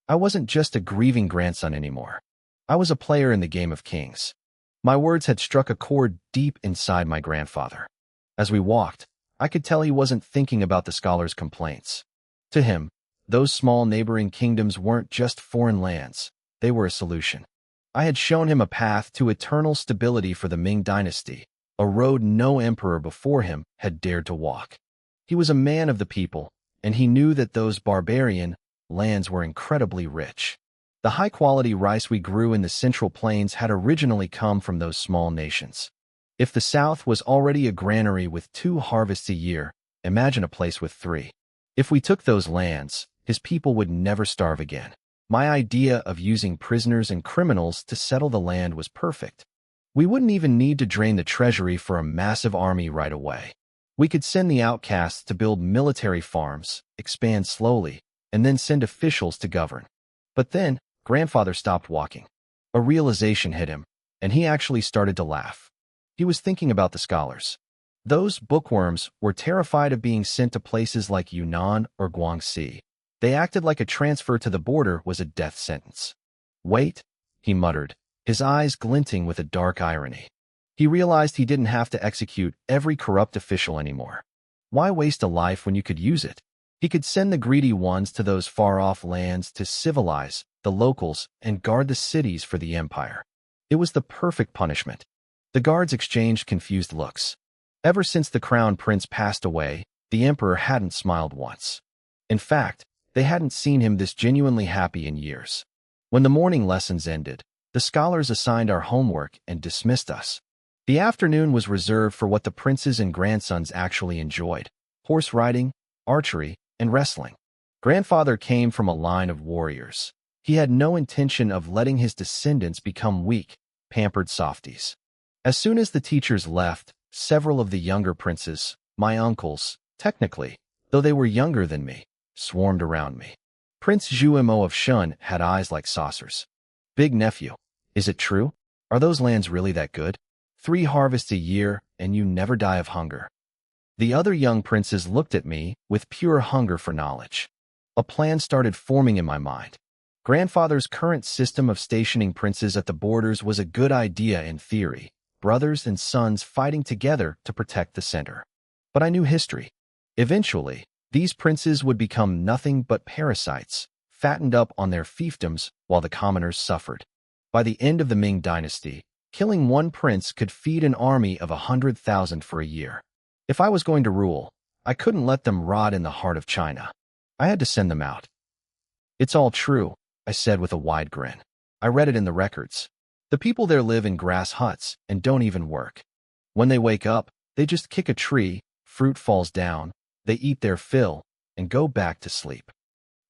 I wasn't just a grieving grandson anymore. I was a player in the game of kings. My words had struck a chord deep inside my grandfather. As we walked, I could tell he wasn't thinking about the scholars' complaints. To him, those small neighboring kingdoms weren't just foreign lands, they were a solution. I had shown him a path to eternal stability for the Ming dynasty, a road no emperor before him had dared to walk. He was a man of the people, and he knew that those barbarian lands were incredibly rich. The high-quality rice we grew in the Central Plains had originally come from those small nations. If the South was already a granary with 2 harvests a year, imagine a place with 3. If we took those lands, his people would never starve again. My idea of using prisoners and criminals to settle the land was perfect. We wouldn't even need to drain the treasury for a massive army right away. We could send the outcasts to build military farms, expand slowly, and then send officials to govern. But then, grandfather stopped walking. A realization hit him, and he actually started to laugh. He was thinking about the scholars. Those bookworms were terrified of being sent to places like Yunnan or Guangxi. They acted like a transfer to the border was a death sentence. "Wait," he muttered, his eyes glinting with a dark irony. He realized he didn't have to execute every corrupt official anymore. Why waste a life when you could use it? He could send the greedy ones to those far-off lands to civilize the locals and guard the cities for the empire. It was the perfect punishment. The guards exchanged confused looks. Ever since the crown prince passed away, the emperor hadn't smiled once. In fact, they hadn't seen him this genuinely happy in years. When the morning lessons ended, the scholars assigned our homework and dismissed us. The afternoon was reserved for what the princes and grandsons actually enjoyed: horse riding, archery, and wrestling. Grandfather came from a line of warriors. He had no intention of letting his descendants become weak, pampered softies. As soon as the teachers left, several of the younger princes, my uncles, technically, though they were younger than me, swarmed around me. Prince Zhumo of Shun had eyes like saucers. "Big nephew, is it true? Are those lands really that good? 3 harvests a year, and you never die of hunger." The other young princes looked at me with pure hunger for knowledge. A plan started forming in my mind. Grandfather's current system of stationing princes at the borders was a good idea in theory, brothers and sons fighting together to protect the center. But I knew history. Eventually, these princes would become nothing but parasites, fattened up on their fiefdoms while the commoners suffered. By the end of the Ming dynasty, killing one prince could feed an army of 100,000 for a year. If I was going to rule, I couldn't let them rot in the heart of China. I had to send them out. "It's all true," I said with a wide grin. "I read it in the records. The people there live in grass huts and don't even work. When they wake up, they just kick a tree, fruit falls down, they eat their fill, and go back to sleep."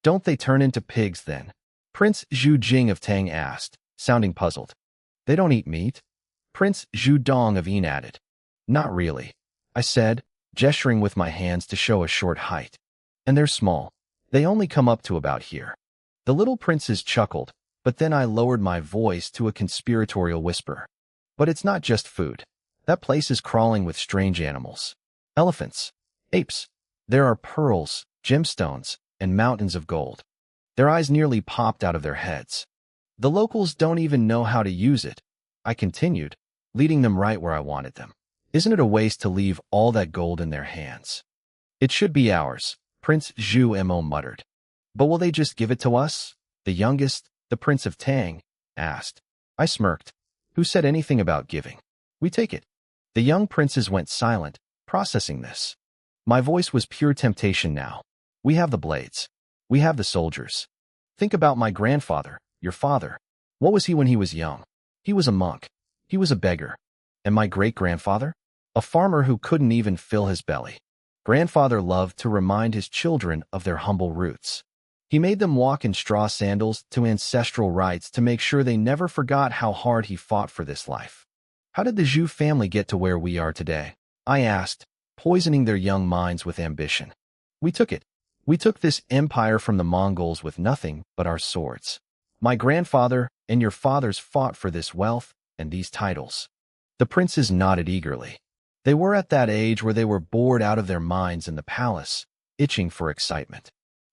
"Don't they turn into pigs then?" Prince Zhu Jing of Tang asked, sounding puzzled. "They don't eat meat?" Prince Zhu Dong of Yin added. "Not really," I said, gesturing with my hands to show a short height. "And they're small. They only come up to about here." The little princes chuckled, but then I lowered my voice to a conspiratorial whisper. "But it's not just food. That place is crawling with strange animals. Elephants, apes. There are pearls, gemstones, and mountains of gold." Their eyes nearly popped out of their heads. "The locals don't even know how to use it," I continued, leading them right where I wanted them. "Isn't it a waste to leave all that gold in their hands?" "It should be ours," Prince Zhu Mo muttered. "But will they just give it to us?" The youngest, the Prince of Tang, asked. I smirked. "Who said anything about giving? We take it." The young princes went silent, processing this. My voice was pure temptation now. "We have the blades. We have the soldiers. Think about my grandfather, your father. What was he when he was young? He was a monk. He was a beggar. And my great-grandfather? A farmer who couldn't even fill his belly. Grandfather loved to remind his children of their humble roots. He made them walk in straw sandals to ancestral rites to make sure they never forgot how hard he fought for this life." "How did the Zhu family get to where we are today?" I asked, poisoning their young minds with ambition. "We took it. We took this empire from the Mongols with nothing but our swords. My grandfather and your fathers fought for this wealth and these titles." The princes nodded eagerly. They were at that age where they were bored out of their minds in the palace, itching for excitement.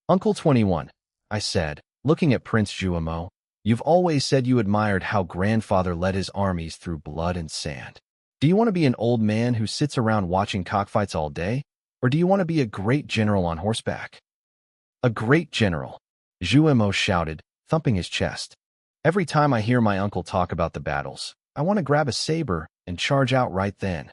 "Uncle 21, I said, looking at Prince Zhuamo, "you've always said you admired how grandfather led his armies through blood and sand. Do you want to be an old man who sits around watching cockfights all day, or do you want to be a great general on horseback?" "A great general," Zhuamo shouted, thumping his chest. "Every time I hear my uncle talk about the battles, I want to grab a saber and charge out right then."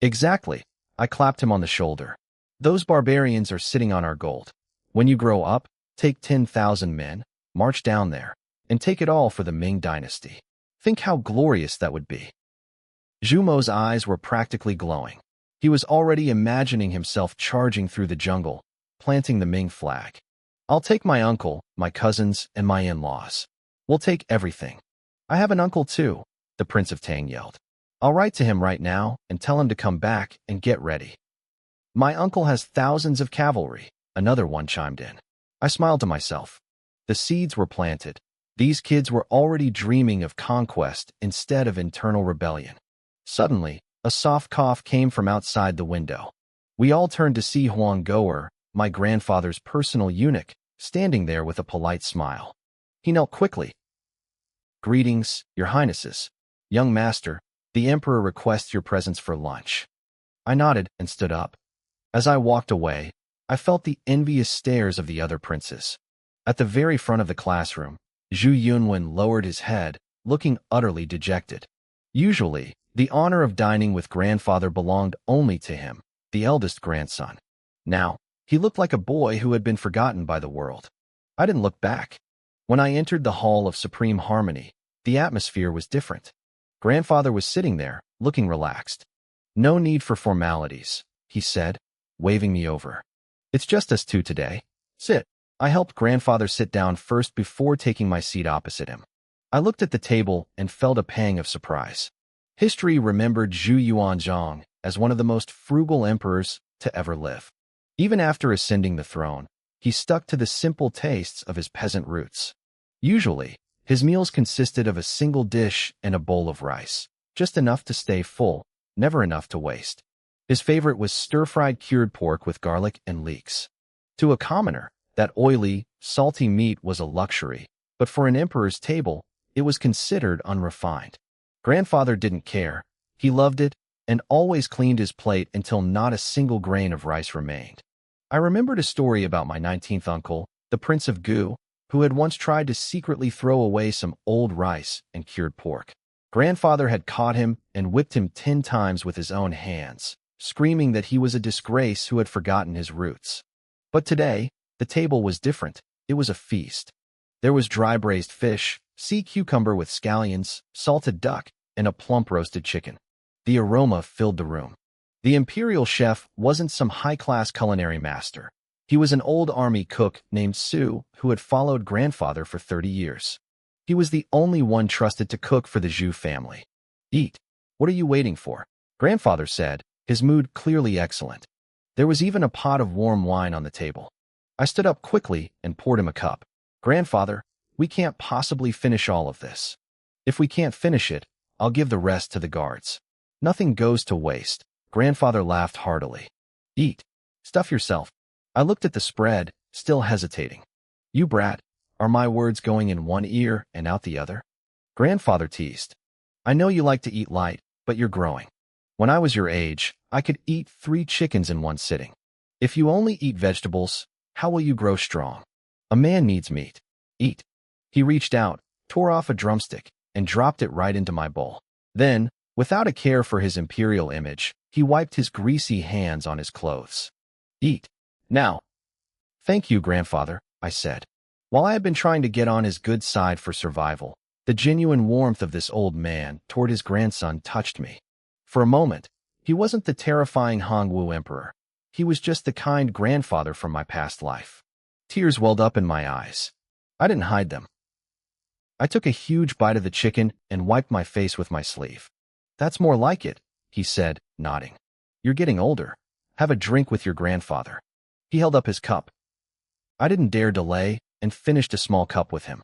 "Exactly," I clapped him on the shoulder. "Those barbarians are sitting on our gold. When you grow up, take 10,000 men, march down there, and take it all for the Ming dynasty. Think how glorious that would be." Zhumo's eyes were practically glowing. He was already imagining himself charging through the jungle, planting the Ming flag. "I'll take my uncle, my cousins, and my in-laws. We'll take everything. I have an uncle too," the Prince of Tang yelled. "I'll write to him right now and tell him to come back and get ready." "My uncle has thousands of cavalry," another one chimed in. I smiled to myself. The seeds were planted. These kids were already dreaming of conquest instead of internal rebellion. Suddenly, A soft cough came from outside the window. We all turned to see Huang Goer, my grandfather's personal eunuch, standing there with a polite smile. He knelt quickly. "Greetings, your highnesses. Young master, the emperor requests your presence for lunch." I nodded and stood up. As I walked away, I felt the envious stares of the other princes. At the very front of the classroom, Zhu Yunwen lowered his head, looking utterly dejected. Usually, the honor of dining with grandfather belonged only to him, the eldest grandson. Now, he looked like a boy who had been forgotten by the world. I didn't look back. When I entered the Hall of Supreme Harmony, the atmosphere was different. Grandfather was sitting there, looking relaxed. "No need for formalities," he said, waving me over. "It's just us two today. Sit." I helped grandfather sit down first before taking my seat opposite him. I looked at the table and felt a pang of surprise. History remembered Zhu Yuanzhang as one of the most frugal emperors to ever live. Even after ascending the throne, he stuck to the simple tastes of his peasant roots. Usually, his meals consisted of a single dish and a bowl of rice, just enough to stay full, never enough to waste. His favorite was stir-fried cured pork with garlic and leeks. To a commoner, that oily, salty meat was a luxury, but for an emperor's table, it was considered unrefined. Grandfather didn't care. He loved it and always cleaned his plate until not a single grain of rice remained. I remembered a story about my 19th uncle, the Prince of Gu, who had once tried to secretly throw away some old rice and cured pork. Grandfather had caught him and whipped him 10 times with his own hands, screaming that he was a disgrace who had forgotten his roots. But today, the table was different. It was a feast. There was dry braised fish, sea cucumber with scallions, salted duck, and a plump roasted chicken. The aroma filled the room. The imperial chef wasn't some high-class culinary master. He was an old army cook named Su who had followed grandfather for 30 years. He was the only one trusted to cook for the Zhu family. "Eat. What are you waiting for?" Grandfather said, his mood clearly excellent. There was even a pot of warm wine on the table. I stood up quickly and poured him a cup. "Grandfather, we can't possibly finish all of this. If we can't finish it, I'll give the rest to the guards." "Nothing goes to waste." Grandfather laughed heartily. "Eat. Stuff yourself." I looked at the spread, still hesitating. "You brat, are my words going in one ear and out the other?" Grandfather teased. "I know you like to eat light, but you're growing. When I was your age, I could eat 3 chickens in one sitting. If you only eat vegetables, how will you grow strong? A man needs meat. Eat." He reached out, tore off a drumstick, and dropped it right into my bowl. Then, without a care for his imperial image, he wiped his greasy hands on his clothes. "Eat. Now." "Thank you, grandfather," I said. While I had been trying to get on his good side for survival, the genuine warmth of this old man toward his grandson touched me. For a moment, he wasn't the terrifying Hongwu emperor. He was just the kind grandfather from my past life. Tears welled up in my eyes. I didn't hide them. I took a huge bite of the chicken and wiped my face with my sleeve. "That's more like it," he said, nodding. "You're getting older. Have a drink with your grandfather." He held up his cup. I didn't dare delay and finished a small cup with him.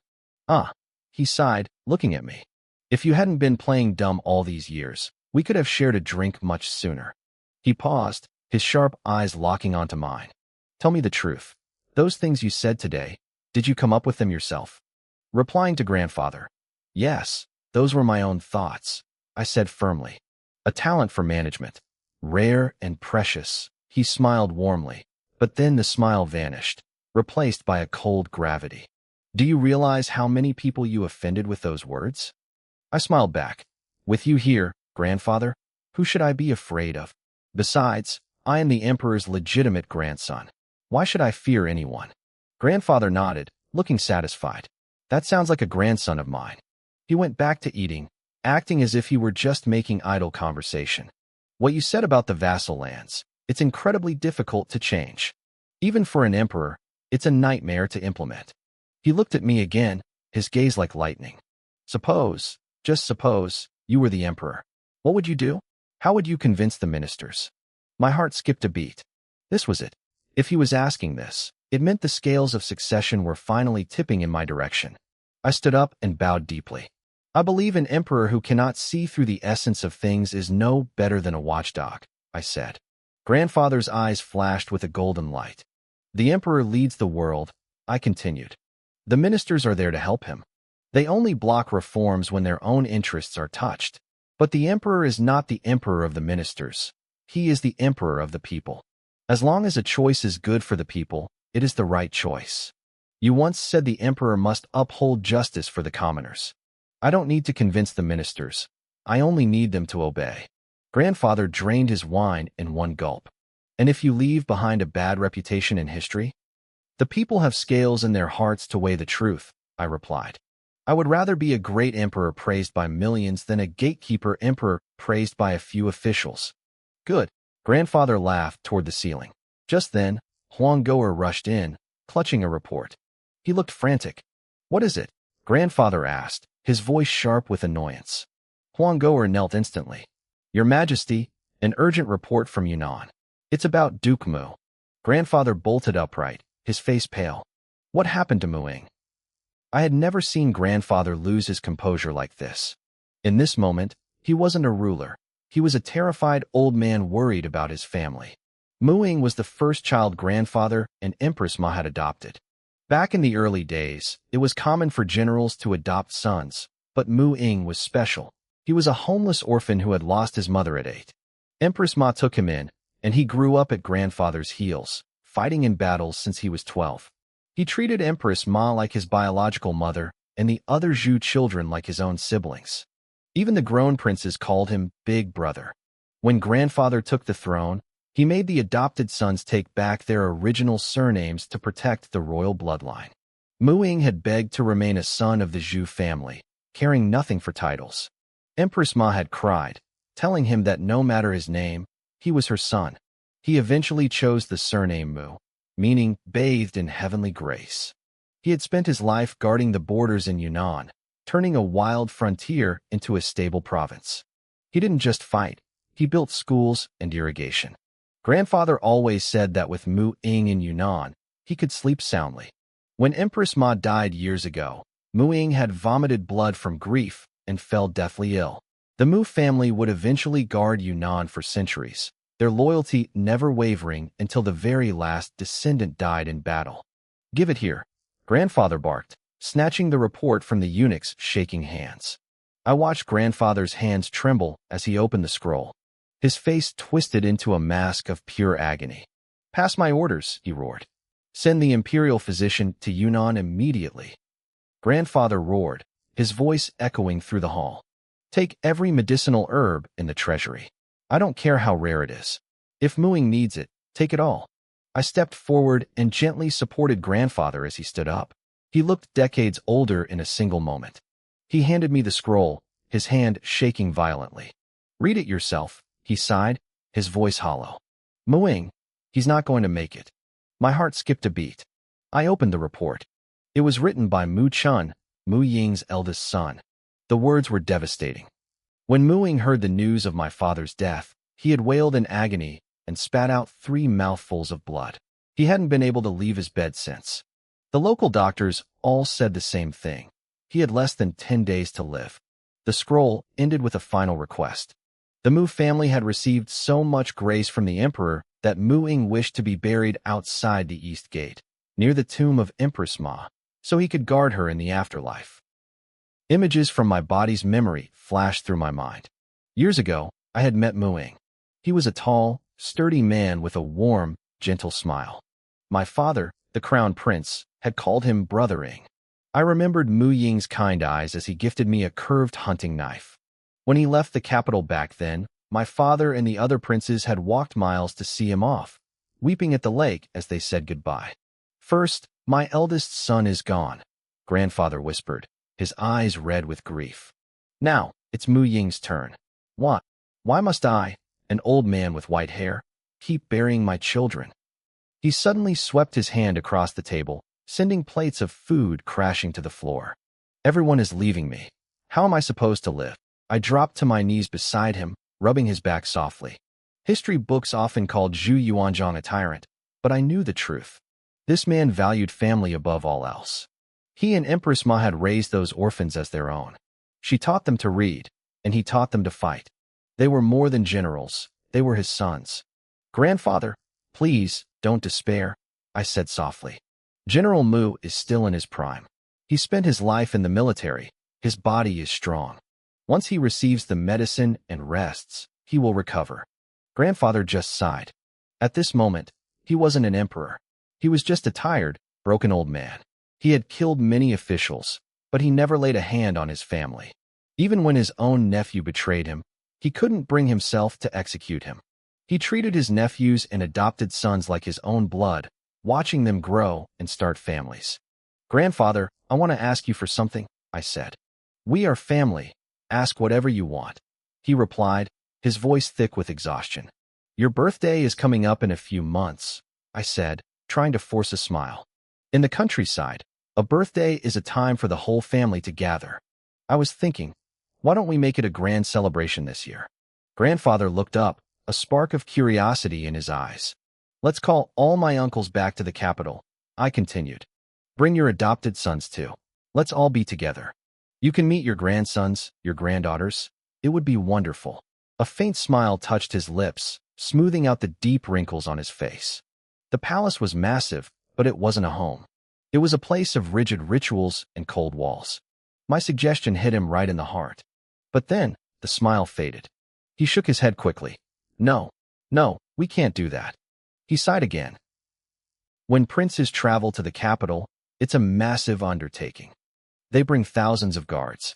"Ah," he sighed, looking at me. "If you hadn't been playing dumb all these years, we could have shared a drink much sooner." He paused, his sharp eyes locking onto mine. "Tell me the truth. Those things you said today, did you come up with them yourself?" Replying to grandfather, "Yes, those were my own thoughts," I said firmly. "A talent for management. Rare and precious." He smiled warmly, but then the smile vanished, replaced by a cold gravity. "Do you realize how many people you offended with those words?" I smiled back. "With you here, grandfather, who should I be afraid of? Besides, I am the emperor's legitimate grandson. Why should I fear anyone?" Grandfather nodded, looking satisfied. "That sounds like a grandson of mine." He went back to eating, acting as if he were just making idle conversation. "What you said about the vassal lands, it's incredibly difficult to change. Even for an emperor, it's a nightmare to implement." He looked at me again, his gaze like lightning. "Suppose, just suppose, you were the emperor. What would you do? How would you convince the ministers?" My heart skipped a beat. This was it. If he was asking this, it meant the scales of succession were finally tipping in my direction. I stood up and bowed deeply. I believe an emperor who cannot see through the essence of things is no better than a watchdog, I said. Grandfather's eyes flashed with a golden light. The emperor leads the world, I continued. The ministers are there to help him. They only block reforms when their own interests are touched. But the emperor is not the emperor of the ministers. He is the emperor of the people. As long as a choice is good for the people, it is the right choice. You once said the emperor must uphold justice for the commoners. I don't need to convince the ministers. I only need them to obey. Grandfather drained his wine in one gulp. And if you leave behind a bad reputation in history? The people have scales in their hearts to weigh the truth, I replied. I would rather be a great emperor praised by millions than a gatekeeper emperor praised by a few officials. Good. Grandfather laughed toward the ceiling. Just then, Huanggoer rushed in, clutching a report. He looked frantic. What is it? Grandfather asked, his voice sharp with annoyance. Huanggoer knelt instantly. Your Majesty, an urgent report from Yunnan. It's about Duke Mu. Grandfather bolted upright, his face pale. What happened to Muing? I had never seen Grandfather lose his composure like this. In this moment, he wasn't a ruler. He was a terrified old man worried about his family. Muing was the first child Grandfather and Empress Ma had adopted. Back in the early days, it was common for generals to adopt sons, but Muing was special. He was a homeless orphan who had lost his mother at 8. Empress Ma took him in, and he grew up at Grandfather's heels, fighting in battles since he was 12. He treated Empress Ma like his biological mother and the other Zhu children like his own siblings. Even the grown princes called him Big Brother. When Grandfather took the throne, he made the adopted sons take back their original surnames to protect the royal bloodline. Muing had begged to remain a son of the Zhu family, caring nothing for titles. Empress Ma had cried, telling him that no matter his name, he was her son. He eventually chose the surname Mu, meaning bathed in heavenly grace. He had spent his life guarding the borders in Yunnan, turning a wild frontier into a stable province. He didn't just fight, he built schools and irrigation. Grandfather always said that with Mu Ying in Yunnan, he could sleep soundly. When Empress Ma died years ago, Mu Ying had vomited blood from grief and fell deathly ill. The Mu family would eventually guard Yunnan for centuries, their loyalty never wavering until the very last descendant died in battle. Give it here, Grandfather barked, snatching the report from the eunuch's shaking hands. I watched Grandfather's hands tremble as he opened the scroll. His face twisted into a mask of pure agony. Pass my orders, he roared. Send the imperial physician to Yunnan immediately. Grandfather roared, his voice echoing through the hall. Take every medicinal herb in the treasury. I don't care how rare it is. If Muing needs it, take it all. I stepped forward and gently supported Grandfather as he stood up. He looked decades older in a single moment. He handed me the scroll, his hand shaking violently. Read it yourself, he sighed, his voice hollow. Muing, he's not going to make it. My heart skipped a beat. I opened the report. It was written by Mu Chun, Mu Ying's eldest son. The words were devastating. When Muing heard the news of my father's death, he had wailed in agony and spat out 3 mouthfuls of blood. He hadn't been able to leave his bed since. The local doctors all said the same thing. He had less than 10 days to live. The scroll ended with a final request. The Mu family had received so much grace from the emperor that Muing wished to be buried outside the East Gate, near the tomb of Empress Ma, so he could guard her in the afterlife. Images from my body's memory flashed through my mind. Years ago, I had met Muing. He was a tall, sturdy man with a warm, gentle smile. My father, the crown prince, had called him Brother Ying. I remembered Mu Ying's kind eyes as he gifted me a curved hunting knife. When he left the capital back then, my father and the other princes had walked miles to see him off, weeping at the lake as they said goodbye. First, my eldest son is gone, Grandfather whispered, his eyes red with grief. Now, it's Mu Ying's turn. What? Why must I, an old man with white hair, keep burying my children? He suddenly swept his hand across the table, sending plates of food crashing to the floor. Everyone is leaving me. How am I supposed to live? I dropped to my knees beside him, rubbing his back softly. History books often called Zhu Yuanzhang a tyrant, but I knew the truth. This man valued family above all else. He and Empress Ma had raised those orphans as their own. She taught them to read, and he taught them to fight. They were more than generals, they were his sons. Grandfather, please, don't despair, I said softly. General Mu is still in his prime. He spent his life in the military. His body is strong. Once he receives the medicine and rests, he will recover. Grandfather just sighed. At this moment, he wasn't an emperor. He was just a tired, broken old man. He had killed many officials, but he never laid a hand on his family. Even when his own nephew betrayed him, he couldn't bring himself to execute him. He treated his nephews and adopted sons like his own blood, watching them grow and start families. Grandfather, I want to ask you for something, I said. We are family. Ask whatever you want. He replied, his voice thick with exhaustion. Your birthday is coming up in a few months, I said, trying to force a smile. In the countryside, a birthday is a time for the whole family to gather. I was thinking, why don't we make it a grand celebration this year? Grandfather looked up, a spark of curiosity in his eyes. Let's call all my uncles back to the capital, I continued. Bring your adopted sons too. Let's all be together. You can meet your grandsons, your granddaughters. It would be wonderful. A faint smile touched his lips, smoothing out the deep wrinkles on his face. The palace was massive, but it wasn't a home. It was a place of rigid rituals and cold walls. My suggestion hit him right in the heart. But then, the smile faded. He shook his head quickly. No, we can't do that. He sighed again. When princes travel to the capital, it's a massive undertaking. They bring thousands of guards.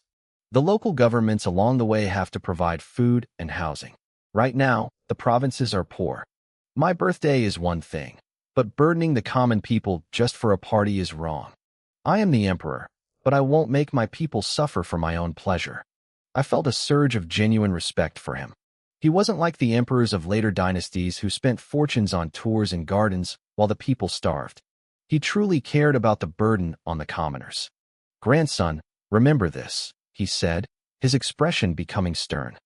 The local governments along the way have to provide food and housing. Right now, the provinces are poor. My birthday is one thing, but burdening the common people just for a party is wrong. I am the emperor, but I won't make my people suffer for my own pleasure. I felt a surge of genuine respect for him. He wasn't like the emperors of later dynasties who spent fortunes on tours and gardens while the people starved. He truly cared about the burden on the commoners. Grandson, remember this, he said, his expression becoming stern.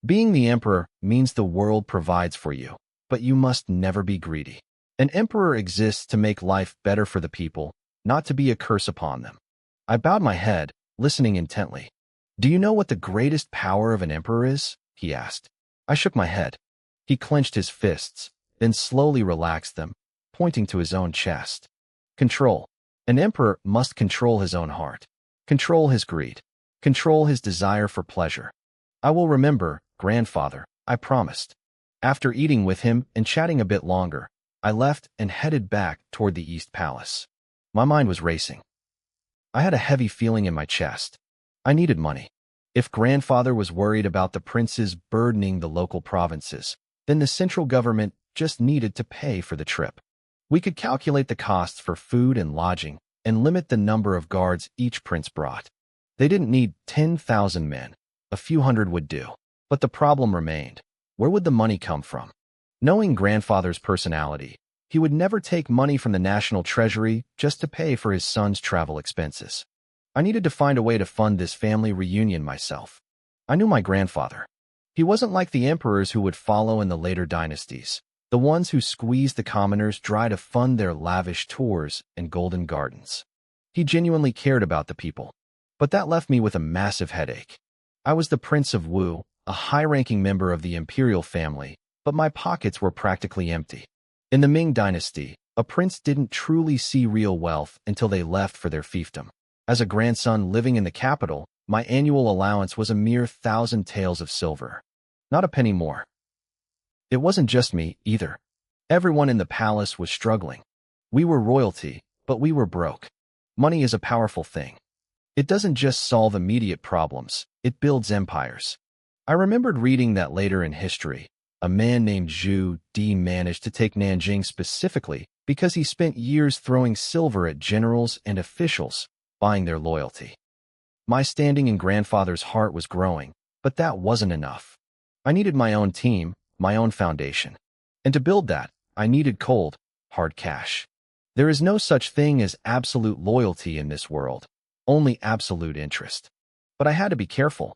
Being the emperor means the world provides for you, but you must never be greedy. An emperor exists to make life better for the people, not to be a curse upon them. I bowed my head, listening intently. Do you know what the greatest power of an emperor is? He asked. I shook my head. He clenched his fists, then slowly relaxed them, pointing to his own chest. Control. An emperor must control his own heart, control his greed, control his desire for pleasure. I will remember, grandfather, I promised. After eating with him and chatting a bit longer, I left and headed back toward the East Palace. My mind was racing. I had a heavy feeling in my chest. I needed money. If grandfather was worried about the princes burdening the local provinces, then the central government just needed to pay for the trip. We could calculate the costs for food and lodging and limit the number of guards each prince brought. They didn't need 10,000 men. A few hundred would do. But the problem remained. Where would the money come from? Knowing grandfather's personality, he would never take money from the national treasury just to pay for his son's travel expenses. I needed to find a way to fund this family reunion myself. I knew my grandfather. He wasn't like the emperors who would follow in the later dynasties, the ones who squeezed the commoners dry to fund their lavish tours and golden gardens. He genuinely cared about the people. But that left me with a massive headache. I was the Prince of Wu, a high-ranking member of the imperial family, but my pockets were practically empty. In the Ming dynasty, a prince didn't truly see real wealth until they left for their fiefdom. As a grandson living in the capital, my annual allowance was a mere 1,000 taels of silver. Not a penny more. It wasn't just me, either. Everyone in the palace was struggling. We were royalty, but we were broke. Money is a powerful thing. It doesn't just solve immediate problems, it builds empires. I remembered reading that later in history, a man named Zhu Di managed to take Nanjing specifically because he spent years throwing silver at generals and officials, buying their loyalty. My standing in grandfather's heart was growing, but that wasn't enough. I needed my own team, my own foundation. And to build that, I needed cold, hard cash. There is no such thing as absolute loyalty in this world, only absolute interest. But I had to be careful.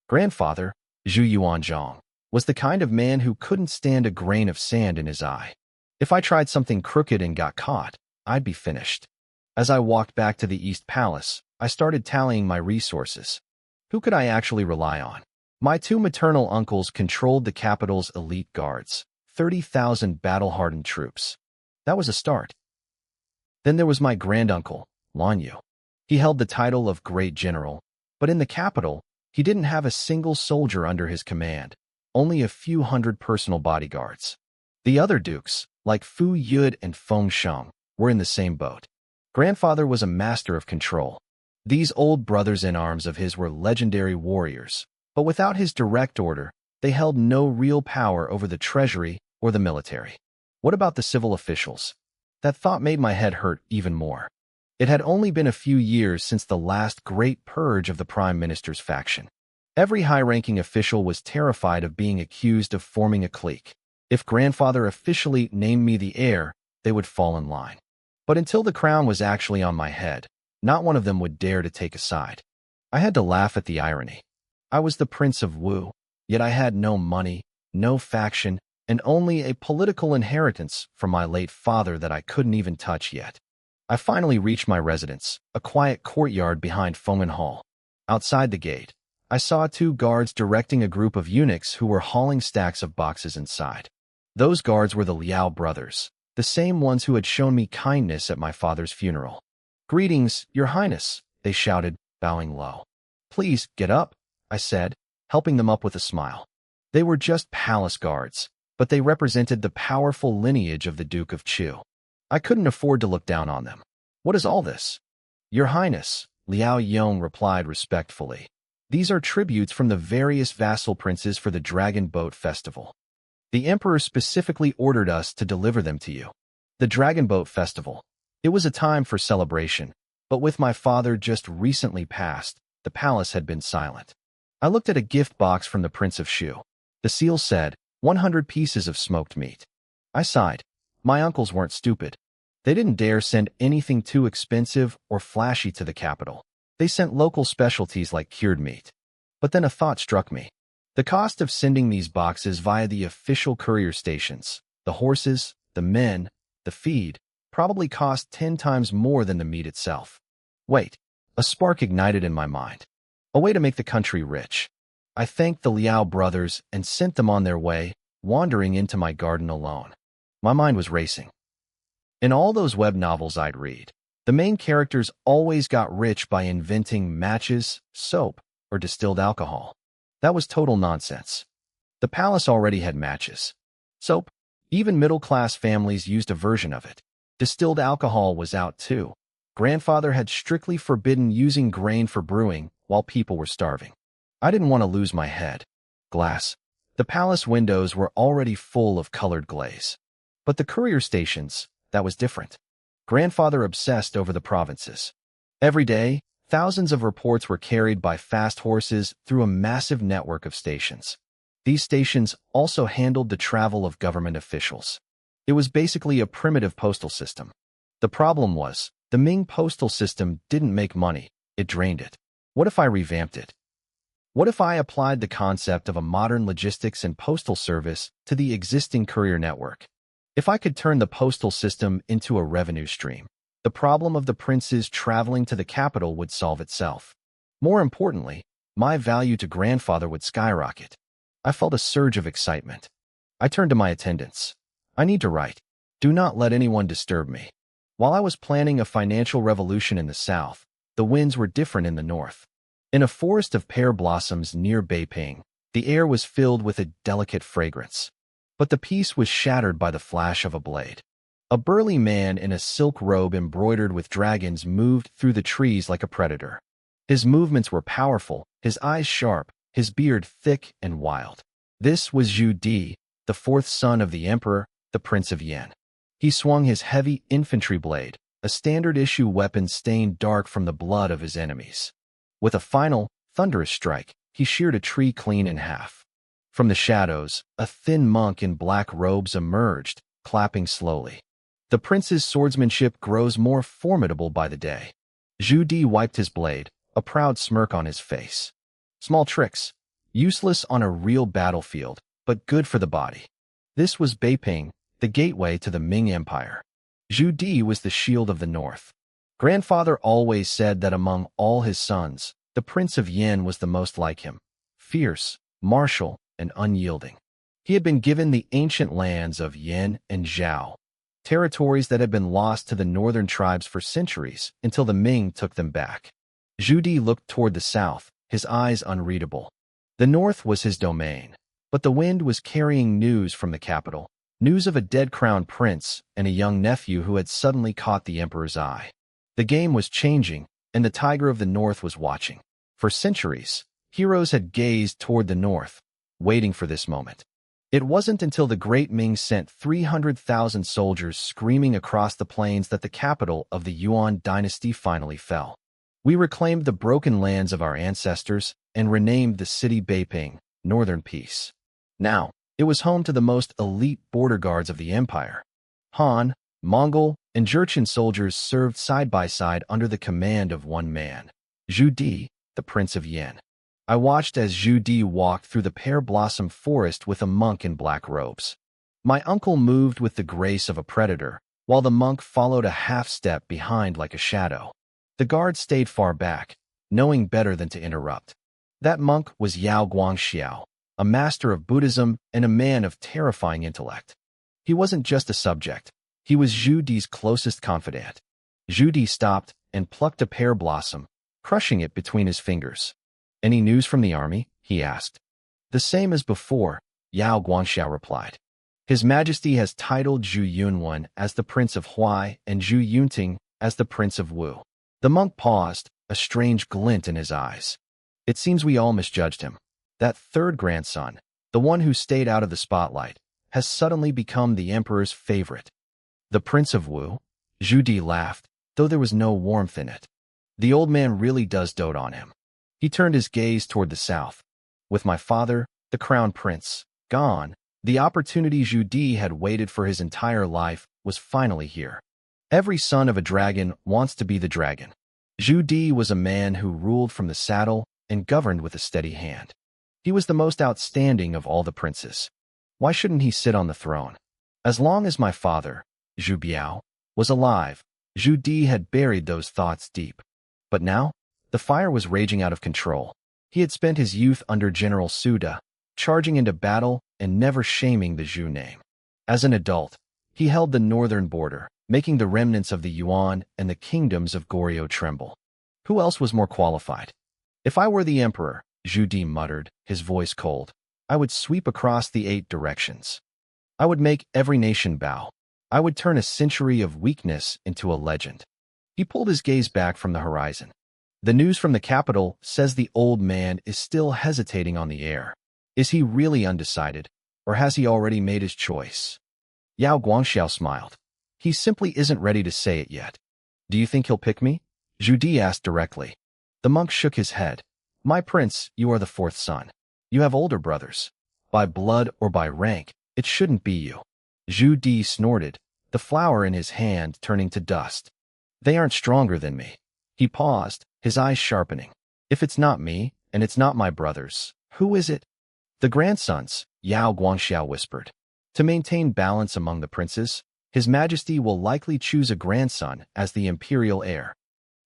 Grandfather, Zhu Yuanzhang, was the kind of man who couldn't stand a grain of sand in his eye. If I tried something crooked and got caught, I'd be finished. As I walked back to the East Palace, I started tallying my resources. Who could I actually rely on? My two maternal uncles controlled the capital's elite guards, 30,000 battle-hardened troops. That was a start. Then there was my granduncle, Lanyu. He held the title of Great General, but in the capital, he didn't have a single soldier under his command, only a few hundred personal bodyguards. The other dukes, like Fu Yud and Feng Sheng, were in the same boat. Grandfather was a master of control. These old brothers-in-arms of his were legendary warriors, but without his direct order, they held no real power over the treasury or the military. What about the civil officials? That thought made my head hurt even more. It had only been a few years since the last great purge of the prime minister's faction. Every high-ranking official was terrified of being accused of forming a clique. If grandfather officially named me the heir, they would fall in line. But until the crown was actually on my head, not one of them would dare to take a side. I had to laugh at the irony. I was the Prince of Wu, yet I had no money, no faction, and only a political inheritance from my late father that I couldn't even touch yet. I finally reached my residence, a quiet courtyard behind Feng'an Hall. Outside the gate, I saw two guards directing a group of eunuchs who were hauling stacks of boxes inside. Those guards were the Liao brothers, the same ones who had shown me kindness at my father's funeral. "Greetings, Your Highness," they shouted, bowing low. "Please, get up," I said, helping them up with a smile. They were just palace guards, but they represented the powerful lineage of the Duke of Chu. I couldn't afford to look down on them. "What is all this?" "Your Highness," Liao Yong replied respectfully. "These are tributes from the various vassal princes for the Dragon Boat Festival. The Emperor specifically ordered us to deliver them to you." The Dragon Boat Festival. It was a time for celebration, but with my father just recently passed, the palace had been silent. I looked at a gift box from the Prince of Shu. The seal said, 100 pieces of smoked meat. I sighed. My uncles weren't stupid. They didn't dare send anything too expensive or flashy to the capital. They sent local specialties like cured meat. But then a thought struck me. The cost of sending these boxes via the official courier stations, the horses, the men, the feed, probably cost 10 times more than the meat itself. Wait, a spark ignited in my mind. A way to make the country rich. I thanked the Liao brothers and sent them on their way, wandering into my garden alone. My mind was racing. In all those web novels I'd read, the main characters always got rich by inventing matches, soap, or distilled alcohol. That was total nonsense. The palace already had matches. Soap, even middle-class families used a version of it. Distilled alcohol was out too. Grandfather had strictly forbidden using grain for brewing while people were starving. I didn't want to lose my head. Glass. The palace windows were already full of colored glaze. But the courier stations, that was different. Grandfather obsessed over the provinces. Every day, thousands of reports were carried by fast horses through a massive network of stations. These stations also handled the travel of government officials. It was basically a primitive postal system. The problem was, the Ming postal system didn't make money, it drained it. What if I revamped it? What if I applied the concept of a modern logistics and postal service to the existing courier network? If I could turn the postal system into a revenue stream, the problem of the princes traveling to the capital would solve itself. More importantly, my value to grandfather would skyrocket. I felt a surge of excitement. I turned to my attendants. "I need to write. Do not let anyone disturb me." While I was planning a financial revolution in the south, the winds were different in the north. In a forest of pear blossoms near Beiping, the air was filled with a delicate fragrance. But the peace was shattered by the flash of a blade. A burly man in a silk robe embroidered with dragons moved through the trees like a predator. His movements were powerful, his eyes sharp, his beard thick and wild. This was Zhu Di, the fourth son of the emperor, the Prince of Yan. He swung his heavy infantry blade, a standard-issue weapon stained dark from the blood of his enemies. With a final, thunderous strike, he sheared a tree clean in half. From the shadows, a thin monk in black robes emerged, clapping slowly. The prince's swordsmanship grows more formidable by the day. Zhu Di wiped his blade, a proud smirk on his face. Small tricks, useless on a real battlefield, but good for the body. This was Beiping, the gateway to the Ming Empire. Zhu Di was the shield of the north. Grandfather always said that among all his sons, The Prince of Yin was the most like him, fierce, martial, and unyielding. He had been given the ancient lands of Yin and Zhao, territories that had been lost to the northern tribes for centuries until the Ming took them back. Zhu Di looked toward the south, his eyes unreadable. The north was his domain, but the wind was carrying news from the capital, news of a dead crown prince and a young nephew who had suddenly caught the emperor's eye. The game was changing, and the tiger of the north was watching. For centuries, heroes had gazed toward the north, waiting for this moment. It wasn't until the great Ming sent 300,000 soldiers screaming across the plains that the capital of the Yuan dynasty finally fell. We reclaimed the broken lands of our ancestors and renamed the city Beiping, Northern Peace. Now, it was home to the most elite border guards of the empire. Han, Mongol, and Jurchen soldiers served side by side under the command of one man, Zhu Di, the Prince of Yin. I watched as Zhu Di walked through the pear-blossom forest with a monk in black robes. My uncle moved with the grace of a predator, while the monk followed a half-step behind like a shadow. The guard stayed far back, knowing better than to interrupt. That monk was Yao Guangxiao, a master of Buddhism and a man of terrifying intellect. He wasn't just a subject. He was Zhu Di's closest confidant. Zhu Di stopped and plucked a pear blossom, crushing it between his fingers. "Any news from the army?" he asked. "The same as before," Yao Guangxiao replied. "His Majesty has titled Zhu Yunwen as the Prince of Huai and Zhu Yunting as the Prince of Wu." The monk paused, a strange glint in his eyes. "It seems we all misjudged him. That third grandson, the one who stayed out of the spotlight, has suddenly become the emperor's favorite." "The Prince of Wu?" Zhu Di laughed, though there was no warmth in it. "The old man really does dote on him." He turned his gaze toward the south. "With my father, the crown prince, gone, the opportunity Zhu Di had waited for his entire life was finally here. Every son of a dragon wants to be the dragon. Zhu Di was a man who ruled from the saddle and governed with a steady hand. He was the most outstanding of all the princes. Why shouldn't he sit on the throne? As long as my father, Zhu Biao, was alive, Zhu Di had buried those thoughts deep. But now, the fire was raging out of control. He had spent his youth under General Suda, charging into battle and never shaming the Zhu name. As an adult, he held the northern border, making the remnants of the Yuan and the kingdoms of Goryeo tremble. Who else was more qualified? "If I were the emperor," Zhu Di muttered, his voice cold, "I would sweep across the 8 directions. I would make every nation bow. I would turn a century of weakness into a legend." He pulled his gaze back from the horizon. "The news from the capital says the old man is still hesitating on the air. Is he really undecided, or has he already made his choice?" Yao Guangxiao smiled. "He simply isn't ready to say it yet." "Do you think he'll pick me?" Zhu Di asked directly. The monk shook his head. "My prince, you are the 4th son. You have older brothers. By blood or by rank, it shouldn't be you." Zhu Di snorted, the flower in his hand turning to dust. "They aren't stronger than me." He paused, his eyes sharpening. "If it's not me, and it's not my brothers, who is it?" "The grandsons," Yao Guangxiao whispered. "To maintain balance among the princes, His Majesty will likely choose a grandson as the imperial heir."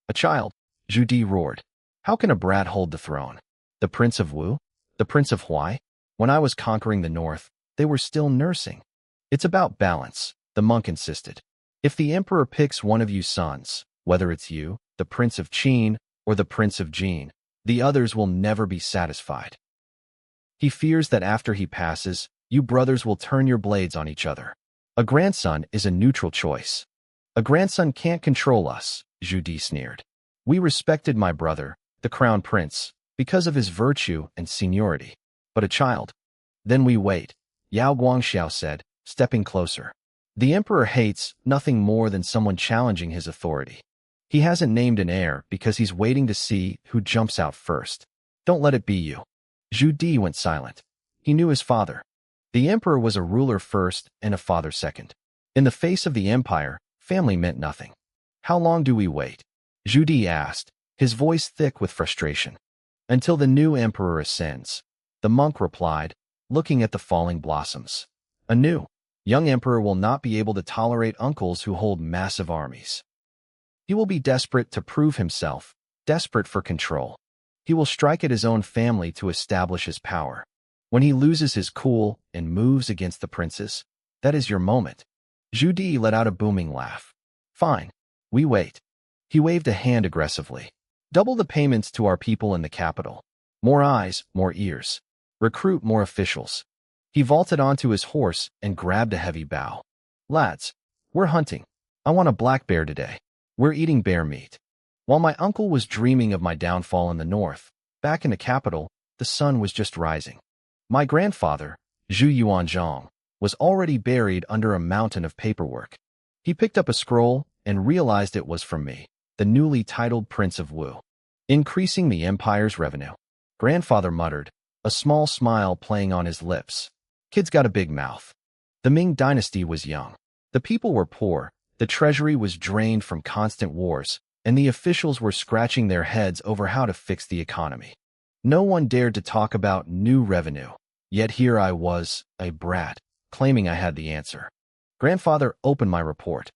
"A child," Zhu Di roared. "How can a brat hold the throne? The Prince of Wu? The Prince of Huai? When I was conquering the north, they were still nursing." "It's about balance," the monk insisted. "If the emperor picks one of you sons, whether it's you, the Prince of Qin, or the Prince of Jin, the others will never be satisfied. He fears that after he passes, you brothers will turn your blades on each other. A grandson is a neutral choice." "A grandson can't control us," Zhu Di sneered. "We respected my brother, the crown prince, because of his virtue and seniority. But a child? Then we wait," Yao Guangxiao said, stepping closer. "The emperor hates nothing more than someone challenging his authority. He hasn't named an heir because he's waiting to see who jumps out first. Don't let it be you." Zhu Di went silent. He knew his father. The emperor was a ruler first and a father second. In the face of the empire, family meant nothing. "How long do we wait?" Zhu Di asked, his voice thick with frustration. "Until the new emperor ascends," the monk replied, looking at the falling blossoms. "A new, young emperor will not be able to tolerate uncles who hold massive armies. He will be desperate to prove himself, desperate for control. He will strike at his own family to establish his power. When he loses his cool and moves against the princes, that is your moment. Zhu Di let out a booming laugh. Fine. We wait. He waved a hand aggressively. Double the payments to our people in the capital. More eyes, more ears. Recruit more officials. He vaulted onto his horse and grabbed a heavy bough. Lads, we're hunting. I want a black bear today. We're eating bear meat. While my uncle was dreaming of my downfall in the north, back in the capital, the sun was just rising. My grandfather, Zhu Yuanzhang, was already buried under a mountain of paperwork. He picked up a scroll and realized it was from me, the newly titled Prince of Wu. Increasing the empire's revenue. Grandfather muttered, a small smile playing on his lips. Kid's got a big mouth. The Ming dynasty was young. The people were poor, the treasury was drained from constant wars, and the officials were scratching their heads over how to fix the economy. No one dared to talk about new revenue, yet here I was, a brat, claiming I had the answer. Grandfather opened my report.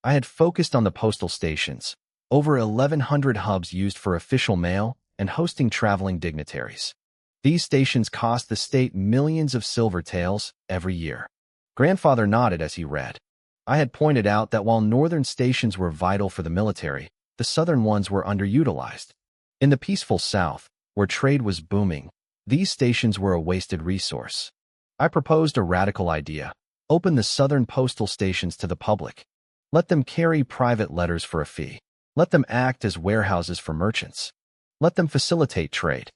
I had focused on the postal stations, over 1,100 hubs used for official mail and hosting traveling dignitaries. These stations cost the state millions of silver taels every year. Grandfather nodded as he read. I had pointed out that while northern stations were vital for the military, the southern ones were underutilized. In the peaceful south, where trade was booming, these stations were a wasted resource. I proposed a radical idea. Open the southern postal stations to the public. Let them carry private letters for a fee. Let them act as warehouses for merchants. Let them facilitate trade.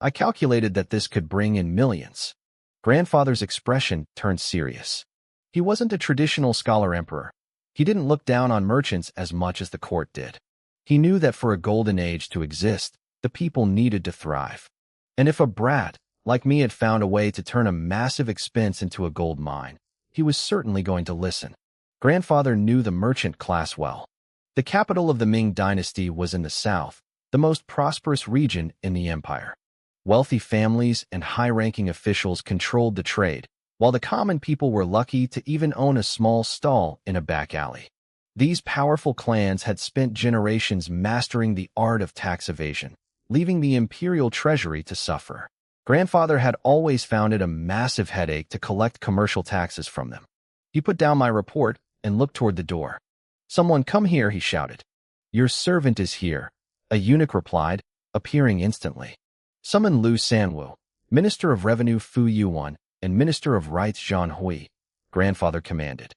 I calculated that this could bring in millions. Grandfather's expression turned serious. He wasn't a traditional scholar emperor. He didn't look down on merchants as much as the court did. He knew that for a golden age to exist, the people needed to thrive. And if a brat, like me, had found a way to turn a massive expense into a gold mine, he was certainly going to listen. Grandfather knew the merchant class well. The capital of the Ming dynasty was in the south, the most prosperous region in the empire. Wealthy families and high-ranking officials controlled the trade, while the common people were lucky to even own a small stall in a back alley. These powerful clans had spent generations mastering the art of tax evasion, leaving the imperial treasury to suffer. Grandfather had always found it a massive headache to collect commercial taxes from them. He put down my report and looked toward the door. Someone come here, he shouted. Your servant is here, a eunuch replied, appearing instantly. Summon Lu Sanwu, Minister of Revenue Fu Yuan, and Minister of Rights Zhang Hui, Grandfather commanded.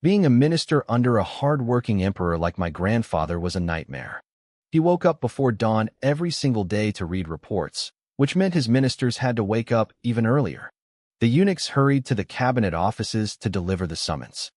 Being a minister under a hard-working emperor like my grandfather was a nightmare. He woke up before dawn every single day to read reports, which meant his ministers had to wake up even earlier. The eunuchs hurried to the cabinet offices to deliver the summons.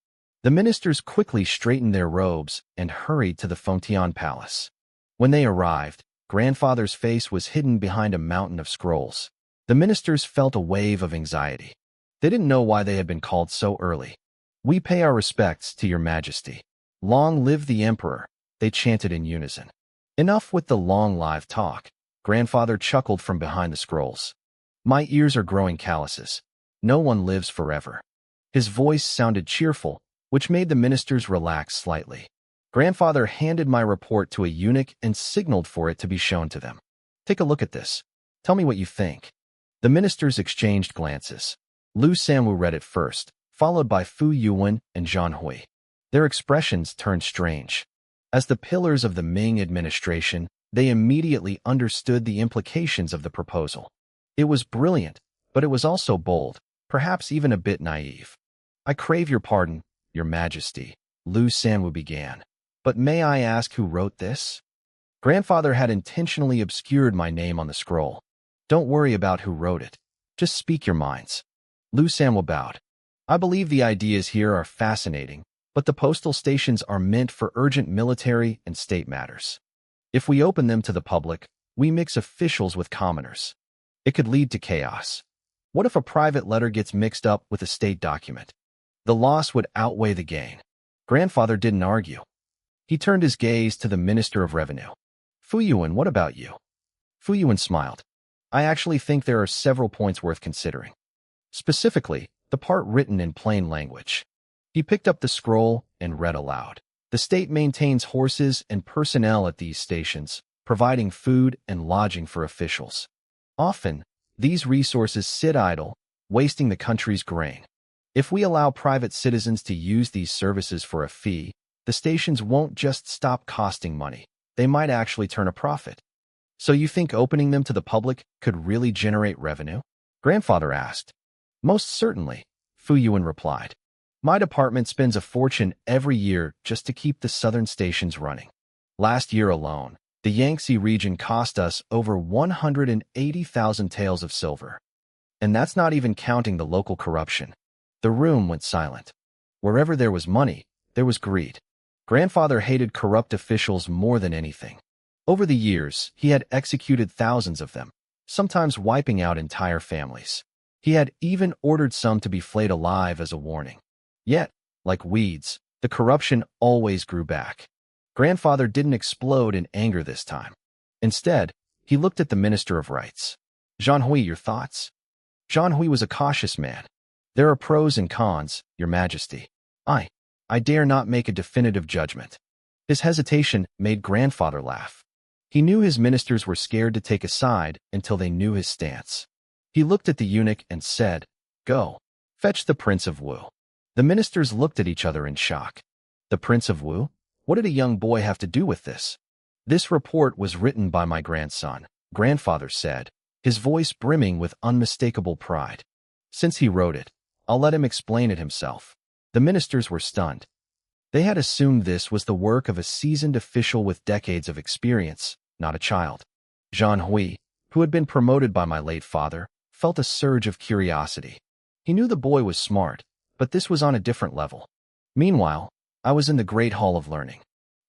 The ministers quickly straightened their robes and hurried to the Fengtian Palace. When they arrived, Grandfather's face was hidden behind a mountain of scrolls. The ministers felt a wave of anxiety. They didn't know why they had been called so early. We pay our respects to your majesty. Long live the emperor, they chanted in unison. Enough with the long live talk. Grandfather chuckled from behind the scrolls. My ears are growing calluses. No one lives forever. His voice sounded cheerful, which made the ministers relax slightly. Grandfather handed my report to a eunuch and signaled for it to be shown to them. Take a look at this. Tell me what you think. The ministers exchanged glances. Lu Sanwu read it first, followed by Fu Yuan and Zhang Hui. Their expressions turned strange. As the pillars of the Ming administration, they immediately understood the implications of the proposal. It was brilliant, but it was also bold, perhaps even a bit naive. I crave your pardon, your majesty, Lu Sanwu began. But may I ask who wrote this? Grandfather had intentionally obscured my name on the scroll. Don't worry about who wrote it. Just speak your minds. Lu Sanwu bowed. I believe the ideas here are fascinating, but the postal stations are meant for urgent military and state matters. If we open them to the public, we mix officials with commoners. It could lead to chaos. What if a private letter gets mixed up with a state document? The loss would outweigh the gain. Grandfather didn't argue. He turned his gaze to the Minister of Revenue. Fu Yuan, what about you? Fu Yuan smiled. I actually think there are several points worth considering. Specifically, the part written in plain language. He picked up the scroll and read aloud. The state maintains horses and personnel at these stations, providing food and lodging for officials. Often, these resources sit idle, wasting the country's grain. If we allow private citizens to use these services for a fee, the stations won't just stop costing money. They might actually turn a profit. So you think opening them to the public could really generate revenue? Grandfather asked. Most certainly, Fu Yuan replied. My department spends a fortune every year just to keep the southern stations running. Last year alone, the Yangtze region cost us over 180,000 taels of silver. And that's not even counting the local corruption. The room went silent. Wherever there was money, there was greed. Grandfather hated corrupt officials more than anything. Over the years, he had executed thousands of them, sometimes wiping out entire families. He had even ordered some to be flayed alive as a warning. Yet, like weeds, the corruption always grew back. Grandfather didn't explode in anger this time. Instead, he looked at the Minister of Rights. Zhang Hui, your thoughts? Zhang Hui was a cautious man. There are pros and cons, Your Majesty. I dare not make a definitive judgment. His hesitation made Grandfather laugh. He knew his ministers were scared to take a side until they knew his stance. He looked at the eunuch and said, Go, fetch the Prince of Wu. The ministers looked at each other in shock. The Prince of Wu? What did a young boy have to do with this? This report was written by my grandson, Grandfather said, his voice brimming with unmistakable pride. Since he wrote it, I'll let him explain it himself. The ministers were stunned. They had assumed this was the work of a seasoned official with decades of experience, not a child. Zhang Hui, who had been promoted by my late father, felt a surge of curiosity. He knew the boy was smart, but this was on a different level. Meanwhile, I was in the Great Hall of Learning.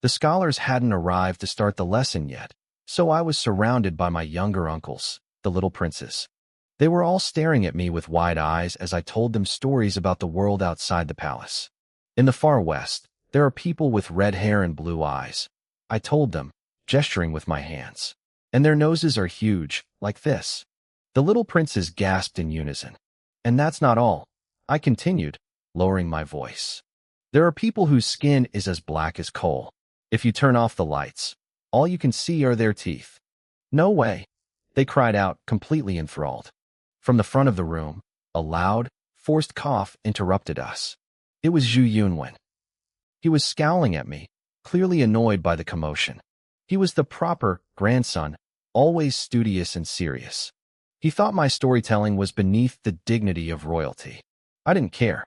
The scholars hadn't arrived to start the lesson yet, so I was surrounded by my younger uncles, the little princes. They were all staring at me with wide eyes as I told them stories about the world outside the palace. In the far west, there are people with red hair and blue eyes. I told them, gesturing with my hands. And their noses are huge, like this. The little princes gasped in unison. And that's not all. I continued, lowering my voice. There are people whose skin is as black as coal. If you turn off the lights, all you can see are their teeth. No way, they cried out, completely enthralled. From the front of the room, a loud, forced cough interrupted us. It was Zhu Yunwen. He was scowling at me, clearly annoyed by the commotion. He was the proper grandson, always studious and serious. He thought my storytelling was beneath the dignity of royalty. I didn't care.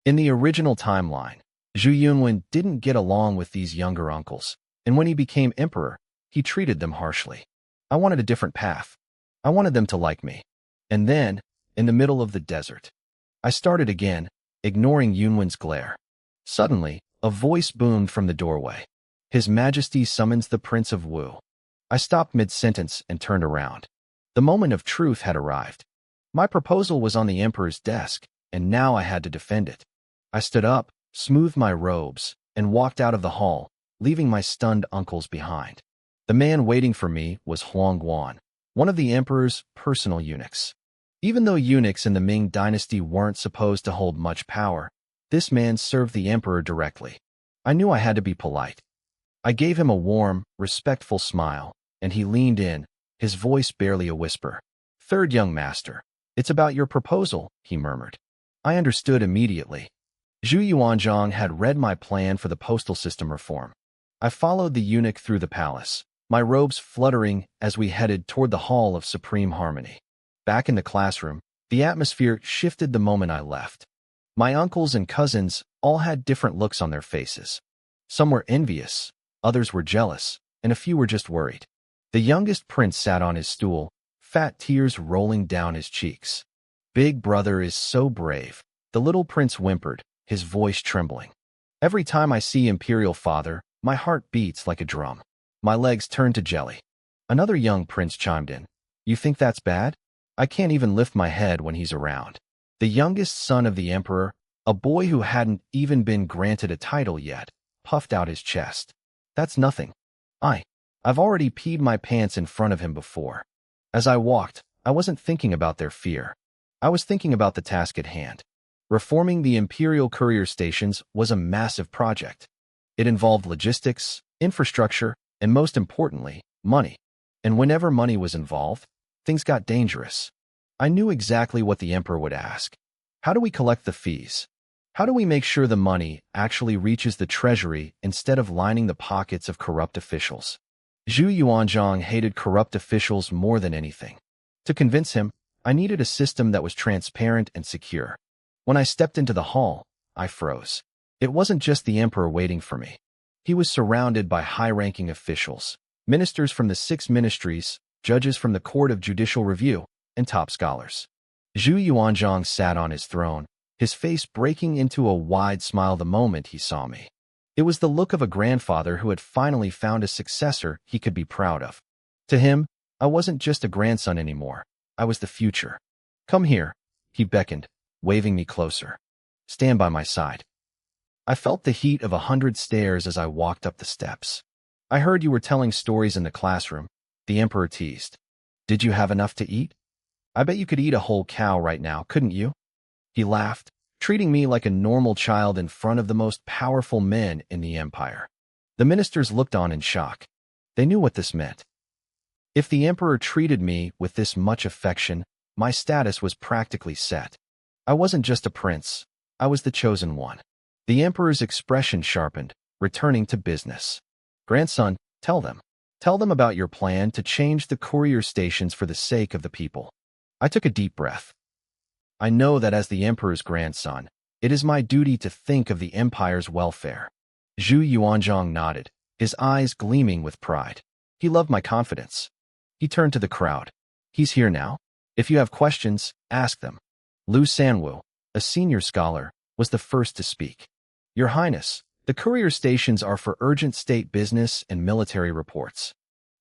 In the original timeline, Zhu Yunwen didn't get along with these younger uncles, and when he became emperor, he treated them harshly. I wanted a different path. I wanted them to like me. And then, in the middle of the desert, I started again, ignoring Yunwen's glare. Suddenly, a voice boomed from the doorway. His Majesty summons the Prince of Wu. I stopped mid-sentence and turned around. The moment of truth had arrived. My proposal was on the emperor's desk, and now I had to defend it. I stood up, smoothed my robes, and walked out of the hall, leaving my stunned uncles behind. The man waiting for me was Huang Guan, one of the emperor's personal eunuchs. Even though eunuchs in the Ming dynasty weren't supposed to hold much power, this man served the emperor directly. I knew I had to be polite. I gave him a warm, respectful smile, and he leaned in, his voice barely a whisper. Third young master, it's about your proposal, he murmured. I understood immediately. Zhu Yuanzhang had read my plan for the postal system reform. I followed the eunuch through the palace, my robes fluttering as we headed toward the Hall of Supreme Harmony. Back in the classroom, the atmosphere shifted the moment I left. My uncles and cousins all had different looks on their faces. Some were envious, others were jealous, and a few were just worried. The youngest prince sat on his stool, fat tears rolling down his cheeks. Big brother is so brave, the little prince whimpered, his voice trembling. Every time I see Imperial Father, my heart beats like a drum. My legs turn to jelly. Another young prince chimed in. You think that's bad? I can't even lift my head when he's around. The youngest son of the emperor, a boy who hadn't even been granted a title yet, puffed out his chest. That's nothing. I've already peed my pants in front of him before. As I walked, I wasn't thinking about their fear. I was thinking about the task at hand. Reforming the imperial courier stations was a massive project. It involved logistics, infrastructure, and most importantly, money. And whenever money was involved, things got dangerous. I knew exactly what the emperor would ask. How do we collect the fees? How do we make sure the money actually reaches the treasury instead of lining the pockets of corrupt officials? Zhu Yuanzhang hated corrupt officials more than anything. To convince him, I needed a system that was transparent and secure. When I stepped into the hall, I froze. It wasn't just the emperor waiting for me. He was surrounded by high-ranking officials, ministers from the 6 ministries, judges from the Court of Judicial Review, and top scholars. Zhu Yuanzhang sat on his throne, his face breaking into a wide smile the moment he saw me. It was the look of a grandfather who had finally found a successor he could be proud of. To him, I wasn't just a grandson anymore. I was the future. Come here, he beckoned, waving me closer. Stand by my side. I felt the heat of 100 stares as I walked up the steps. I heard you were telling stories in the classroom, the emperor teased. Did you have enough to eat? I bet you could eat a whole cow right now, couldn't you? He laughed, treating me like a normal child in front of the most powerful men in the empire. The ministers looked on in shock. They knew what this meant. If the emperor treated me with this much affection, my status was practically set. I wasn't just a prince, I was the chosen one. The emperor's expression sharpened, returning to business. Grandson, tell them. Tell them about your plan to change the courier stations for the sake of the people. I took a deep breath. I know that as the emperor's grandson, it is my duty to think of the empire's welfare. Zhu Yuanzhang nodded, his eyes gleaming with pride. He loved my confidence. He turned to the crowd. He's here now. If you have questions, ask them. Lu Sanwu, a senior scholar, was the first to speak. Your Highness, the courier stations are for urgent state business and military reports.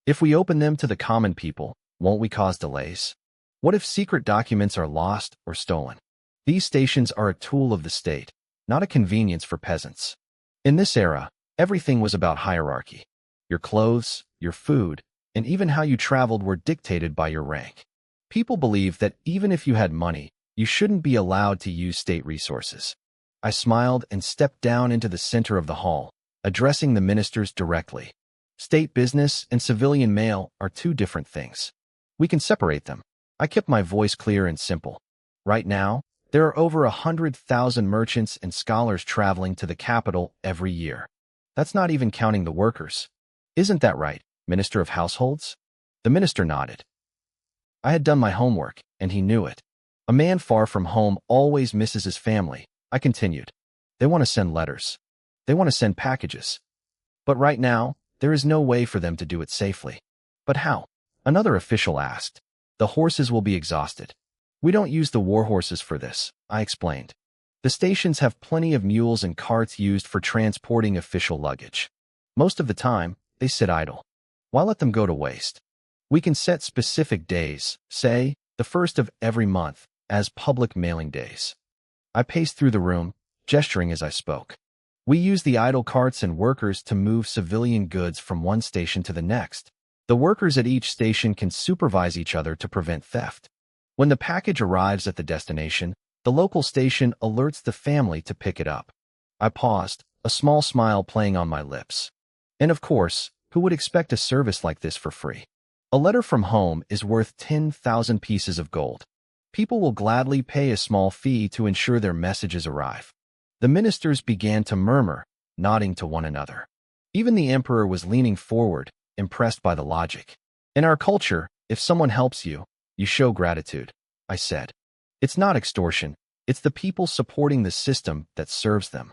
If we open them to the common people, won't we cause delays? What if secret documents are lost or stolen? These stations are a tool of the state, not a convenience for peasants. In this era, everything was about hierarchy. Your clothes, your food, and even how you traveled were dictated by your rank. People believed that even if you had money, you shouldn't be allowed to use state resources. I smiled and stepped down into the center of the hall, addressing the ministers directly. State business and civilian mail are two different things. We can separate them. I kept my voice clear and simple. Right now, there are over 100,000 merchants and scholars traveling to the capital every year. That's not even counting the workers. Isn't that right, Minister of Households? The minister nodded. I had done my homework, and he knew it. A man far from home always misses his family, I continued. They want to send letters. They want to send packages. But right now, there is no way for them to do it safely. But how? Another official asked. The horses will be exhausted. We don't use the war horses for this, I explained. The stations have plenty of mules and carts used for transporting official luggage. Most of the time, they sit idle. Why let them go to waste? We can set specific days, say, the first of every month, as public mailing days. I paced through the room, gesturing as I spoke. We use the idle carts and workers to move civilian goods from one station to the next. The workers at each station can supervise each other to prevent theft. When the package arrives at the destination, the local station alerts the family to pick it up. I paused, a small smile playing on my lips. And of course, who would expect a service like this for free? A letter from home is worth 10,000 pieces of gold. People will gladly pay a small fee to ensure their messages arrive. The ministers began to murmur, nodding to one another. Even the emperor was leaning forward, impressed by the logic. In our culture, if someone helps you, you show gratitude, I said. It's not extortion, it's the people supporting the system that serves them.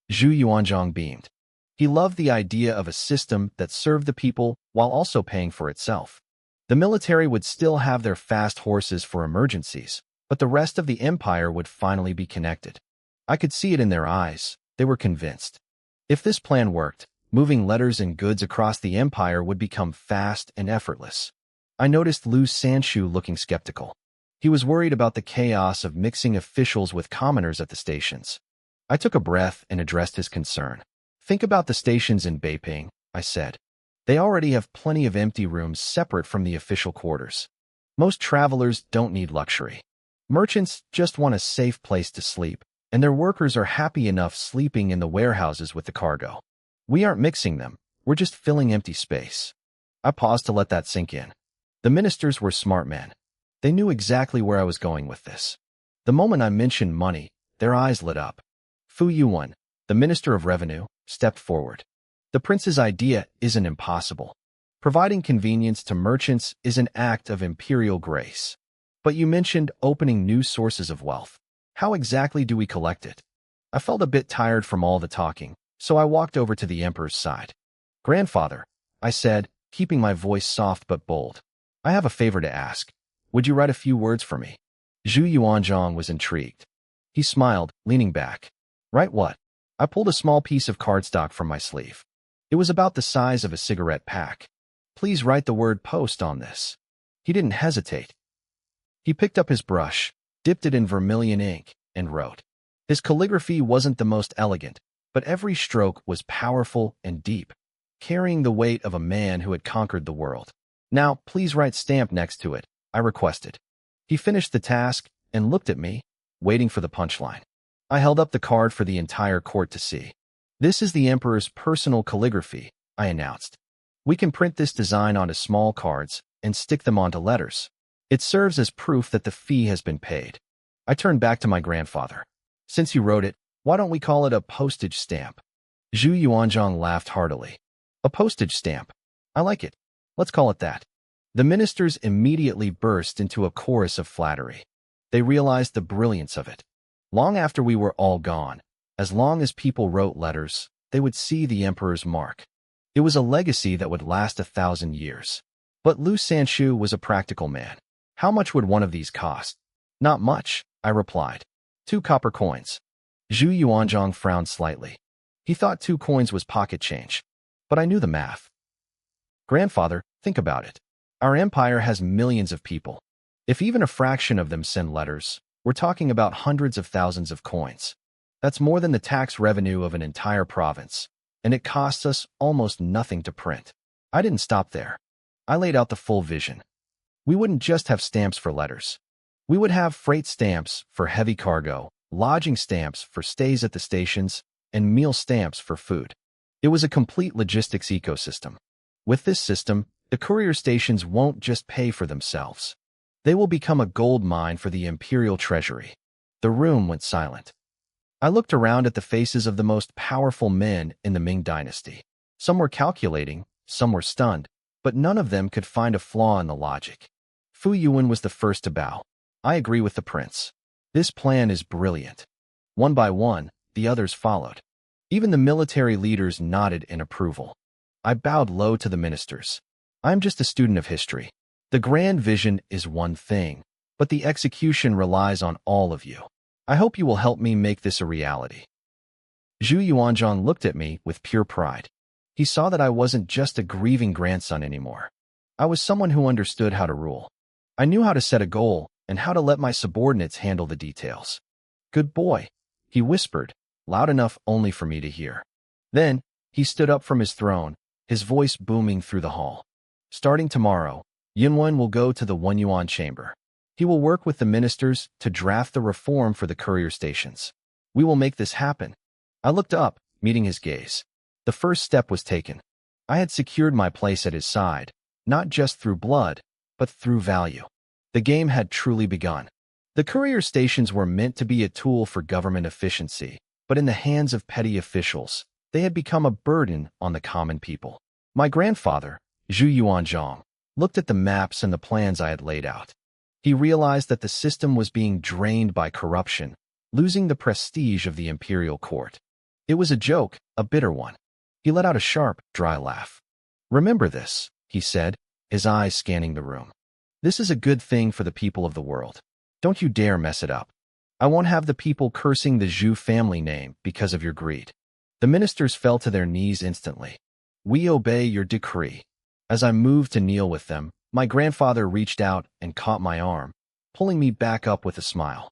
Zhu Yuanzhang beamed. He loved the idea of a system that served the people while also paying for itself. The military would still have their fast horses for emergencies, but the rest of the empire would finally be connected. I could see it in their eyes. They were convinced. If this plan worked, moving letters and goods across the empire would become fast and effortless. I noticed Lu Sanshu looking skeptical. He was worried about the chaos of mixing officials with commoners at the stations. I took a breath and addressed his concern. Think about the stations in Beiping, I said. They already have plenty of empty rooms separate from the official quarters. Most travelers don't need luxury. Merchants just want a safe place to sleep, and their workers are happy enough sleeping in the warehouses with the cargo. We aren't mixing them, We're just filling empty space. I paused to let that sink in. The ministers were smart men. They knew exactly where I was going with this. The moment I mentioned money, their eyes lit up. Fu Yuan, the Minister of Revenue, stepped forward. The prince's idea isn't impossible. Providing convenience to merchants is an act of imperial grace. But you mentioned opening new sources of wealth. How exactly do we collect it? I felt a bit tired from all the talking, so I walked over to the emperor's side. Grandfather, I said, keeping my voice soft but bold, I have a favor to ask. Would you write a few words for me? Zhu Yuanzhang was intrigued. He smiled, leaning back. Write what? I pulled a small piece of cardstock from my sleeve. It was about the size of a cigarette pack. Please write the word post on this. He didn't hesitate. He picked up his brush, dipped it in vermilion ink, and wrote. His calligraphy wasn't the most elegant, but every stroke was powerful and deep, carrying the weight of a man who had conquered the world. Now, please write stamp next to it, I requested. He finished the task and looked at me, waiting for the punchline. I held up the card for the entire court to see. This is the emperor's personal calligraphy, I announced. We can print this design onto small cards and stick them onto letters. It serves as proof that the fee has been paid. I turned back to my grandfather. Since you wrote it, why don't we call it a postage stamp? Zhu Yuanzhang laughed heartily. A postage stamp. I like it. Let's call it that. The ministers immediately burst into a chorus of flattery. They realized the brilliance of it. Long after we were all gone, as long as people wrote letters, they would see the emperor's mark. It was a legacy that would last 1,000 years. But Lu Sanchu was a practical man. How much would one of these cost? Not much, I replied. 2 copper coins. Zhu Yuanzhang frowned slightly. He thought 2 coins was pocket change. But I knew the math. Grandfather, think about it. Our empire has millions of people. If even a fraction of them send letters, we're talking about hundreds of thousands of coins. That's more than the tax revenue of an entire province, and it costs us almost nothing to print. I didn't stop there. I laid out the full vision. We wouldn't just have stamps for letters. We would have freight stamps for heavy cargo, lodging stamps for stays at the stations, and meal stamps for food. It was a complete logistics ecosystem. With this system, the courier stations won't just pay for themselves. They will become a gold mine for the imperial treasury. The room went silent. I looked around at the faces of the most powerful men in the Ming dynasty. Some were calculating, some were stunned, but none of them could find a flaw in the logic. Fu Yuan was the first to bow. I agree with the prince. This plan is brilliant. One by one, the others followed. Even the military leaders nodded in approval. I bowed low to the ministers. I'm just a student of history. The grand vision is one thing, but the execution relies on all of you. I hope you will help me make this a reality. Zhu Yuanzhang looked at me with pure pride. He saw that I wasn't just a grieving grandson anymore. I was someone who understood how to rule. I knew how to set a goal and how to let my subordinates handle the details. Good boy, he whispered, loud enough only for me to hear. Then, he stood up from his throne, his voice booming through the hall. Starting tomorrow, Yunwen will go to the Wenyuan chamber. He will work with the ministers to draft the reform for the courier stations. We will make this happen. I looked up, meeting his gaze. The first step was taken. I had secured my place at his side, not just through blood, but through value. The game had truly begun. The courier stations were meant to be a tool for government efficiency, but in the hands of petty officials, they had become a burden on the common people. My grandfather, Zhu Yuanzhang, looked at the maps and the plans I had laid out. He realized that the system was being drained by corruption, losing the prestige of the imperial court. It was a joke, a bitter one. He let out a sharp, dry laugh. Remember this, he said, his eyes scanning the room. This is a good thing for the people of the world. Don't you dare mess it up. I won't have the people cursing the Zhu family name because of your greed. The ministers fell to their knees instantly. We obey your decree. As I moved to kneel with them, my grandfather reached out and caught my arm, pulling me back up with a smile.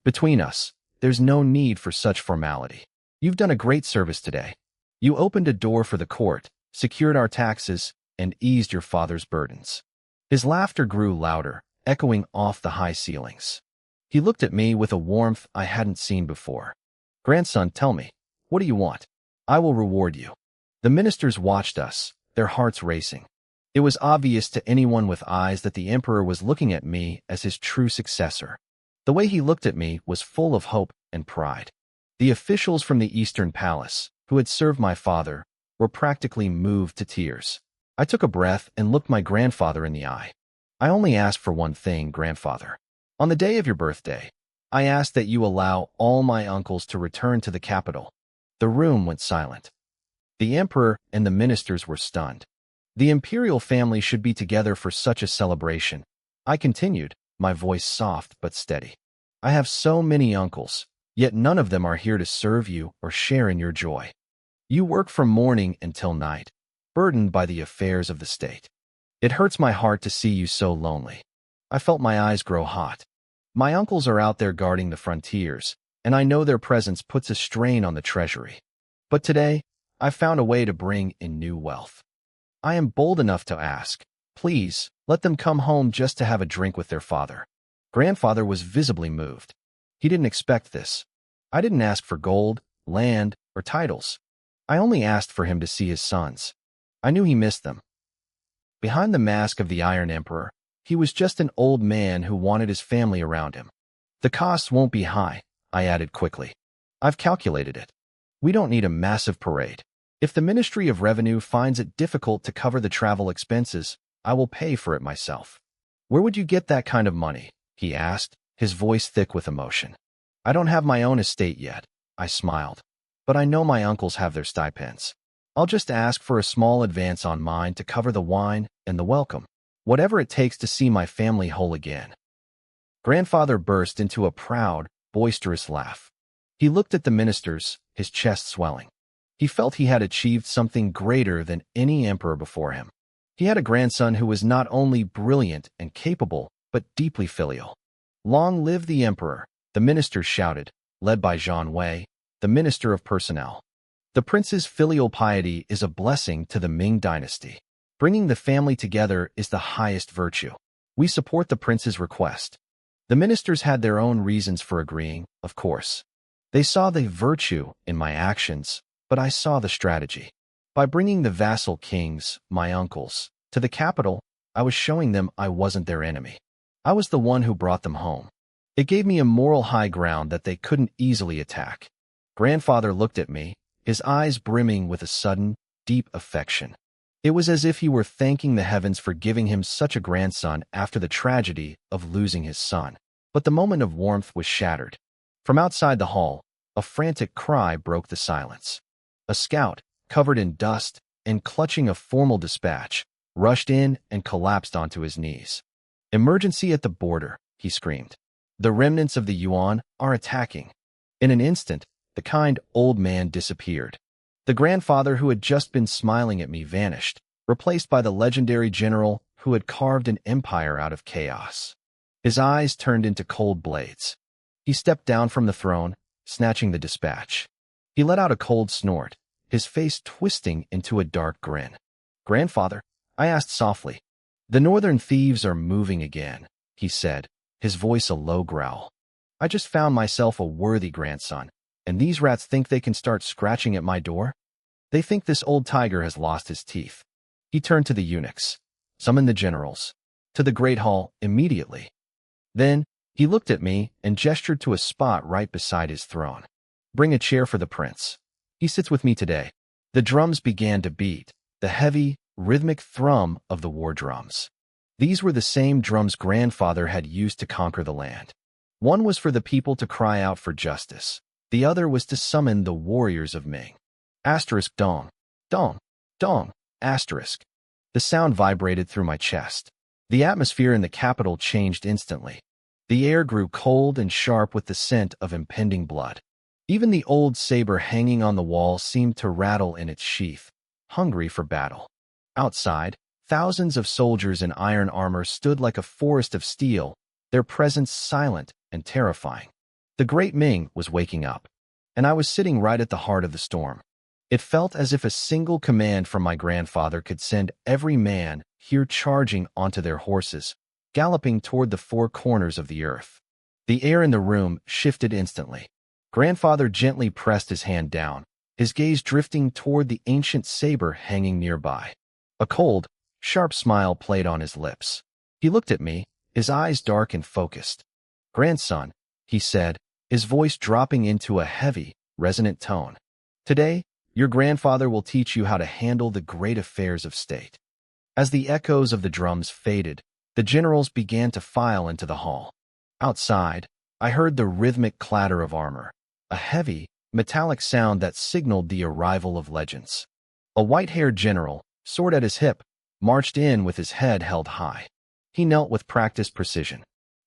Between us, there's no need for such formality. You've done a great service today. You opened a door for the court, secured our taxes, and eased your father's burdens. His laughter grew louder, echoing off the high ceilings. He looked at me with a warmth I hadn't seen before. Grandson, tell me, what do you want? I will reward you. The ministers watched us, their hearts racing. It was obvious to anyone with eyes that the emperor was looking at me as his true successor. The way he looked at me was full of hope and pride. The officials from the Eastern Palace, who had served my father, were practically moved to tears. I took a breath and looked my grandfather in the eye. I only asked for one thing, grandfather. On the day of your birthday, I asked that you allow all my uncles to return to the capital. The room went silent. The emperor and the ministers were stunned. The imperial family should be together for such a celebration. I continued, my voice soft but steady. I have so many uncles, yet none of them are here to serve you or share in your joy. You work from morning until night, burdened by the affairs of the state. It hurts my heart to see you so lonely. I felt my eyes grow hot. My uncles are out there guarding the frontiers, and I know their presence puts a strain on the treasury. But today, I found a way to bring in new wealth. I am bold enough to ask, please, let them come home just to have a drink with their father. Grandfather was visibly moved. He didn't expect this. I didn't ask for gold, land, or titles. I only asked for him to see his sons. I knew he missed them. Behind the mask of the Iron Emperor, he was just an old man who wanted his family around him. The costs won't be high, I added quickly. I've calculated it. We don't need a massive parade. If the Ministry of Revenue finds it difficult to cover the travel expenses, I will pay for it myself. Where would you get that kind of money? He asked, his voice thick with emotion. I don't have my own estate yet, I smiled. But I know my uncles have their stipends. I'll just ask for a small advance on mine to cover the wine and the welcome. Whatever it takes to see my family whole again. Grandfather burst into a proud, boisterous laugh. He looked at the ministers, his chest swelling. He felt he had achieved something greater than any emperor before him. He had a grandson who was not only brilliant and capable, but deeply filial. Long live the emperor, the ministers shouted, led by Zhang Wei, the minister of personnel. The prince's filial piety is a blessing to the Ming dynasty. Bringing the family together is the highest virtue. We support the prince's request. The ministers had their own reasons for agreeing, of course. They saw the virtue in my actions, but I saw the strategy. By bringing the vassal kings, my uncles, to the capital, I was showing them I wasn't their enemy. I was the one who brought them home. It gave me a moral high ground that they couldn't easily attack. Grandfather looked at me, his eyes brimming with a sudden, deep affection. It was as if he were thanking the heavens for giving him such a grandson after the tragedy of losing his son. But the moment of warmth was shattered. From outside the hall, a frantic cry broke the silence. A scout, covered in dust and clutching a formal dispatch, rushed in and collapsed onto his knees. Emergency at the border, he screamed. The remnants of the Yuan are attacking. In an instant, the kind old man disappeared. The grandfather who had just been smiling at me vanished, replaced by the legendary general who had carved an empire out of chaos. His eyes turned into cold blades. He stepped down from the throne, snatching the dispatch. He let out a cold snort, his face twisting into a dark grin. Grandfather, I asked softly. The northern thieves are moving again, he said, his voice a low growl. I just found myself a worthy grandson, and these rats think they can start scratching at my door? They think this old tiger has lost his teeth. He turned to the eunuchs. Summon the generals. To the great hall, immediately. Then, he looked at me and gestured to a spot right beside his throne. Bring a chair for the prince. He sits with me today. The drums began to beat, the heavy, rhythmic thrum of the war drums. These were the same drums grandfather had used to conquer the land. One was for the people to cry out for justice. The other was to summon the warriors of Ming. Asterisk dong, dong, dong, asterisk. The sound vibrated through my chest. The atmosphere in the capital changed instantly. The air grew cold and sharp with the scent of impending blood. Even the old saber hanging on the wall seemed to rattle in its sheath, hungry for battle. Outside, thousands of soldiers in iron armor stood like a forest of steel, their presence silent and terrifying. The great Ming was waking up, and I was sitting right at the heart of the storm. It felt as if a single command from my grandfather could send every man here charging onto their horses, galloping toward the four corners of the earth. The air in the room shifted instantly. Grandfather gently pressed his hand down, his gaze drifting toward the ancient saber hanging nearby. A cold, sharp smile played on his lips. He looked at me, his eyes dark and focused. "Grandson," he said, his voice dropping into a heavy, resonant tone. "Today, your grandfather will teach you how to handle the great affairs of state." As the echoes of the drums faded, the generals began to file into the hall. Outside, I heard the rhythmic clatter of armor, a heavy, metallic sound that signaled the arrival of legends. A white-haired general, sword at his hip, marched in with his head held high. He knelt with practiced precision.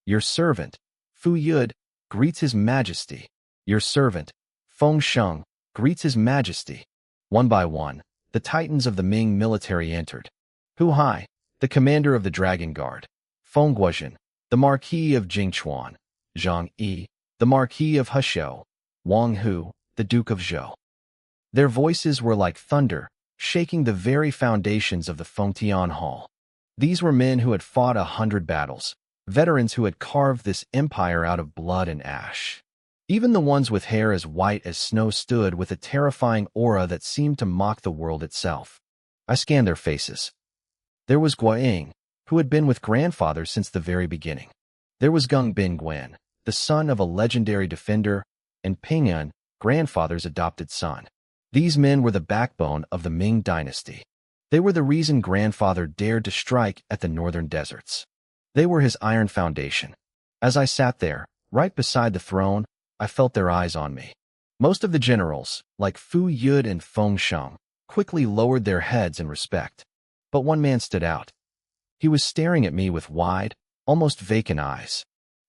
"Your servant, Fu Yud, greets His Majesty. Your servant, Feng Sheng, greets His Majesty." One by one, the titans of the Ming military entered. Hu Hai, the commander of the Dragon Guard; Feng Guozhen, the Marquis of Jingchuan; Zhang Yi, the Marquis of Heshou; Wang Hu, the Duke of Zhou. Their voices were like thunder, shaking the very foundations of the Fengtian Hall. These were men who had fought 100 battles, veterans who had carved this empire out of blood and ash. Even the ones with hair as white as snow stood with a terrifying aura that seemed to mock the world itself. I scanned their faces. There was Guoying, who had been with grandfather since the very beginning. There was Gung Bin Guen, the son of a legendary defender, and Pingyun, grandfather's adopted son. These men were the backbone of the Ming dynasty. They were the reason grandfather dared to strike at the northern deserts. They were his iron foundation. As I sat there, right beside the throne, I felt their eyes on me. Most of the generals, like Fu Yud and Feng Sheng, quickly lowered their heads in respect. But one man stood out. He was staring at me with wide, almost vacant eyes.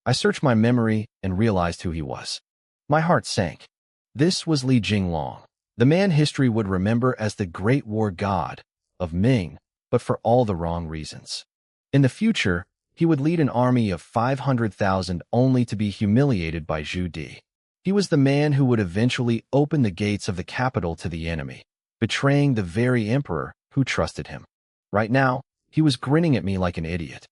I searched my memory and realized who he was. My heart sank. This was Li Jinglong, the man history would remember as the Great War God of Ming, but for all the wrong reasons. In the future, he would lead an army of 500,000 only to be humiliated by Zhu Di. He was the man who would eventually open the gates of the capital to the enemy, betraying the very emperor who trusted him. Right now, he was grinning at me like an idiot.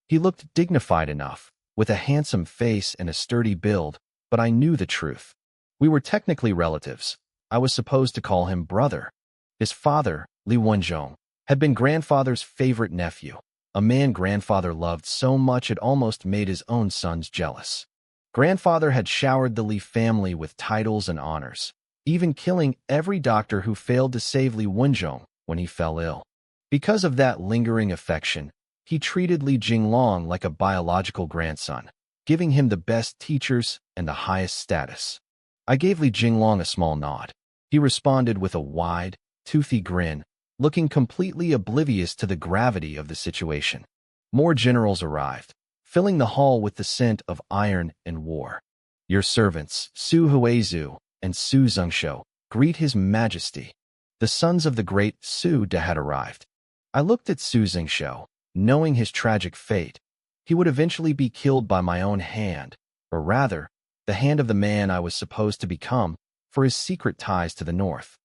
He looked dignified enough, with a handsome face and a sturdy build, but I knew the truth. We were technically relatives. I was supposed to call him brother. His father, Li Wenzhong, had been grandfather's favorite nephew, a man grandfather loved so much it almost made his own sons jealous. Grandfather had showered the Li family with titles and honors, even killing every doctor who failed to save Li Wenzhong when he fell ill. Because of that lingering affection, he treated Li Jinglong like a biological grandson, giving him the best teachers and the highest status. I gave Li Jinglong a small nod. He responded with a wide, toothy grin, looking completely oblivious to the gravity of the situation. More generals arrived, filling the hall with the scent of iron and war. "Your servants, Su Huizu and Su Zhengshou, greet His Majesty." The sons of the great Su De had arrived. I looked at Su Zhengshou, knowing his tragic fate. He would eventually be killed by my own hand, or rather, the hand of the man I was supposed to become for his secret ties to the north.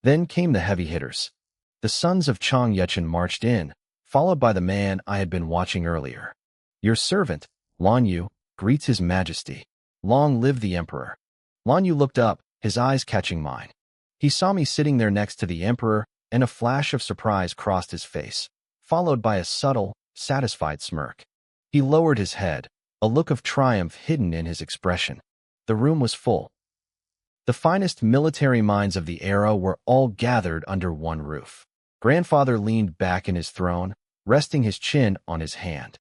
Then came the heavy hitters. The sons of Chang Yechen marched in, followed by the man I had been watching earlier. "Your servant, Lan Yu, greets His Majesty. Long live the Emperor." Lan Yu looked up, his eyes catching mine. He saw me sitting there next to the Emperor, and a flash of surprise crossed his face, followed by a subtle, satisfied smirk. He lowered his head, a look of triumph hidden in his expression. The room was full. The finest military minds of the era were all gathered under one roof. Grandfather leaned back in his throne, resting his chin on his hand.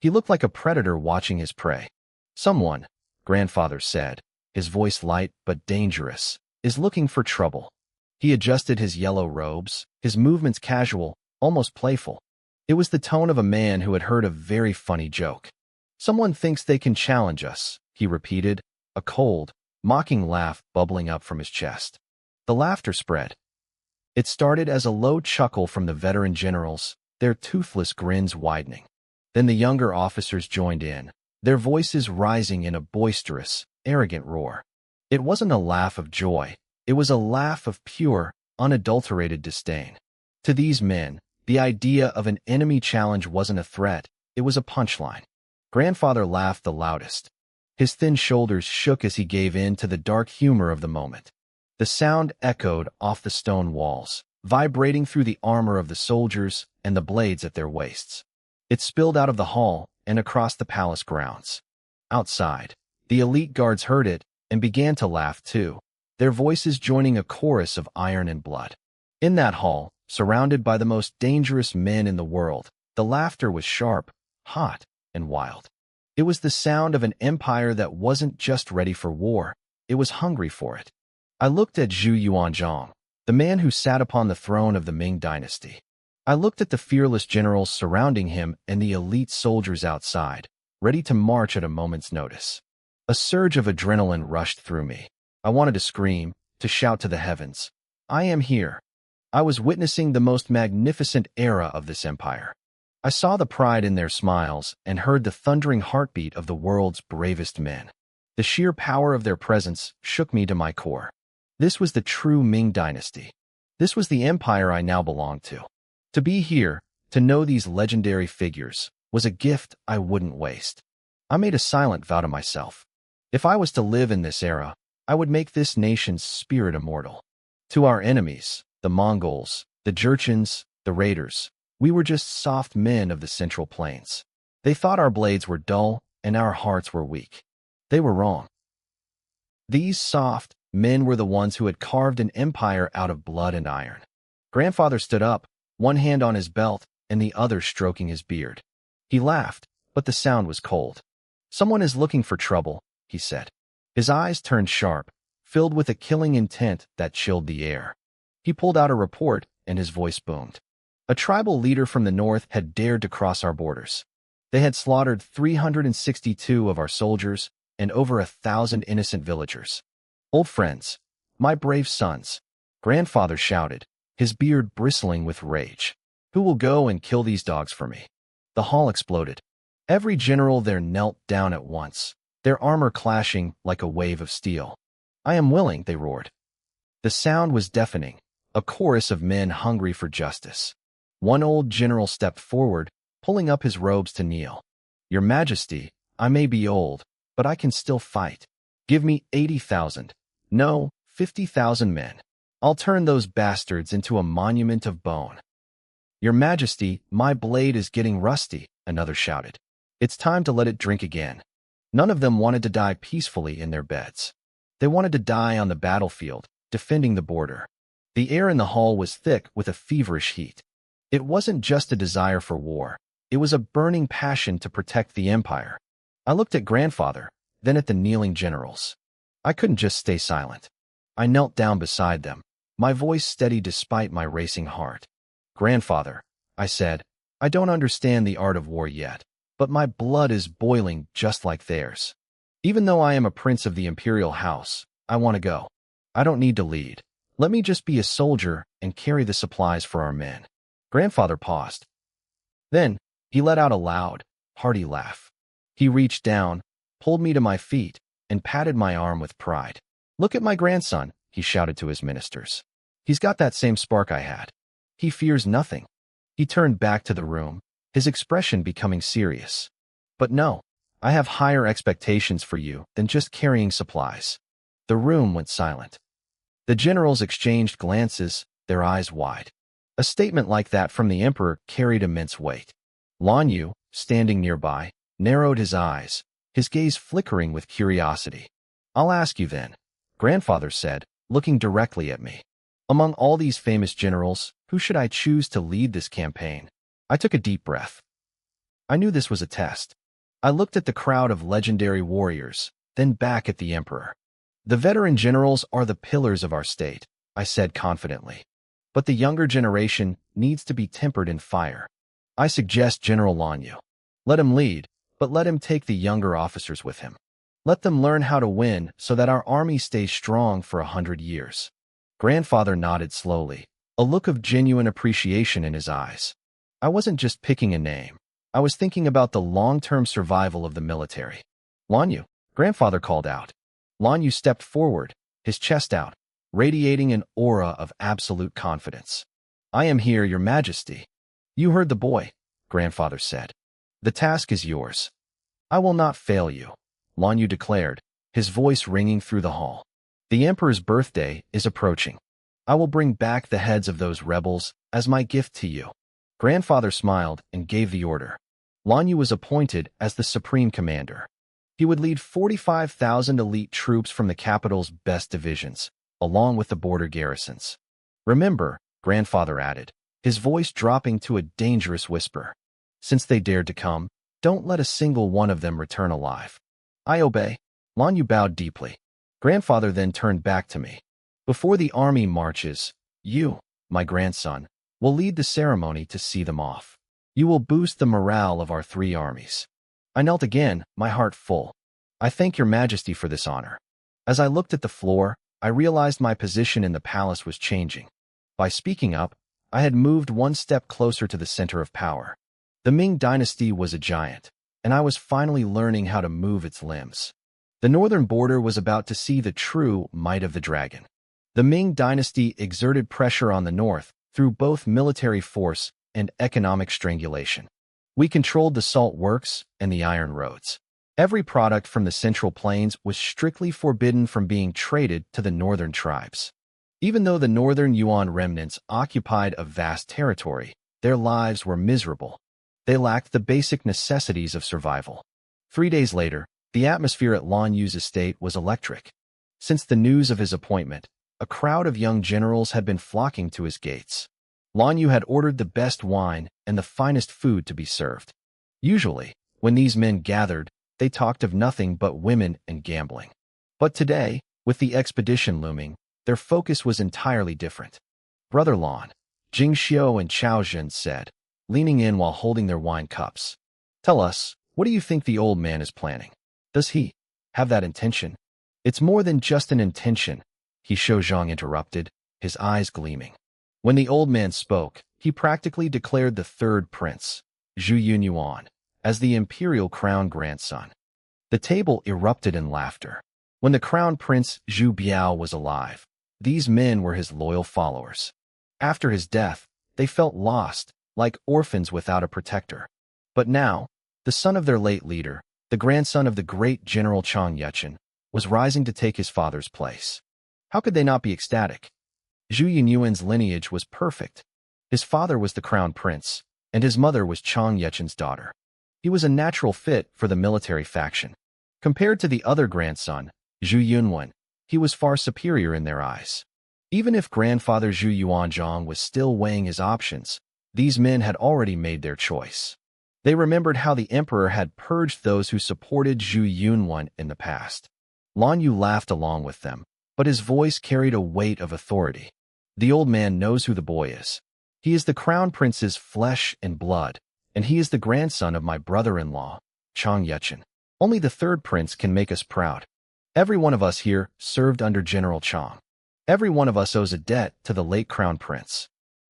He looked like a predator watching his prey. "Someone," grandfather said, his voice light but dangerous, "is looking for trouble." He adjusted his yellow robes, his movements casual, almost playful. It was the tone of a man who had heard a very funny joke. "Someone thinks they can challenge us," he repeated, a cold, mocking laugh bubbling up from his chest. The laughter spread. It started as a low chuckle from the veteran generals, their toothless grins widening. Then the younger officers joined in, their voices rising in a boisterous, arrogant roar. It wasn't a laugh of joy. It was a laugh of pure, unadulterated disdain. To these men, the idea of an enemy challenge wasn't a threat, it was a punchline. Grandfather laughed the loudest. His thin shoulders shook as he gave in to the dark humor of the moment. The sound echoed off the stone walls, vibrating through the armor of the soldiers and the blades at their waists. It spilled out of the hall and across the palace grounds. Outside, the elite guards heard it and began to laugh too, their voices joining a chorus of iron and blood. In that hall, surrounded by the most dangerous men in the world, the laughter was sharp, hot, and wild. It was the sound of an empire that wasn't just ready for war, it was hungry for it. I looked at Zhu Yuanzhang, the man who sat upon the throne of the Ming dynasty. I looked at the fearless generals surrounding him and the elite soldiers outside, ready to march at a moment's notice. A surge of adrenaline rushed through me. I wanted to scream, to shout to the heavens, "I am here." I was witnessing the most magnificent era of this empire. I saw the pride in their smiles and heard the thundering heartbeat of the world's bravest men. The sheer power of their presence shook me to my core. This was the true Ming dynasty. This was the empire I now belonged to. To be here, to know these legendary figures, was a gift I wouldn't waste. I made a silent vow to myself. If I was to live in this era, I would make this nation's spirit immortal. To our enemies, the Mongols, the Jurchens, the Raiders, we were just soft men of the Central Plains. They thought our blades were dull and our hearts were weak. They were wrong. These soft men were the ones who had carved an empire out of blood and iron. Grandfather stood up, one hand on his belt and the other stroking his beard. He laughed, but the sound was cold. "Someone is looking for trouble," he said. His eyes turned sharp, filled with a killing intent that chilled the air. He pulled out a report and his voice boomed. A tribal leader from the north had dared to cross our borders. They had slaughtered 362 of our soldiers and over 1,000 innocent villagers. "Old friends, my brave sons," Grandfather shouted, his beard bristling with rage. "Who will go and kill these dogs for me?" The hall exploded. Every general there knelt down at once, their armor clashing like a wave of steel. "I am willing," they roared. The sound was deafening, a chorus of men hungry for justice. One old general stepped forward, pulling up his robes to kneel. "Your Majesty, I may be old, but I can still fight. Give me 80,000, no, 50,000 men. I'll turn those bastards into a monument of bone." "Your Majesty, my blade is getting rusty," another shouted. "It's time to let it drink again." None of them wanted to die peacefully in their beds. They wanted to die on the battlefield, defending the border. The air in the hall was thick with a feverish heat. It wasn't just a desire for war. It was a burning passion to protect the empire. I looked at Grandfather, then at the kneeling generals. I couldn't just stay silent. I knelt down beside them, my voice steady despite my racing heart. "Grandfather," I said, "I don't understand the art of war yet, but my blood is boiling just like theirs. Even though I am a prince of the imperial house, I want to go. I don't need to lead. Let me just be a soldier and carry the supplies for our men." Grandfather paused. Then, he let out a loud, hearty laugh. He reached down, pulled me to my feet, and patted my arm with pride. "Look at my grandson," he shouted to his ministers. "He's got that same spark I had. He fears nothing." He turned back to the room, his expression becoming serious. "But no, I have higher expectations for you than just carrying supplies." The room went silent. The generals exchanged glances, their eyes wide. A statement like that from the emperor carried immense weight. Lan Yu, standing nearby, narrowed his eyes, his gaze flickering with curiosity. "I'll ask you then," Grandfather said, looking directly at me. "Among all these famous generals, who should I choose to lead this campaign?" I took a deep breath. I knew this was a test. I looked at the crowd of legendary warriors, then back at the emperor. "The veteran generals are the pillars of our state," I said confidently. "But the younger generation needs to be tempered in fire. I suggest General Lan Yu. Let him lead, but let him take the younger officers with him. Let them learn how to win so that our army stays strong for 100 years. Grandfather nodded slowly, a look of genuine appreciation in his eyes. I wasn't just picking a name. I was thinking about the long-term survival of the military. "Lan Yu," Grandfather called out. Lan Yu stepped forward, his chest out, radiating an aura of absolute confidence. "I am here, Your Majesty." "You heard the boy," Grandfather said. "The task is yours." "I will not fail you," Lan Yu declared, his voice ringing through the hall. The emperor's birthday is approaching. I will bring back the heads of those rebels as my gift to you." Grandfather smiled and gave the order. Lan Yu was appointed as the supreme commander. He would lead 45,000 elite troops from the capital's best divisions, along with the border garrisons. "Remember," Grandfather added, his voice dropping to a dangerous whisper, "since they dared to come, don't let a single one of them return alive." "I obey." Lan Yu bowed deeply. Grandfather then turned back to me. "Before the army marches, you, my grandson, will lead the ceremony to see them off. You will boost the morale of our 3 armies." I knelt again, my heart full. "I thank your majesty for this honor." As I looked at the floor, I realized my position in the palace was changing. By speaking up, I had moved one step closer to the center of power. The Ming dynasty was a giant, and I was finally learning how to move its limbs. The northern border was about to see the true might of the dragon. The Ming dynasty exerted pressure on the north through both military force and economic strangulation. We controlled the salt works and the iron roads. Every product from the Central Plains was strictly forbidden from being traded to the northern tribes. Even though the northern Yuan remnants occupied a vast territory, their lives were miserable. They lacked the basic necessities of survival. 3 days later, the atmosphere at Lan Yu's estate was electric. Since the news of his appointment, a crowd of young generals had been flocking to his gates. Lan Yu had ordered the best wine and the finest food to be served. Usually, when these men gathered, they talked of nothing but women and gambling. But today, with the expedition looming, their focus was entirely different. "Brother Lan," Jing Xiu and Chao Zhen said, leaning in while holding their wine cups. "Tell us, what do you think the old man is planning? Does he have that intention?" "It's more than just an intention," He Shozhong interrupted, his eyes gleaming. When the old man spoke, he practically declared the third prince, Zhu Yunyuan, as the imperial crown grandson. The table erupted in laughter. When the crown prince Zhu Biao was alive, these men were his loyal followers. After his death, they felt lost, like orphans without a protector. But now, the son of their late leader, the grandson of the great General Chang Yuchen, was rising to take his father's place. How could they not be ecstatic? Zhu Yunyuan's lineage was perfect. His father was the crown prince, and his mother was Chang Yuchen's daughter. He was a natural fit for the military faction. Compared to the other grandson, Zhu Yunwen, he was far superior in their eyes. Even if grandfather Zhu Yuanzhang was still weighing his options, these men had already made their choice. They remembered how the emperor had purged those who supported Zhu Yunwen in the past. Lan Yu laughed along with them, but his voice carried a weight of authority. The old man knows who the boy is. He is the crown prince's flesh and blood, and he is the grandson of my brother-in-law, Chang Yuchen. Only the third prince can make us proud. Every one of us here served under General Chang. Every one of us owes a debt to the late crown prince.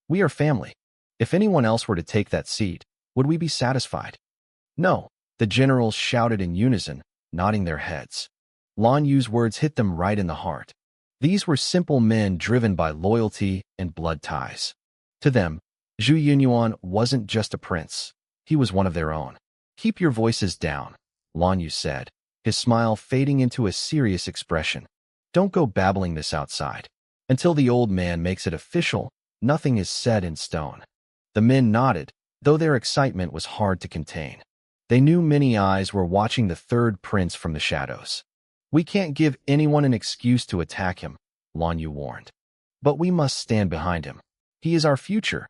We are family. If anyone else were to take that seat, would we be satisfied? No, the generals shouted in unison, nodding their heads. Lan Yu's words hit them right in the heart. These were simple men driven by loyalty and blood ties. To them, Zhu Yunyuan wasn't just a prince. He was one of their own. "Keep your voices down," Lan Yu said, his smile fading into a serious expression. "Don't go babbling this outside. Until the old man makes it official, nothing is set in stone." The men nodded, though their excitement was hard to contain. They knew many eyes were watching the third prince from the shadows. "We can't give anyone an excuse to attack him," Lan Yu warned. "But we must stand behind him. He is our future.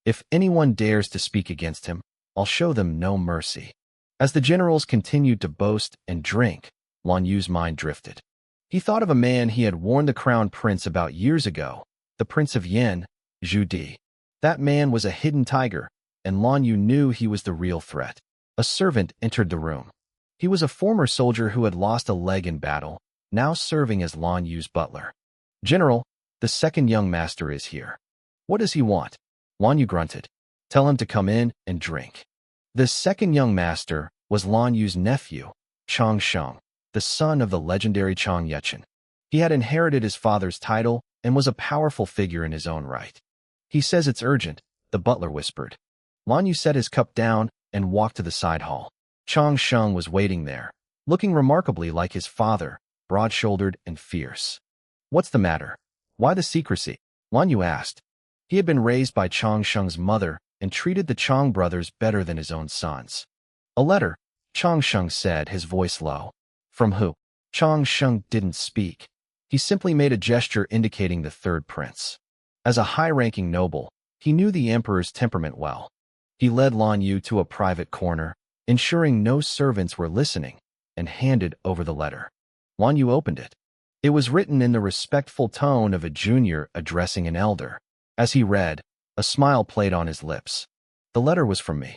If anyone dares to speak against him, I'll show them no mercy." As the generals continued to boast and drink, Lan Yu's mind drifted. He thought of a man he had warned the crown prince about years ago, the Prince of Yen, Zhu Di. That man was a hidden tiger, and Lan Yu knew he was the real threat. A servant entered the room. He was a former soldier who had lost a leg in battle, now serving as Lan Yu's butler. "General, the second young master is here." "What does he want?" Lan Yu grunted. "Tell him to come in and drink." The second young master was Lan Yu's nephew, Chang Sheng, the son of the legendary Chang Yuchen. He had inherited his father's title and was a powerful figure in his own right. "He says it's urgent," the butler whispered. Lan Yu set his cup down and walked to the side hall. Chang Sheng was waiting there, looking remarkably like his father, broad-shouldered and fierce. What's the matter? Why the secrecy? Lan Yu asked. He had been raised by Chang Sheng's mother and treated the Chang brothers better than his own sons. A letter, Chang Sheng said, his voice low. From who? Chang Sheng didn't speak. He simply made a gesture indicating the third prince. As a high-ranking noble, he knew the emperor's temperament well. He led Lan Yu to a private corner, ensuring no servants were listening, and handed over the letter. Lan Yu opened it. It was written in the respectful tone of a junior addressing an elder. As he read, a smile played on his lips. The letter was from me.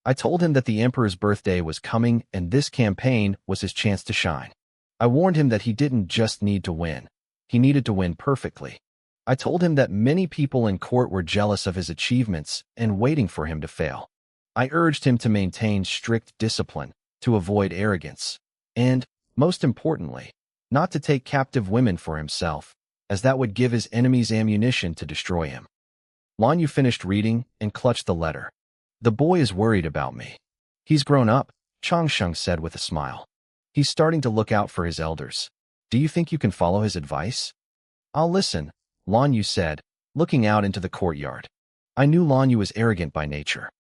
I told him that the emperor's birthday was coming and this campaign was his chance to shine. I warned him that he didn't just need to win. He needed to win perfectly. I told him that many people in court were jealous of his achievements and waiting for him to fail. I urged him to maintain strict discipline, to avoid arrogance, and, most importantly, not to take captive women for himself, as that would give his enemies ammunition to destroy him. Lan Yu finished reading and clutched the letter. The boy is worried about me. He's grown up, Chang Sheng said with a smile. He's starting to look out for his elders. Do you think you can follow his advice? I'll listen, Lan Yu said, looking out into the courtyard. I knew Lan Yu was arrogant by nature.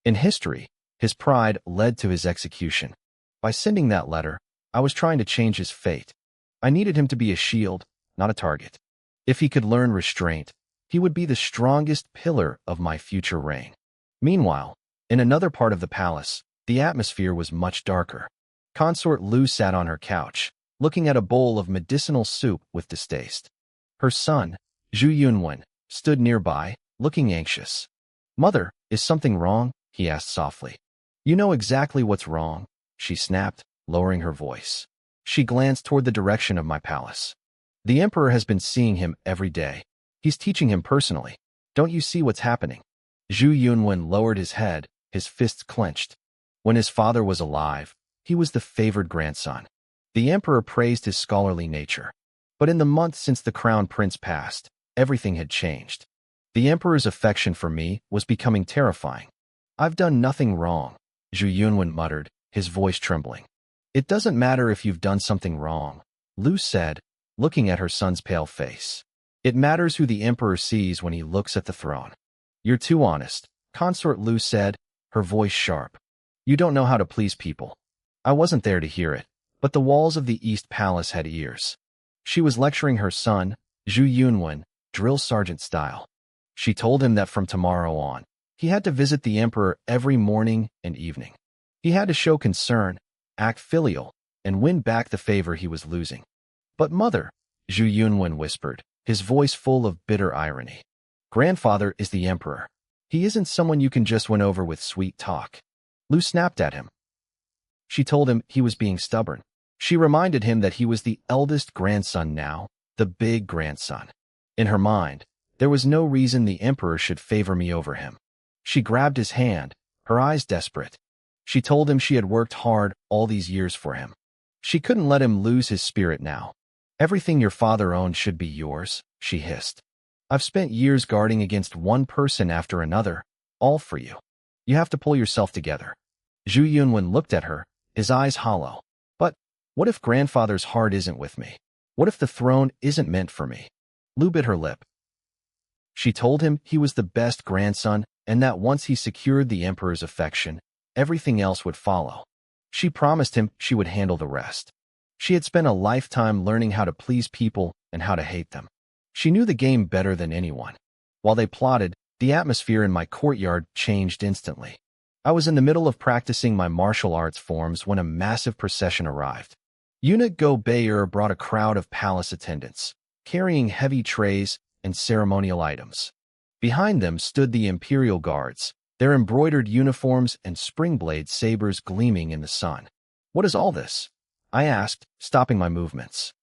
In history, his pride led to his execution. By sending that letter, I was trying to change his fate. I needed him to be a shield, not a target. If he could learn restraint, he would be the strongest pillar of my future reign. Meanwhile, in another part of the palace, the atmosphere was much darker. Consort Lu sat on her couch, looking at a bowl of medicinal soup with distaste. Her son, Zhu Yunwen, stood nearby, looking anxious. Mother, is something wrong? He asked softly. You know exactly what's wrong, she snapped, lowering her voice. She glanced toward the direction of my palace. The emperor has been seeing him every day. He's teaching him personally. Don't you see what's happening? Zhu Yunwen lowered his head, his fists clenched. When his father was alive, he was the favored grandson. The emperor praised his scholarly nature. But in the months since the crown prince passed, everything had changed. The emperor's affection for me was becoming terrifying. I've done nothing wrong, Zhu Yunwen muttered, his voice trembling. It doesn't matter if you've done something wrong, Lu said, looking at her son's pale face. It matters who the emperor sees when he looks at the throne. You're too honest, Consort Lu said, her voice sharp. You don't know how to please people. I wasn't there to hear it, but the walls of the East Palace had ears. She was lecturing her son, Zhu Yunwen, drill sergeant style. She told him that from tomorrow on, he had to visit the emperor every morning and evening. He had to show concern, act filial, and win back the favor he was losing. But mother, Zhu Yunwen whispered, his voice full of bitter irony. Grandfather is the emperor. He isn't someone you can just win over with sweet talk. Lu snapped at him. She told him he was being stubborn. She reminded him that he was the eldest grandson now, the big grandson. In her mind, there was no reason the emperor should favor me over him. She grabbed his hand, her eyes desperate. She told him she had worked hard all these years for him. She couldn't let him lose his spirit now. Everything your father owned should be yours, she hissed. I've spent years guarding against one person after another, all for you. You have to pull yourself together. Zhu Yunwen looked at her, his eyes hollow. But what if grandfather's heart isn't with me? What if the throne isn't meant for me? Lu bit her lip. She told him he was the best grandson and that once he secured the emperor's affection, everything else would follow. She promised him she would handle the rest. She had spent a lifetime learning how to please people and how to hate them. She knew the game better than anyone. While they plotted, the atmosphere in my courtyard changed instantly. I was in the middle of practicing my martial arts forms when a massive procession arrived. Eunuch Go Bayer brought a crowd of palace attendants, carrying heavy trays and ceremonial items. Behind them stood the imperial guards, their embroidered uniforms and spring-blade sabers gleaming in the sun. What is all this? I asked, stopping my movements.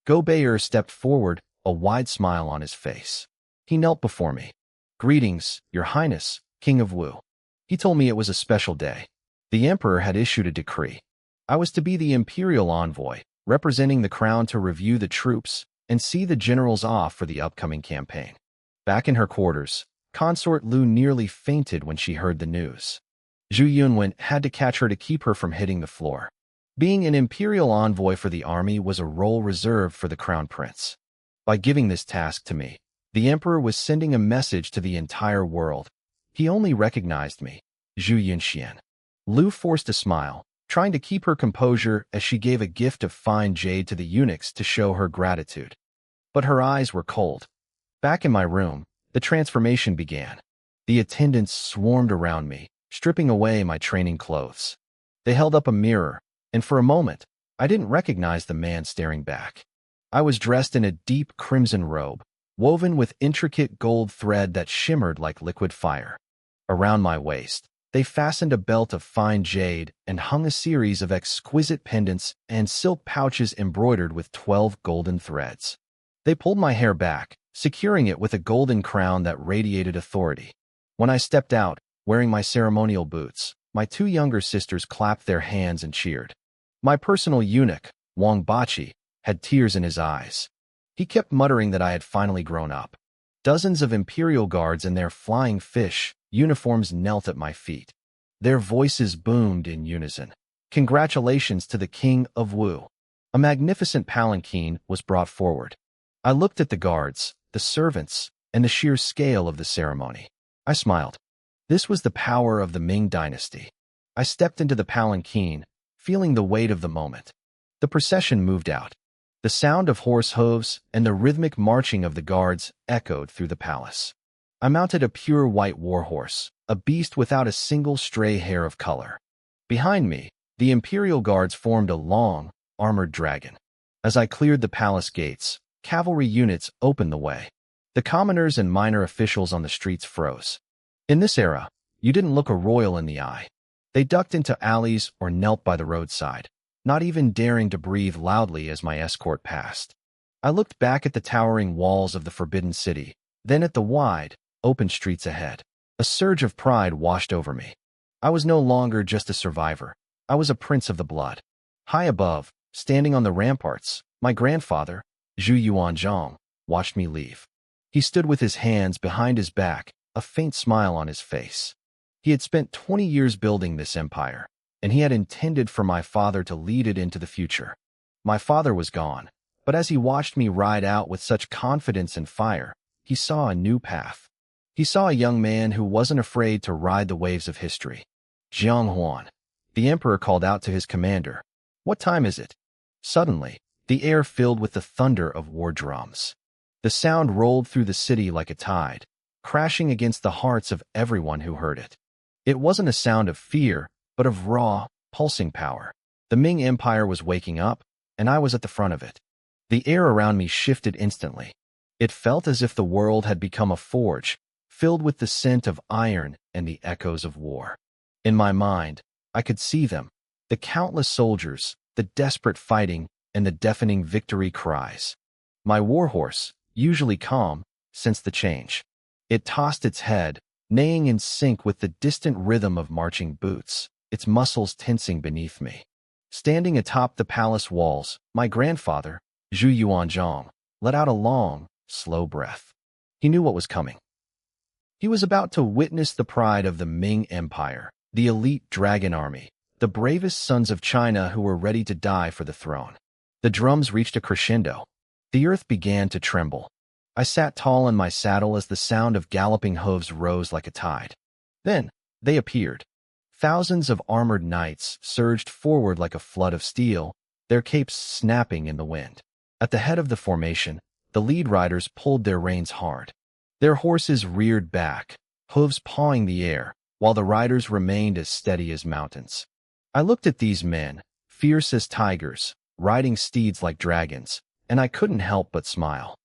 Go Bayer stepped forward, a wide smile on his face. He knelt before me. Greetings, Your Highness, King of Wu. He told me it was a special day. The emperor had issued a decree. I was to be the imperial envoy, representing the crown to review the troops and see the generals off for the upcoming campaign. Back in her quarters, Consort Lu nearly fainted when she heard the news. Zhu Yunwen had to catch her to keep her from hitting the floor. Being an imperial envoy for the army was a role reserved for the crown prince. By giving this task to me, the emperor was sending a message to the entire world. He only recognized me, Zhu Yunxian. Lu forced a smile, trying to keep her composure as she gave a gift of fine jade to the eunuchs to show her gratitude. But her eyes were cold. Back in my room, the transformation began. The attendants swarmed around me, stripping away my training clothes. They held up a mirror, and for a moment, I didn't recognize the man staring back. I was dressed in a deep crimson robe, woven with intricate gold thread that shimmered like liquid fire. Around my waist, they fastened a belt of fine jade and hung a series of exquisite pendants and silk pouches embroidered with 12 golden threads. They pulled my hair back, securing it with a golden crown that radiated authority. When I stepped out, wearing my ceremonial boots, my 2 younger sisters clapped their hands and cheered. My personal eunuch, Wang Bachi, had tears in his eyes. He kept muttering that I had finally grown up. Dozens of imperial guards in their flying fish uniforms knelt at my feet. Their voices boomed in unison. Congratulations to the King of Wu. A magnificent palanquin was brought forward. I looked at the guards, the servants, and the sheer scale of the ceremony. I smiled. This was the power of the Ming dynasty. I stepped into the palanquin, feeling the weight of the moment. The procession moved out. The sound of horse hooves and the rhythmic marching of the guards echoed through the palace. I mounted a pure white warhorse, a beast without a single stray hair of color. Behind me, the imperial guards formed a long, armored dragon. As I cleared the palace gates, cavalry units opened the way. The commoners and minor officials on the streets froze. In this era, you didn't look a royal in the eye. They ducked into alleys or knelt by the roadside, not even daring to breathe loudly as my escort passed. I looked back at the towering walls of the Forbidden City, then at the wide, open streets ahead. A surge of pride washed over me. I was no longer just a survivor. I was a prince of the blood. High above, standing on the ramparts, my grandfather, Zhu Yuanzhang, watched me leave. He stood with his hands behind his back, a faint smile on his face. He had spent 20 years building this empire, and he had intended for my father to lead it into the future. My father was gone, but as he watched me ride out with such confidence and fire, he saw a new path. He saw a young man who wasn't afraid to ride the waves of history. Jiang Huan. The emperor called out to his commander. "What time is it?" Suddenly, the air filled with the thunder of war drums. The sound rolled through the city like a tide, crashing against the hearts of everyone who heard it. It wasn't a sound of fear, but of raw, pulsing power. The Ming Empire was waking up, and I was at the front of it. The air around me shifted instantly. It felt as if the world had become a forge, filled with the scent of iron and the echoes of war. In my mind, I could see them, the countless soldiers, the desperate fighting, and the deafening victory cries. My warhorse, usually calm, sensed the change. It tossed its head, neighing in sync with the distant rhythm of marching boots, its muscles tensing beneath me. Standing atop the palace walls, my grandfather, Zhu Yuanzhang, let out a long, slow breath. He knew what was coming. He was about to witness the pride of the Ming Empire, the elite dragon army, the bravest sons of China who were ready to die for the throne. The drums reached a crescendo. The earth began to tremble. I sat tall in my saddle as the sound of galloping hooves rose like a tide. Then, they appeared. Thousands of armored knights surged forward like a flood of steel, their capes snapping in the wind. At the head of the formation, the lead riders pulled their reins hard. Their horses reared back, hooves pawing the air, while the riders remained as steady as mountains. I looked at these men, fierce as tigers, riding steeds like dragons, and I couldn't help but smile.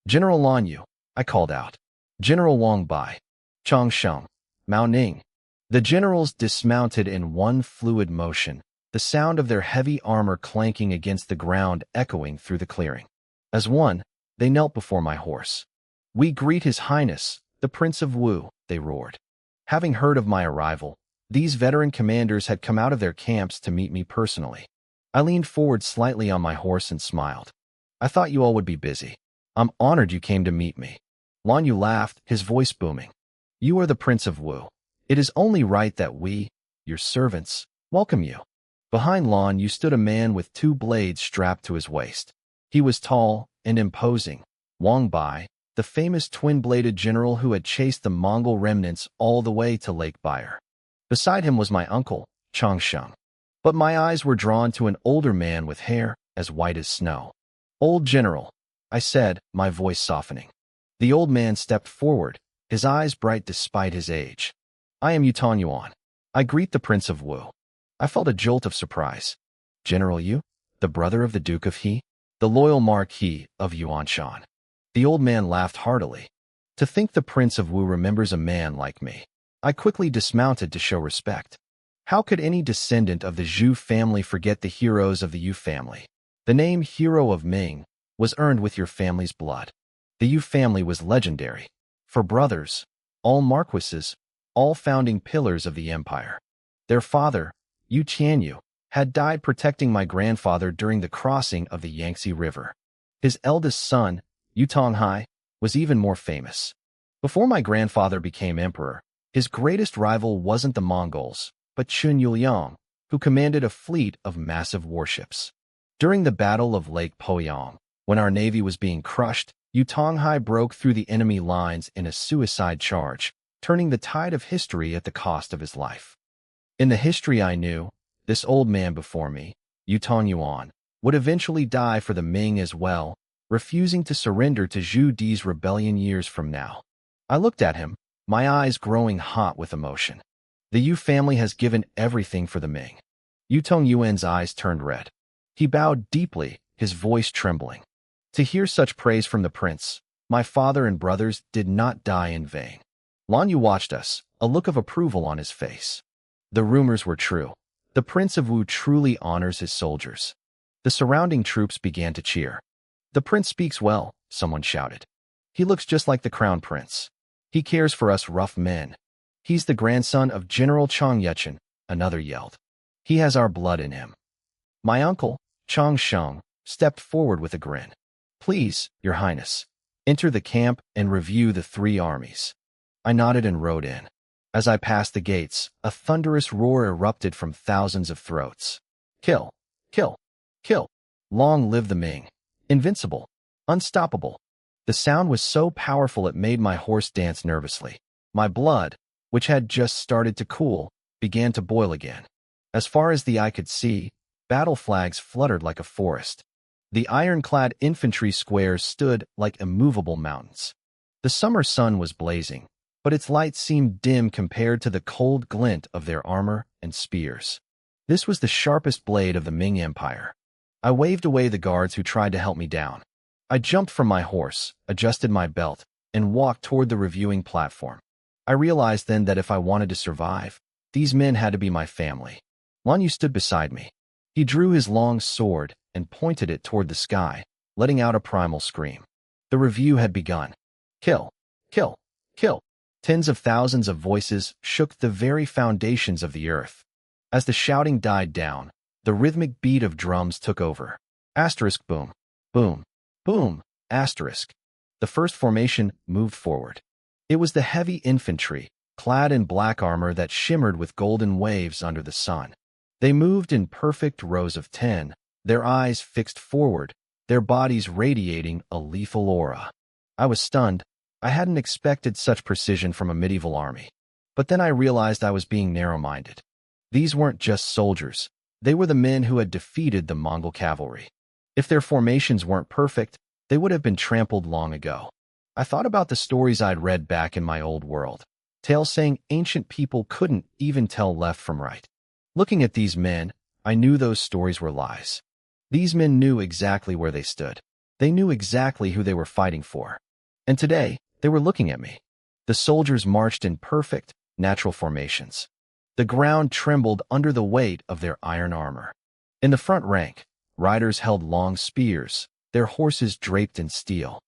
"General Lan Yu," I called out. "General Wang Bai, Chang Sheng, Mao Ning." The generals dismounted in one fluid motion, the sound of their heavy armor clanking against the ground echoing through the clearing. As one, they knelt before my horse. "We greet His Highness, the Prince of Wu," they roared. Having heard of my arrival, these veteran commanders had come out of their camps to meet me personally. I leaned forward slightly on my horse and smiled. "I thought you all would be busy. I'm honored you came to meet me." Lan Yu laughed, his voice booming. "You are the Prince of Wu. It is only right that we, your servants, welcome you." Behind Lan Yu stood a man with 2 blades strapped to his waist. He was tall and imposing, Wang Bai, the famous twin-bladed general who had chased the Mongol remnants all the way to Lake Bayer. Beside him was my uncle, Chang Sheng. But my eyes were drawn to an older man with hair as white as snow. "Old General," I said, my voice softening. The old man stepped forward, his eyes bright despite his age. "I am Yutan Yuan. I greet the Prince of Wu." I felt a jolt of surprise. "General Yu? The brother of the Duke of He? The loyal Marquis of Yuanshan?" The old man laughed heartily. "To think the Prince of Wu remembers a man like me." I quickly dismounted to show respect. How could any descendant of the Zhu family forget the heroes of the Yu family? The name Hero of Ming was earned with your family's blood. The Yu family was legendary. For brothers, all marquises, all founding pillars of the empire. Their father, Yu Qianyu, had died protecting my grandfather during the crossing of the Yangtze River. His eldest son, Yu Tonghai, was even more famous. Before my grandfather became emperor, his greatest rival wasn't the Mongols, but Chun Yuliang, who commanded a fleet of massive warships. During the Battle of Lake Poyang, when our navy was being crushed, Yu Tonghai broke through the enemy lines in a suicide charge, turning the tide of history at the cost of his life. In the history I knew, this old man before me, Yutan Yuan, would eventually die for the Ming as well, refusing to surrender to Zhu Di's rebellion years from now. I looked at him, my eyes growing hot with emotion. The Yu family has given everything for the Ming. Yutong Yuan's eyes turned red. He bowed deeply, his voice trembling. To hear such praise from the prince, my father and brothers did not die in vain. Lan Yu watched us, a look of approval on his face. The rumors were true. The Prince of Wu truly honors his soldiers. The surrounding troops began to cheer. "The prince speaks well," someone shouted. "He looks just like the crown prince. He cares for us rough men. He's the grandson of General Chang Yechen," another yelled. "He has our blood in him." My uncle, Chang Sheng, stepped forward with a grin. "Please, Your Highness, enter the camp and review the three armies." I nodded and rode in. As I passed the gates, a thunderous roar erupted from thousands of throats. "Kill! Kill! Kill! Long live the Ming! Invincible! Unstoppable!" The sound was so powerful it made my horse dance nervously. My blood, which had just started to cool, began to boil again. As far as the eye could see, battle flags fluttered like a forest. The ironclad infantry squares stood like immovable mountains. The summer sun was blazing, but its light seemed dim compared to the cold glint of their armor and spears. This was the sharpest blade of the Ming Empire. I waved away the guards who tried to help me down. I jumped from my horse, adjusted my belt, and walked toward the reviewing platform. I realized then that if I wanted to survive, these men had to be my family. Lan Yu stood beside me. He drew his long sword and pointed it toward the sky, letting out a primal scream. The review had begun. "Kill! Kill! Kill!" Tens of thousands of voices shook the very foundations of the earth. As the shouting died down, the rhythmic beat of drums took over. Asterisk boom, boom, boom, asterisk. The first formation moved forward. It was the heavy infantry, clad in black armor that shimmered with golden waves under the sun. They moved in perfect rows of 10, their eyes fixed forward, their bodies radiating a lethal aura. I was stunned. I hadn't expected such precision from a medieval army. But then I realized I was being narrow-minded. These weren't just soldiers. They were the men who had defeated the Mongol cavalry. If their formations weren't perfect, they would have been trampled long ago. I thought about the stories I'd read back in my old world, tales saying ancient people couldn't even tell left from right. Looking at these men, I knew those stories were lies. These men knew exactly where they stood. They knew exactly who they were fighting for. And today, they were looking at me. The soldiers marched in perfect, natural formations. The ground trembled under the weight of their iron armor. In the front rank, riders held long spears, their horses draped in steel.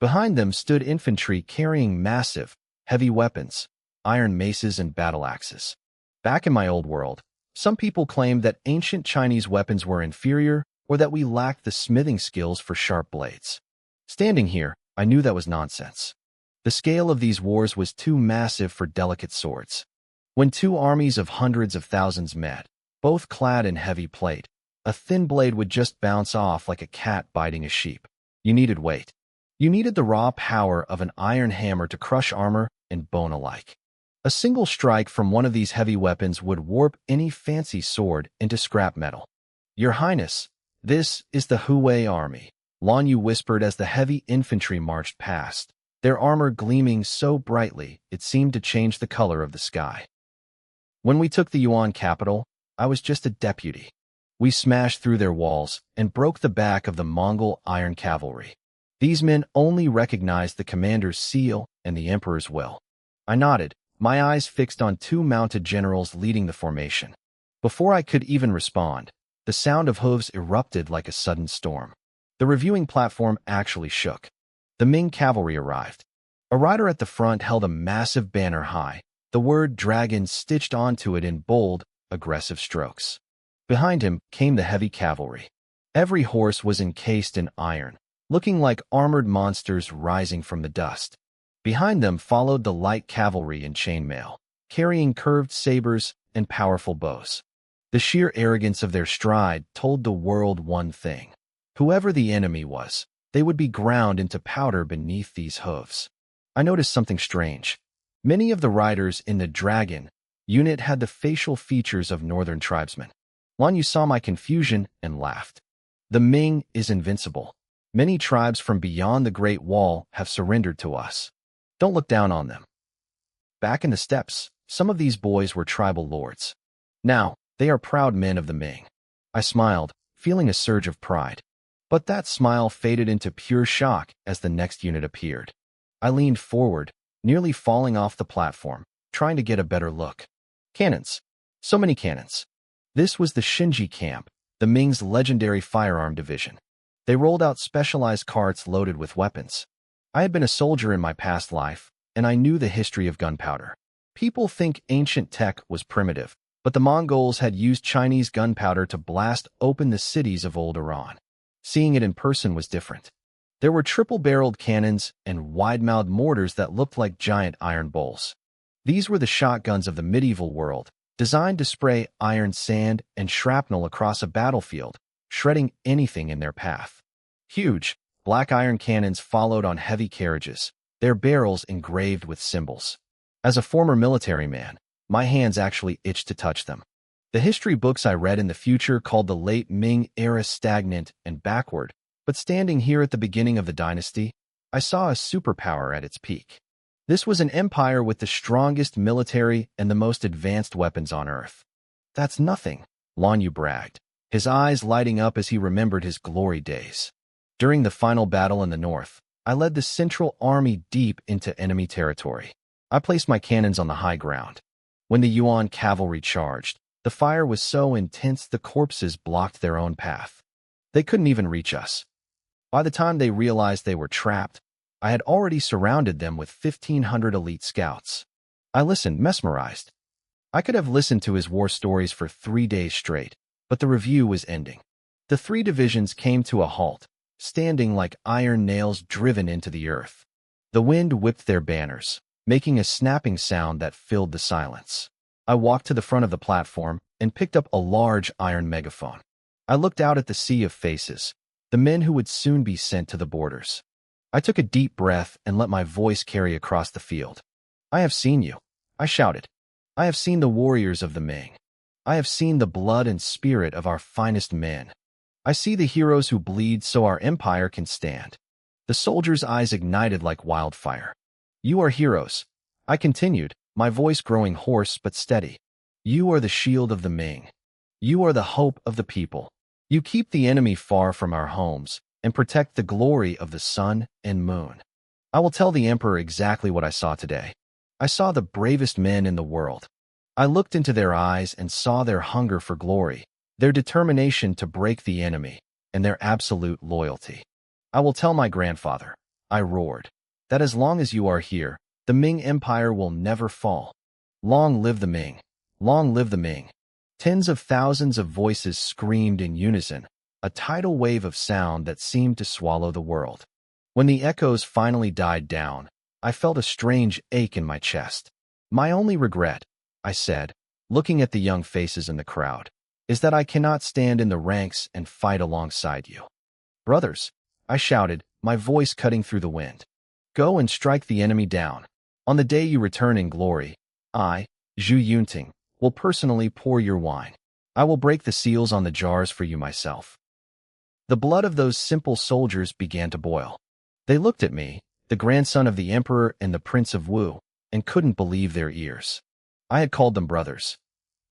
Behind them stood infantry carrying massive, heavy weapons, iron maces and battle axes. Back in my old world, some people claimed that ancient Chinese weapons were inferior or that we lacked the smithing skills for sharp blades. Standing here, I knew that was nonsense. The scale of these wars was too massive for delicate swords. When two armies of hundreds of thousands met, both clad in heavy plate, a thin blade would just bounce off like a cat biting a sheep. You needed weight. You needed the raw power of an iron hammer to crush armor and bone alike. A single strike from one of these heavy weapons would warp any fancy sword into scrap metal. Your Highness, this is the Hui army, Lan Yu whispered as the heavy infantry marched past, their armor gleaming so brightly it seemed to change the color of the sky. When we took the Yuan capital, I was just a deputy. We smashed through their walls and broke the back of the Mongol iron cavalry. These men only recognized the commander's seal and the emperor's will. I nodded, my eyes fixed on two mounted generals leading the formation. Before I could even respond, the sound of hooves erupted like a sudden storm. The reviewing platform actually shook. The Ming cavalry arrived. A rider at the front held a massive banner high, the word dragon stitched onto it in bold, aggressive strokes. Behind him came the heavy cavalry. Every horse was encased in iron, looking like armored monsters rising from the dust. Behind them followed the light cavalry in chainmail, carrying curved sabers and powerful bows. The sheer arrogance of their stride told the world one thing. Whoever the enemy was, they would be ground into powder beneath these hooves. I noticed something strange. Many of the riders in the dragon unit had the facial features of northern tribesmen. Lan Yu saw my confusion and laughed. The Ming is invincible. Many tribes from beyond the Great Wall have surrendered to us. Don't look down on them. Back in the steppes, some of these boys were tribal lords. Now, they are proud men of the Ming. I smiled, feeling a surge of pride. But that smile faded into pure shock as the next unit appeared. I leaned forward, nearly falling off the platform, trying to get a better look. Cannons. So many cannons. This was the Shinji camp, the Ming's legendary firearm division. They rolled out specialized carts loaded with weapons. I had been a soldier in my past life, and I knew the history of gunpowder. People think ancient tech was primitive, but the Mongols had used Chinese gunpowder to blast open the cities of old Iran. Seeing it in person was different. There were triple-barreled cannons and wide-mouthed mortars that looked like giant iron bowls. These were the shotguns of the medieval world, designed to spray iron sand and shrapnel across a battlefield, shredding anything in their path. Huge, black iron cannons followed on heavy carriages, their barrels engraved with symbols. As a former military man, my hands actually itched to touch them. The history books I read in the future called the late Ming era stagnant and backward, but standing here at the beginning of the dynasty, I saw a superpower at its peak. This was an empire with the strongest military and the most advanced weapons on Earth. That's nothing, Lan Yu bragged, his eyes lighting up as he remembered his glory days. During the final battle in the north, I led the Central Army deep into enemy territory. I placed my cannons on the high ground. When the Yuan cavalry charged, the fire was so intense the corpses blocked their own path. They couldn't even reach us. By the time they realized they were trapped, I had already surrounded them with 1,500 elite scouts. I listened, mesmerized. I could have listened to his war stories for 3 days straight, but the review was ending. The 3 divisions came to a halt, standing like iron nails driven into the earth. The wind whipped their banners, making a snapping sound that filled the silence. I walked to the front of the platform and picked up a large iron megaphone. I looked out at the sea of faces, the men who would soon be sent to the borders. I took a deep breath and let my voice carry across the field. I have seen you, I shouted. I have seen the warriors of the Ming. I have seen the blood and spirit of our finest men. I see the heroes who bleed so our empire can stand. The soldiers' eyes ignited like wildfire. You are heroes, I continued, my voice growing hoarse but steady. You are the shield of the Ming. You are the hope of the people. You keep the enemy far from our homes and protect the glory of the sun and moon. I will tell the emperor exactly what I saw today. I saw the bravest men in the world. I looked into their eyes and saw their hunger for glory, their determination to break the enemy, and their absolute loyalty. I will tell my grandfather, I roared, that as long as you are here, the Ming Empire will never fall. Long live the Ming! Long live the Ming! Tens of thousands of voices screamed in unison, a tidal wave of sound that seemed to swallow the world. When the echoes finally died down, I felt a strange ache in my chest. My only regret, I said, looking at the young faces in the crowd, is that I cannot stand in the ranks and fight alongside you. Brothers, I shouted, my voice cutting through the wind. Go and strike the enemy down. On the day you return in glory, I, Zhu Yunting, will personally pour your wine. I will break the seals on the jars for you myself. The blood of those simple soldiers began to boil. They looked at me, the grandson of the emperor and the prince of Wu, and couldn't believe their ears. I had called them brothers.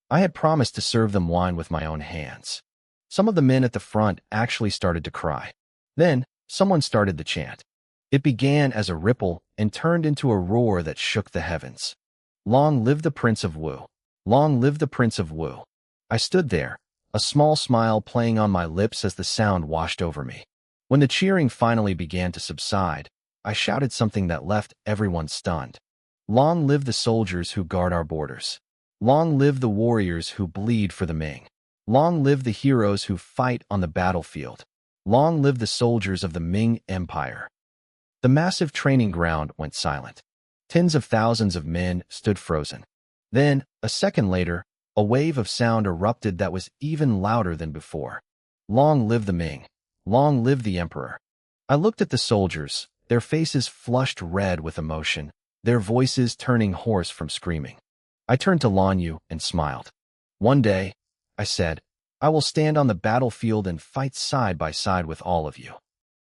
I had promised to serve them wine with my own hands. Some of the men at the front actually started to cry. Then, someone started the chant. It began as a ripple and turned into a roar that shook the heavens. Long live the Prince of Wu! Long live the Prince of Wu! I stood there, a small smile playing on my lips as the sound washed over me. When the cheering finally began to subside, I shouted something that left everyone stunned. Long live the soldiers who guard our borders. Long live the warriors who bleed for the Ming. Long live the heroes who fight on the battlefield. Long live the soldiers of the Ming Empire. The massive training ground went silent. Tens of thousands of men stood frozen. Then, a second later, a wave of sound erupted that was even louder than before. Long live the Ming! Long live the Emperor! I looked at the soldiers, their faces flushed red with emotion, their voices turning hoarse from screaming. I turned to Lan Yu and smiled. One day, I said, I will stand on the battlefield and fight side by side with all of you.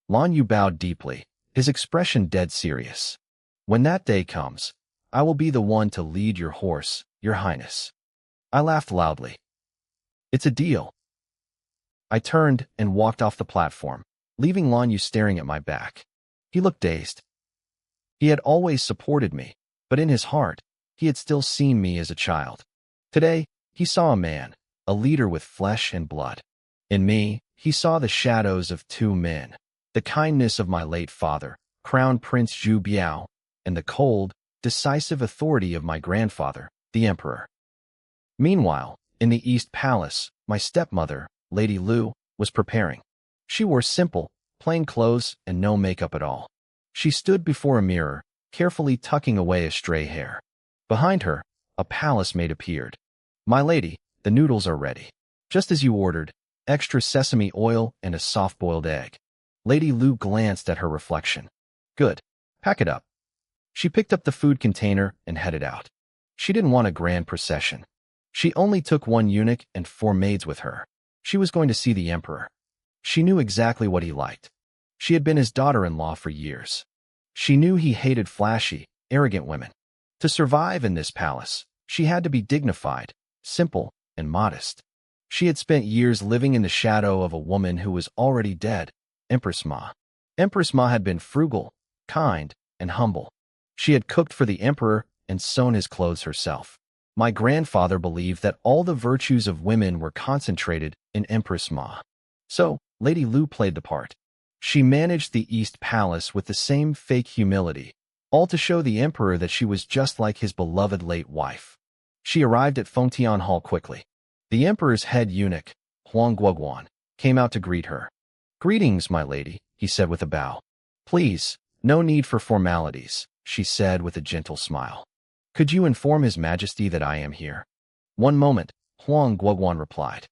Lan Yu bowed deeply, his expression dead serious. When that day comes, I will be the one to lead your horse, your highness. I laughed loudly. It's a deal. I turned and walked off the platform, leaving Lan Yu staring at my back. He looked dazed. He had always supported me, but in his heart, he had still seen me as a child. Today, he saw a man, a leader with flesh and blood. In me, he saw the shadows of two men, the kindness of my late father, Crown Prince Zhu Biao, and the cold, decisive authority of my grandfather, the emperor. Meanwhile, in the East Palace, my stepmother, Lady Lu, was preparing. She wore simple, plain clothes and no makeup at all. She stood before a mirror, carefully tucking away a stray hair. Behind her, a palace maid appeared. My lady, the noodles are ready. Just as you ordered, extra sesame oil and a soft-boiled egg. Lady Lu glanced at her reflection. Good. Pack it up. She picked up the food container and headed out. She didn't want a grand procession. She only took one eunuch and 4 maids with her. She was going to see the emperor. She knew exactly what he liked. She had been his daughter-in-law for years. She knew he hated flashy, arrogant women. To survive in this palace, she had to be dignified, simple, and modest. She had spent years living in the shadow of a woman who was already dead, Empress Ma. Empress Ma had been frugal, kind, and humble. She had cooked for the emperor and sewn his clothes herself. My grandfather believed that all the virtues of women were concentrated in Empress Ma. So, Lady Lu played the part. She managed the East Palace with the same fake humility, all to show the emperor that she was just like his beloved late wife. She arrived at Fengtian Hall quickly. The emperor's head eunuch, Huang Guoguan, came out to greet her. Greetings, my lady, he said with a bow. Please, no need for formalities, she said with a gentle smile. Could you inform His Majesty that I am here? One moment, Huang Guoguan replied.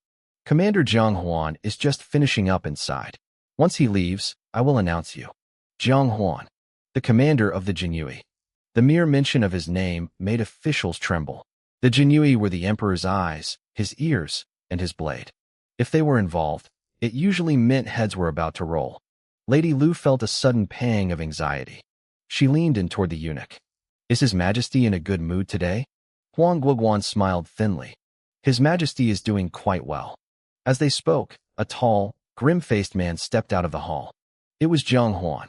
Commander Jiang Huan is just finishing up inside. Once he leaves, I will announce you. Jiang Huan, the commander of the Jinyue. The mere mention of his name made officials tremble. The Jinyue were the emperor's eyes, his ears, and his blade. If they were involved, it usually meant heads were about to roll. Lady Lu felt a sudden pang of anxiety. She leaned in toward the eunuch. Is His Majesty in a good mood today? Huang Guoguan smiled thinly. His Majesty is doing quite well. As they spoke, a tall, grim-faced man stepped out of the hall. It was Jiang Huan.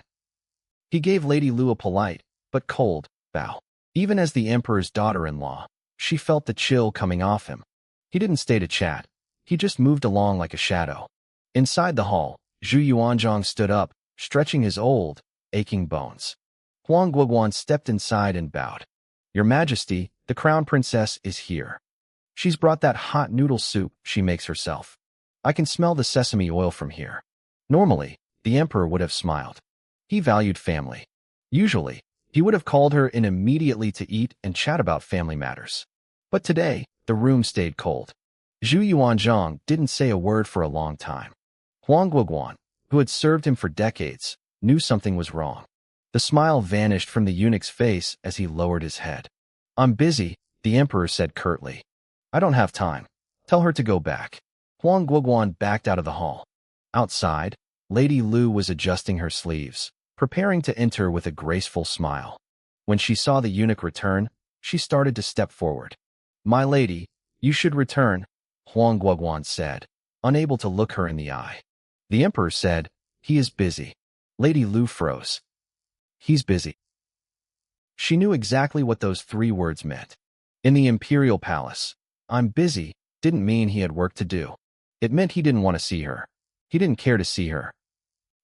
He gave Lady Lu a polite, but cold, bow. Even as the emperor's daughter-in-law, she felt the chill coming off him. He didn't stay to chat. He just moved along like a shadow. Inside the hall, Zhu Yuanzhang stood up, stretching his old, aching bones. Huang Guoguan stepped inside and bowed. Your Majesty, the crown princess is here. She's brought that hot noodle soup she makes herself. I can smell the sesame oil from here. Normally, the emperor would have smiled. He valued family. Usually, he would have called her in immediately to eat and chat about family matters. But today, the room stayed cold. Zhu Yuanzhang didn't say a word for a long time. Huang Guoguan, who had served him for decades, knew something was wrong. The smile vanished from the eunuch's face as he lowered his head. "I'm busy," the emperor said curtly. "I don't have time. Tell her to go back." Huang Guoguan backed out of the hall. Outside, Lady Lu was adjusting her sleeves, preparing to enter with a graceful smile. When she saw the eunuch return, she started to step forward. "My lady, you should return," Huang Guoguan said, unable to look her in the eye. The emperor said, "He is busy." Lady Lu froze. "He's busy." She knew exactly what those 3 words meant. In the imperial palace, "I'm busy" didn't mean he had work to do. It meant he didn't want to see her. He didn't care to see her.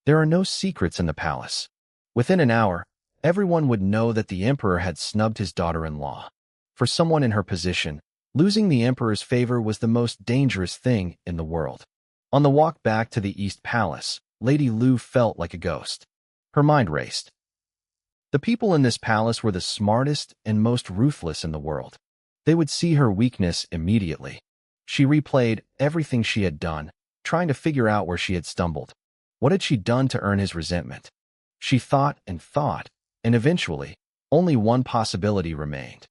There are no secrets in the palace. Within an hour, everyone would know that the emperor had snubbed his daughter-in-law. For someone in her position, losing the emperor's favor was the most dangerous thing in the world. On the walk back to the East Palace, Lady Lu felt like a ghost. Her mind raced. The people in this palace were the smartest and most ruthless in the world. They would see her weakness immediately. She replayed everything she had done, trying to figure out where she had stumbled. What had she done to earn his resentment? She thought, and eventually, only one possibility remained.